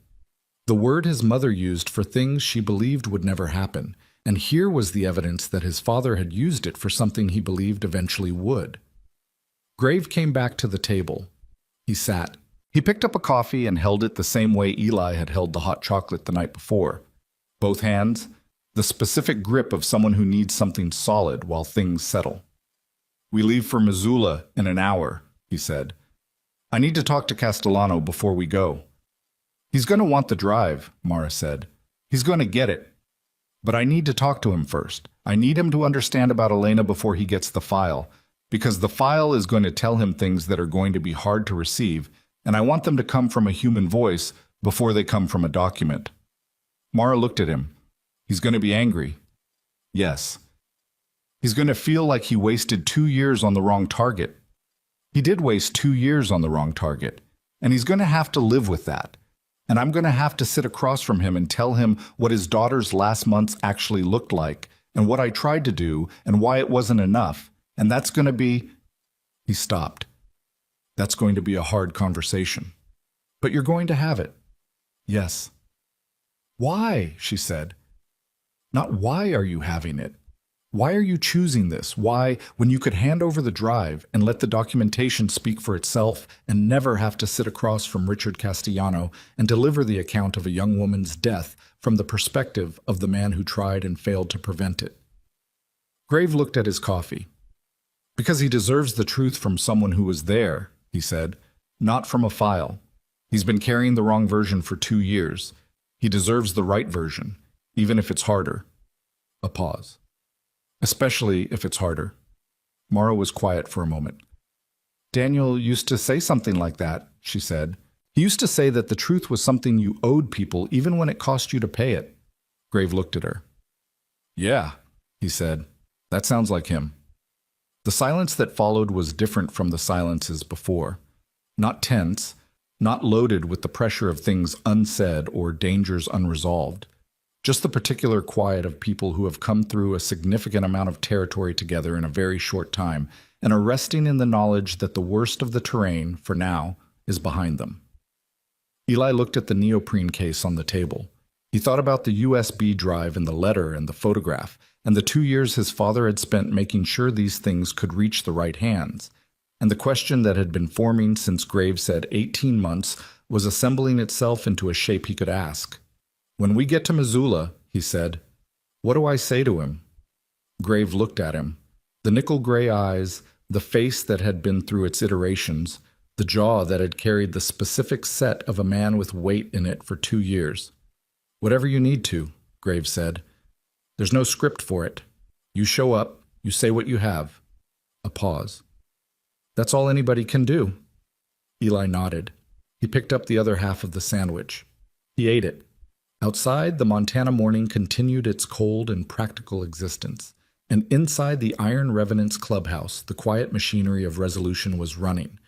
The word his mother used for things she believed would never happen, and here was the evidence that his father had used it for something he believed eventually would. Graves came back to the table. He sat. He picked up a coffee and held it the same way Eli had held the hot chocolate the night before. Both hands, the specific grip of someone who needs something solid while things settle. "We leave for Missoula in an hour," he said. "I need to talk to Castellano before we go." "He's going to want the drive," Mara said. "He's going to get it. But I need to talk to him first. I need him to understand about Elena before he gets the file, because the file is going to tell him things that are going to be hard to receive, and I want them to come from a human voice before they come from a document." Mara looked at him. "He's going to be angry." "Yes." "He's going to feel like he wasted 2 years on the wrong target." "He did waste 2 years on the wrong target, and he's going to have to live with that. And I'm going to have to sit across from him and tell him what his daughter's last months actually looked like, and what I tried to do, and why it wasn't enough. And that's going to be—" He stopped. "That's going to be a hard conversation. But you're going to have it." "Yes." "Why?" she said. "Not why are you having it? Why are you choosing this? Why, when you could hand over the drive and let the documentation speak for itself and never have to sit across from Richard Castellano and deliver the account of a young woman's death from the perspective of the man who tried and failed to prevent it?" Graves looked at his coffee. "Because he deserves the truth from someone who was there," he said, "not from a file. He's been carrying the wrong version for 2 years. He deserves the right version, even if it's harder." A pause. "Especially if it's harder." Mara was quiet for a moment. "Daniel used to say something like that," she said. "He used to say that the truth was something you owed people even when it cost you to pay it." Graves looked at her. "Yeah," he said. "That sounds like him." The silence that followed was different from the silences before. Not tense, not loaded with the pressure of things unsaid or dangers unresolved. Just the particular quiet of people who have come through a significant amount of territory together in a very short time and are resting in the knowledge that the worst of the terrain, for now, is behind them. Eli looked at the neoprene case on the table. He thought about the USB drive and the letter and the photograph, and the 2 years his father had spent making sure these things could reach the right hands. And the question that had been forming since Graves said 18 months was assembling itself into a shape he could ask. "When we get to Missoula," he said, "what do I say to him?" Grave looked at him. The nickel-gray eyes, the face that had been through its iterations, the jaw that had carried the specific set of a man with weight in it for 2 years. "Whatever you need to," Graves said. "There's no script for it. You show up, you say what you have." A pause. "That's all anybody can do." Eli nodded. He picked up the other half of the sandwich. He ate it. Outside, the Montana morning continued its cold and practical existence, and inside the Iron Revenant's clubhouse, the quiet machinery of resolution was running.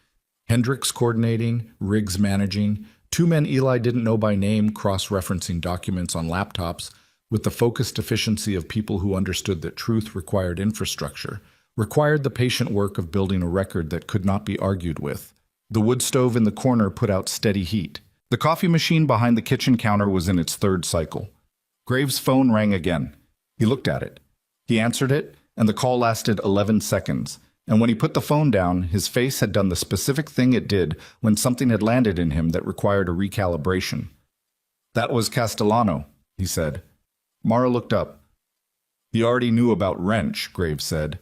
Hendricks coordinating, Riggs managing, 2 men Eli didn't know by name cross-referencing documents on laptops with the focused efficiency of people who understood that truth required infrastructure, required the patient work of building a record that could not be argued with. The wood stove in the corner put out steady heat. The coffee machine behind the kitchen counter was in its 3rd cycle. Graves' phone rang again. He looked at it. He answered it, and the call lasted 11 seconds. And when he put the phone down, his face had done the specific thing it did when something had landed in him that required a recalibration. "That was Castellano," he said. Mara looked up. "He already knew about Wrench," Graves said.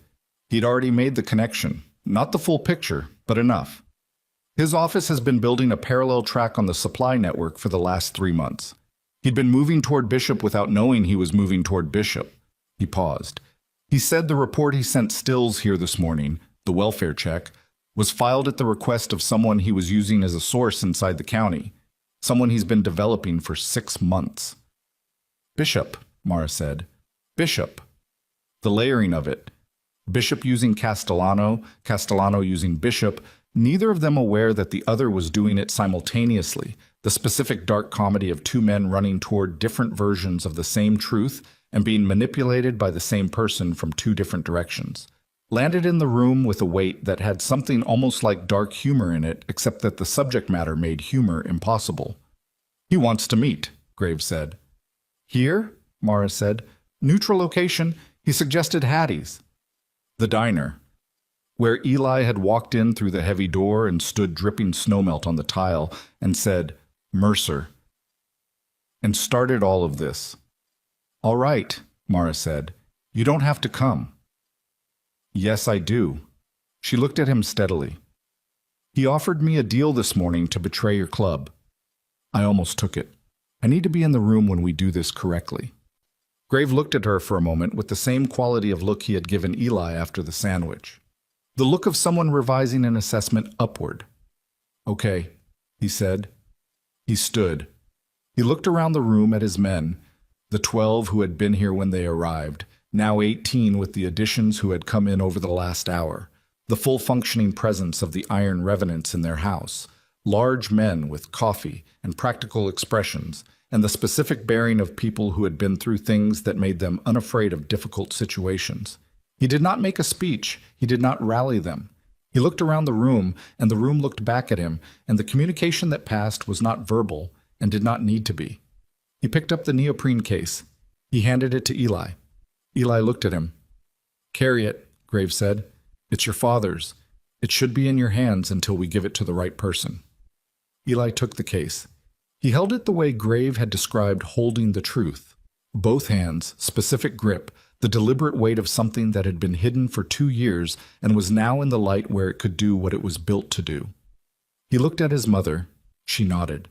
"He'd already made the connection. Not the full picture, but enough. His office has been building a parallel track on the supply network for the last 3 months. He'd been moving toward Bishop without knowing he was moving toward Bishop." He paused. "He said the report he sent Stills here this morning, the welfare check, was filed at the request of someone he was using as a source inside the county, someone he's been developing for 6 months. "Bishop," Mara said. "Bishop. The layering of it. Bishop using Castellano, Castellano using Bishop, neither of them aware that the other was doing it simultaneously, the specific dark comedy of 2 men running toward different versions of the same truth and being manipulated by the same person from 2 different directions. Landed in the room with a weight that had something almost like dark humor in it, except that the subject matter made humor impossible. "He wants to meet," Graves said. "Here?" Mara said. "Neutral location. He suggested Hattie's." The diner, where Eli had walked in through the heavy door and stood dripping snowmelt on the tile and said, "Mercer," and started all of this. "All right," Mara said. "You don't have to come." "Yes, I do." She looked at him steadily. "He offered me a deal this morning to betray your club. I almost took it. I need to be in the room when we do this correctly." Grave looked at her for a moment with the same quality of look he had given Eli after the sandwich. The look of someone revising an assessment upward. "Okay," he said. He stood. He looked around the room at his men, the 12 who had been here when they arrived, now 18 with the additions who had come in over the last hour, the full functioning presence of the Iron Revenants in their house, large men with coffee and practical expressions, and the specific bearing of people who had been through things that made them unafraid of difficult situations. He did not make a speech. He did not rally them. He looked around the room, and the room looked back at him, and the communication that passed was not verbal and did not need to be. He picked up the neoprene case. He handed it to Eli. Eli looked at him. "Carry it," Graves said. "It's your father's. It should be in your hands until we give it to the right person." Eli took the case. He held it the way Grave had described holding the truth. Both hands, specific grip, the deliberate weight of something that had been hidden for 2 years and was now in the light where it could do what it was built to do. He looked at his mother. She nodded.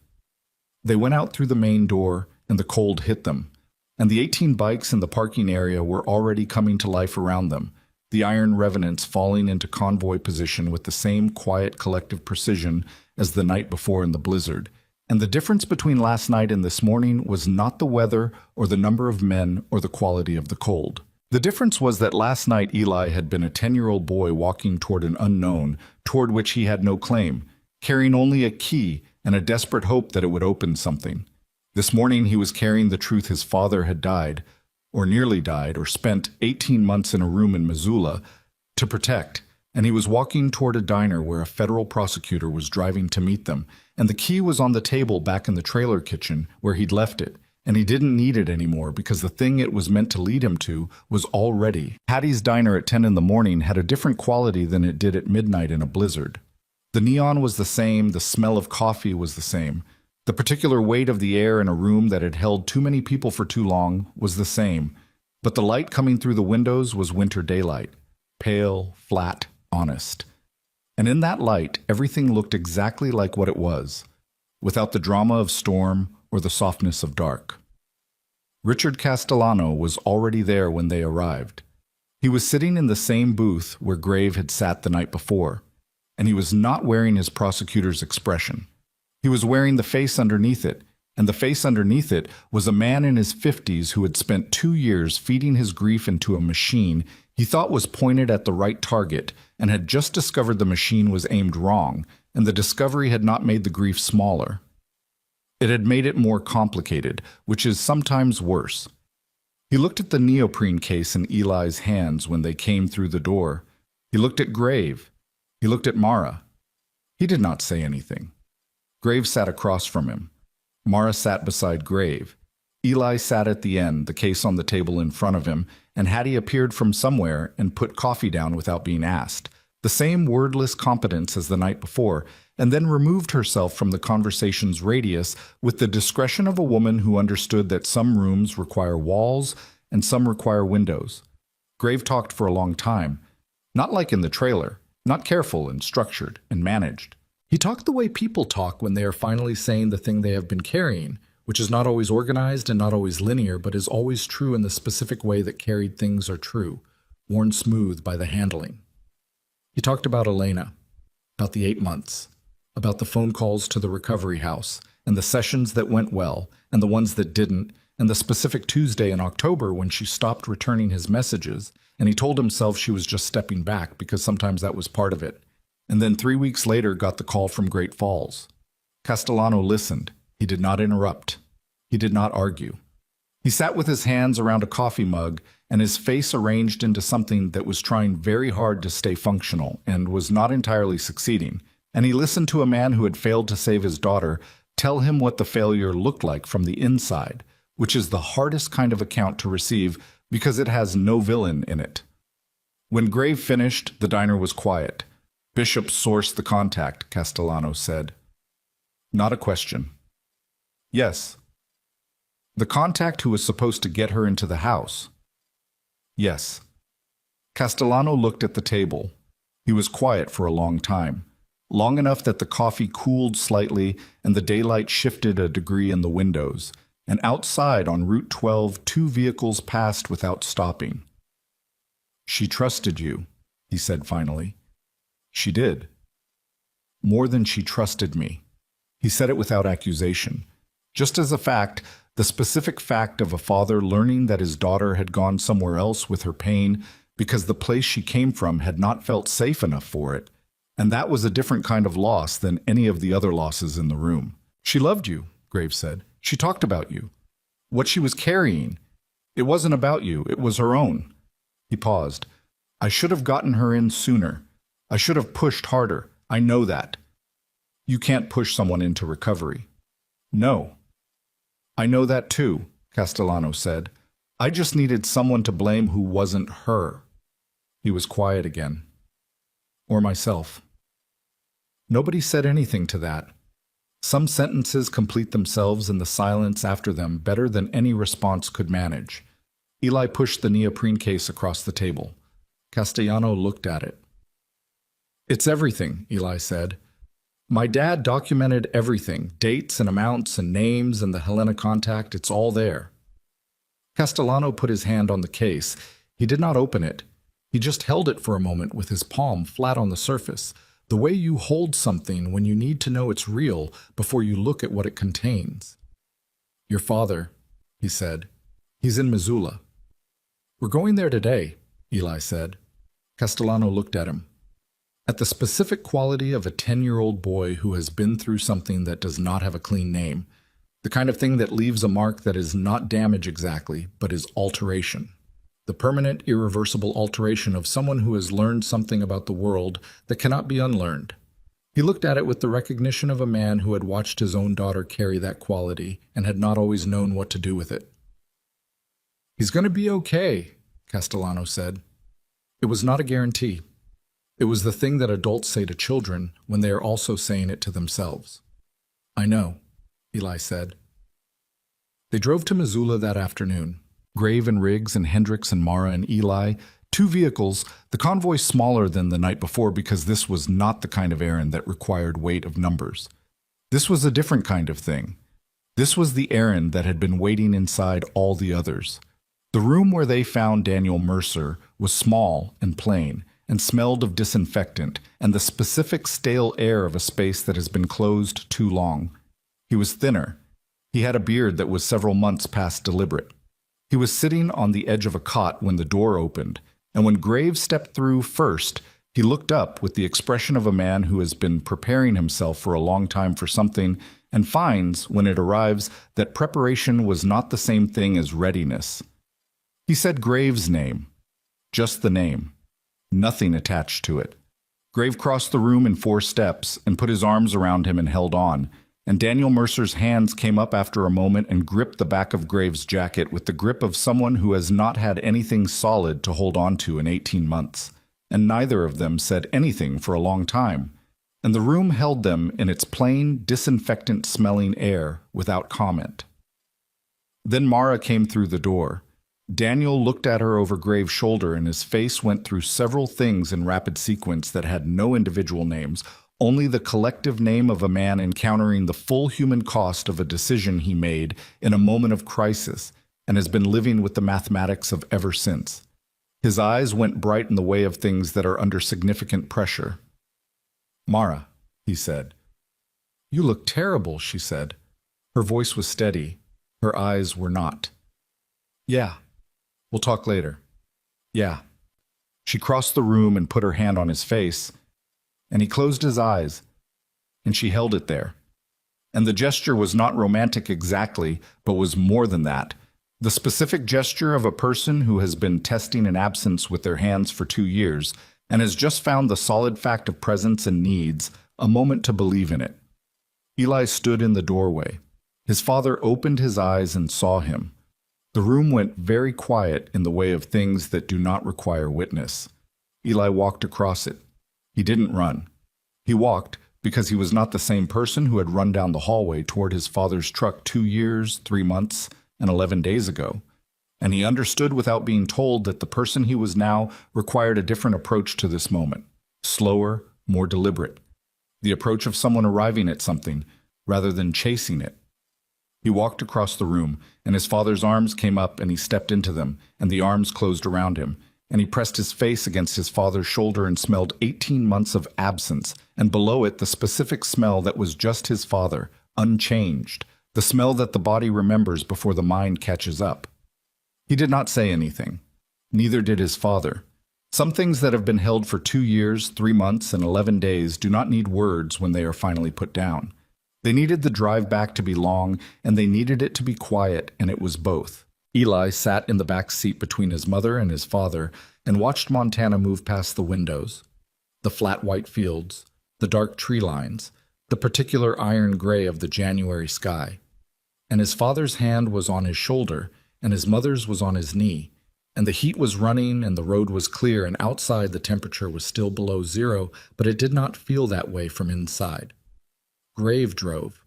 They went out through the main door, and the cold hit them, and the 18 bikes in the parking area were already coming to life around them, the Iron Revenants falling into convoy position with the same quiet collective precision as the night before in the blizzard. And the difference between last night and this morning was not the weather or the number of men or the quality of the cold. The difference was that last night Eli had been a 10-year-old boy walking toward an unknown, toward which he had no claim, carrying only a key and a desperate hope that it would open something. This morning he was carrying the truth his father had died, or nearly died, or spent 18 months in a room in Missoula to protect, and he was walking toward a diner where a federal prosecutor was driving to meet them, and the key was on the table back in the trailer kitchen where he'd left it, and he didn't need it anymore because the thing it was meant to lead him to was already. Hattie's Diner at 10 in the morning had a different quality than it did at midnight in a blizzard. The neon was the same, the smell of coffee was the same. The particular weight of the air in a room that had held too many people for too long was the same, but the light coming through the windows was winter daylight, pale, flat, honest. And in that light, everything looked exactly like what it was, without the drama of storm or the softness of dark. Richard Castellano was already there when they arrived. He was sitting in the same booth where Grave had sat the night before, and he was not wearing his prosecutor's expression. He was wearing the face underneath it, and the face underneath it was a man in his 50s who had spent 2 years feeding his grief into a machine he thought was pointed at the right target and had just discovered the machine was aimed wrong, and the discovery had not made the grief smaller. It had made it more complicated, which is sometimes worse. He looked at the neoprene case in Eli's hands when they came through the door. He looked at Grave. He looked at Mara. He did not say anything. Grave sat across from him. Mara sat beside Grave. Eli sat at the end, the case on the table in front of him, and Hattie appeared from somewhere and put coffee down without being asked, the same wordless competence as the night before, and then removed herself from the conversation's radius with the discretion of a woman who understood that some rooms require walls and some require windows. Grave talked for a long time, not like in the trailer, not careful and structured and managed. He talked the way people talk when they are finally saying the thing they have been carrying, which is not always organized and not always linear, but is always true in the specific way that carried things are true, worn smooth by the handling. He talked about Elena, about the 8 months, about the phone calls to the recovery house, and the sessions that went well, and the ones that didn't, and the specific Tuesday in October when she stopped returning his messages, and he told himself she was just stepping back because sometimes that was part of it. And then 3 weeks later got the call from Great Falls. Castellano listened. He did not interrupt. He did not argue. He sat with his hands around a coffee mug and his face arranged into something that was trying very hard to stay functional and was not entirely succeeding. And he listened to a man who had failed to save his daughter tell him what the failure looked like from the inside, which is the hardest kind of account to receive because it has no villain in it. When Grave finished, the diner was quiet. Bishop sourced the contact, Castellano said. Not a question. Yes. The contact who was supposed to get her into the house. Yes. Castellano looked at the table. He was quiet for a long time, long enough that the coffee cooled slightly and the daylight shifted a degree in the windows, and outside on Route 12 2 vehicles passed without stopping. She trusted you, he said finally. She did. More than she trusted me. He said it without accusation. Just as a fact, the specific fact of a father learning that his daughter had gone somewhere else with her pain because the place she came from had not felt safe enough for it, and that was a different kind of loss than any of the other losses in the room. She loved you, Graves said. She talked about you. What she was carrying. It wasn't about you, it was her own. He paused. I should have gotten her in sooner. I should have pushed harder. I know that. You can't push someone into recovery. No. I know that too, Castellano said. I just needed someone to blame who wasn't her. He was quiet again. Or myself. Nobody said anything to that. Some sentences complete themselves in the silence after them better than any response could manage. Eli pushed the neoprene case across the table. Castellano looked at it. It's everything, Eli said. My dad documented everything, dates and amounts and names and the Helena contact, it's all there. Castellano put his hand on the case. He did not open it. He just held it for a moment with his palm flat on the surface, the way you hold something when you need to know it's real before you look at what it contains. Your father, he said. He's in Missoula. We're going there today, Eli said. Castellano looked at him. At the specific quality of a 10-year-old boy who has been through something that does not have a clean name, the kind of thing that leaves a mark that is not damage exactly, but is alteration. The permanent, irreversible alteration of someone who has learned something about the world that cannot be unlearned. He looked at it with the recognition of a man who had watched his own daughter carry that quality and had not always known what to do with it. "He's going to be okay," Castellano said. It was not a guarantee. It was the thing that adults say to children when they are also saying it to themselves. "I know," Eli said. They drove to Missoula that afternoon. Grave and Riggs and Hendricks and Mara and Eli, 2 vehicles, the convoy smaller than the night before because this was not the kind of errand that required weight of numbers. This was a different kind of thing. This was the errand that had been waiting inside all the others. The room where they found Daniel Mercer was small and plain, and smelled of disinfectant and the specific stale air of a space that has been closed too long. He was thinner. He had a beard that was several months past deliberate. He was sitting on the edge of a cot when the door opened, and when Graves stepped through first, he looked up with the expression of a man who has been preparing himself for a long time for something and finds, when it arrives, that preparation was not the same thing as readiness. He said Graves' name. Just the name. Nothing attached to it. Grave crossed the room in 4 steps and put his arms around him and held on, and Daniel Mercer's hands came up after a moment and gripped the back of Graves' jacket with the grip of someone who has not had anything solid to hold on to in 18 months, and neither of them said anything for a long time, and the room held them in its plain, disinfectant-smelling air without comment. Then Mara came through the door. Daniel looked at her over Graves' shoulder, and his face went through several things in rapid sequence that had no individual names, only the collective name of a man encountering the full human cost of a decision he made in a moment of crisis and has been living with the mathematics of ever since. His eyes went bright in the way of things that are under significant pressure. "Mara," he said. "You look terrible," she said. Her voice was steady. Her eyes were not. "Yeah. We'll talk later." "Yeah." She crossed the room and put her hand on his face, and he closed his eyes, and she held it there. And the gesture was not romantic exactly, but was more than that. The specific gesture of a person who has been testing an absence with their hands for 2 years and has just found the solid fact of presence and needs a moment to believe in it. Eli stood in the doorway. His father opened his eyes and saw him. The room went very quiet in the way of things that do not require witness. Eli walked across it. He didn't run. He walked because he was not the same person who had run down the hallway toward his father's truck 2 years, 3 months, and 11 days ago. And he understood without being told that the person he was now required a different approach to this moment. Slower, more deliberate. The approach of someone arriving at something, rather than chasing it. He walked across the room, and his father's arms came up, and he stepped into them, and the arms closed around him, and he pressed his face against his father's shoulder and smelled 18 months of absence, and below it the specific smell that was just his father, unchanged, the smell that the body remembers before the mind catches up. He did not say anything. Neither did his father. Some things that have been held for 2 years, 3 months, and 11 days do not need words when they are finally put down. They needed the drive back to be long, and they needed it to be quiet, and it was both. Eli sat in the back seat between his mother and his father and watched Montana move past the windows. The flat white fields, the dark tree lines, the particular iron gray of the January sky. And his father's hand was on his shoulder, and his mother's was on his knee, and the heat was running and the road was clear, and outside the temperature was still below 0, but it did not feel that way from inside. Grave drove.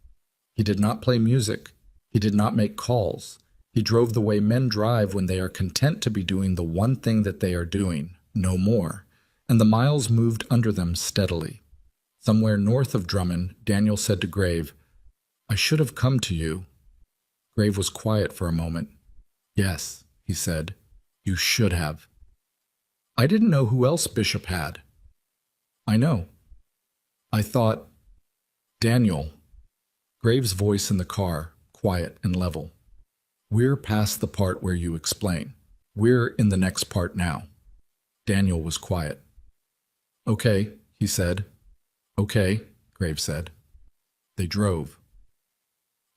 He did not play music. He did not make calls. He drove the way men drive when they are content to be doing the one thing that they are doing, no more, and the miles moved under them steadily. Somewhere north of Drummond, Daniel said to Grave, "I should have come to you." Grave was quiet for a moment. "Yes," he said, "you should have." "I didn't know who else Bishop had." "I know. I thought, Daniel." Grave's voice in the car, quiet and level. "We're past the part where you explain. We're in the next part now." Daniel was quiet. "Okay," he said. "Okay," Grave said. They drove.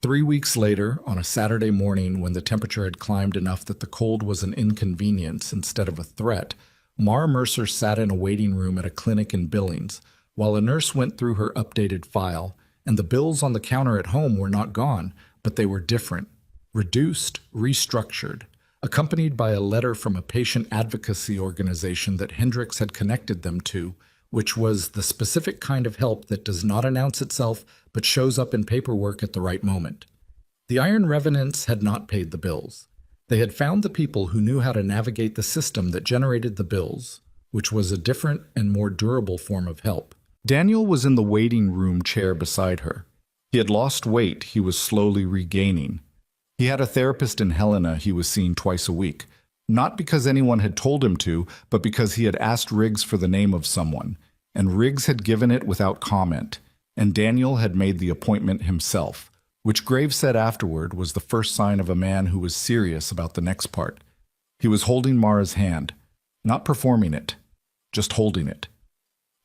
3 weeks later, on a Saturday morning when the temperature had climbed enough that the cold was an inconvenience instead of a threat, Mara Mercer sat in a waiting room at a clinic in Billings, while a nurse went through her updated file, and the bills on the counter at home were not gone, but they were different, reduced, restructured, accompanied by a letter from a patient advocacy organization that Hendricks had connected them to, which was the specific kind of help that does not announce itself but shows up in paperwork at the right moment. The Iron Revenants had not paid the bills. They had found the people who knew how to navigate the system that generated the bills, which was a different and more durable form of help. Daniel was in the waiting room chair beside her. He had lost weight he was slowly regaining. He had a therapist in Helena he was seeing twice a week, not because anyone had told him to, but because he had asked Riggs for the name of someone, and Riggs had given it without comment, and Daniel had made the appointment himself, which Graves said afterward was the first sign of a man who was serious about the next part. He was holding Mara's hand, not performing it, just holding it.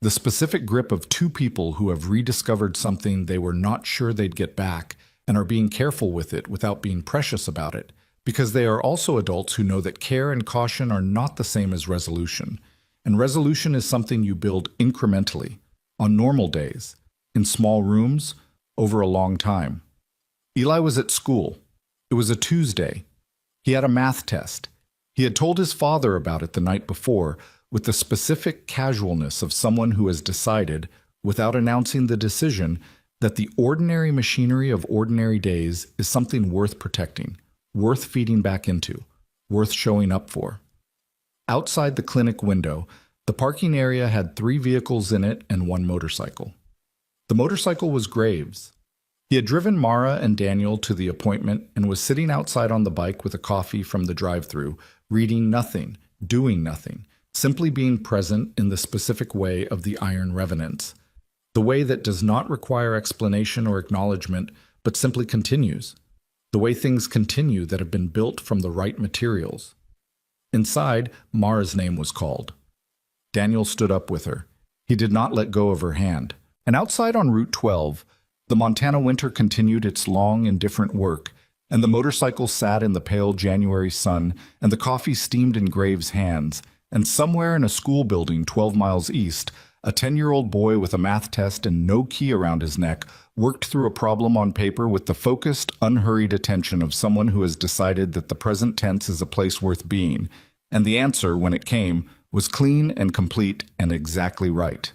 The specific grip of two people who have rediscovered something they were not sure they'd get back and are being careful with it without being precious about it, because they are also adults who know that care and caution are not the same as resolution. And resolution is something you build incrementally, on normal days, in small rooms, over a long time. Eli was at school. It was a Tuesday. He had a math test. He had told his father about it the night before, with the specific casualness of someone who has decided, without announcing the decision, that the ordinary machinery of ordinary days is something worth protecting, worth feeding back into, worth showing up for. Outside the clinic window, the parking area had 3 vehicles in it and 1 motorcycle. The motorcycle was Graves. He had driven Mara and Daniel to the appointment and was sitting outside on the bike with a coffee from the drive-thru, reading nothing, doing nothing, simply being present in the specific way of the Iron Revenants, the way that does not require explanation or acknowledgement, but simply continues, the way things continue that have been built from the right materials. Inside, Mara's name was called. Daniel stood up with her. He did not let go of her hand. And outside on Route 12, the Montana winter continued its long, indifferent work, and the motorcycle sat in the pale January sun, and the coffee steamed in Graves' hands, and somewhere in a school building 12 miles east, a 10-year-old boy with a math test and no key around his neck worked through a problem on paper with the focused, unhurried attention of someone who has decided that the present tense is a place worth being, and the answer, when it came, was clean and complete and exactly right.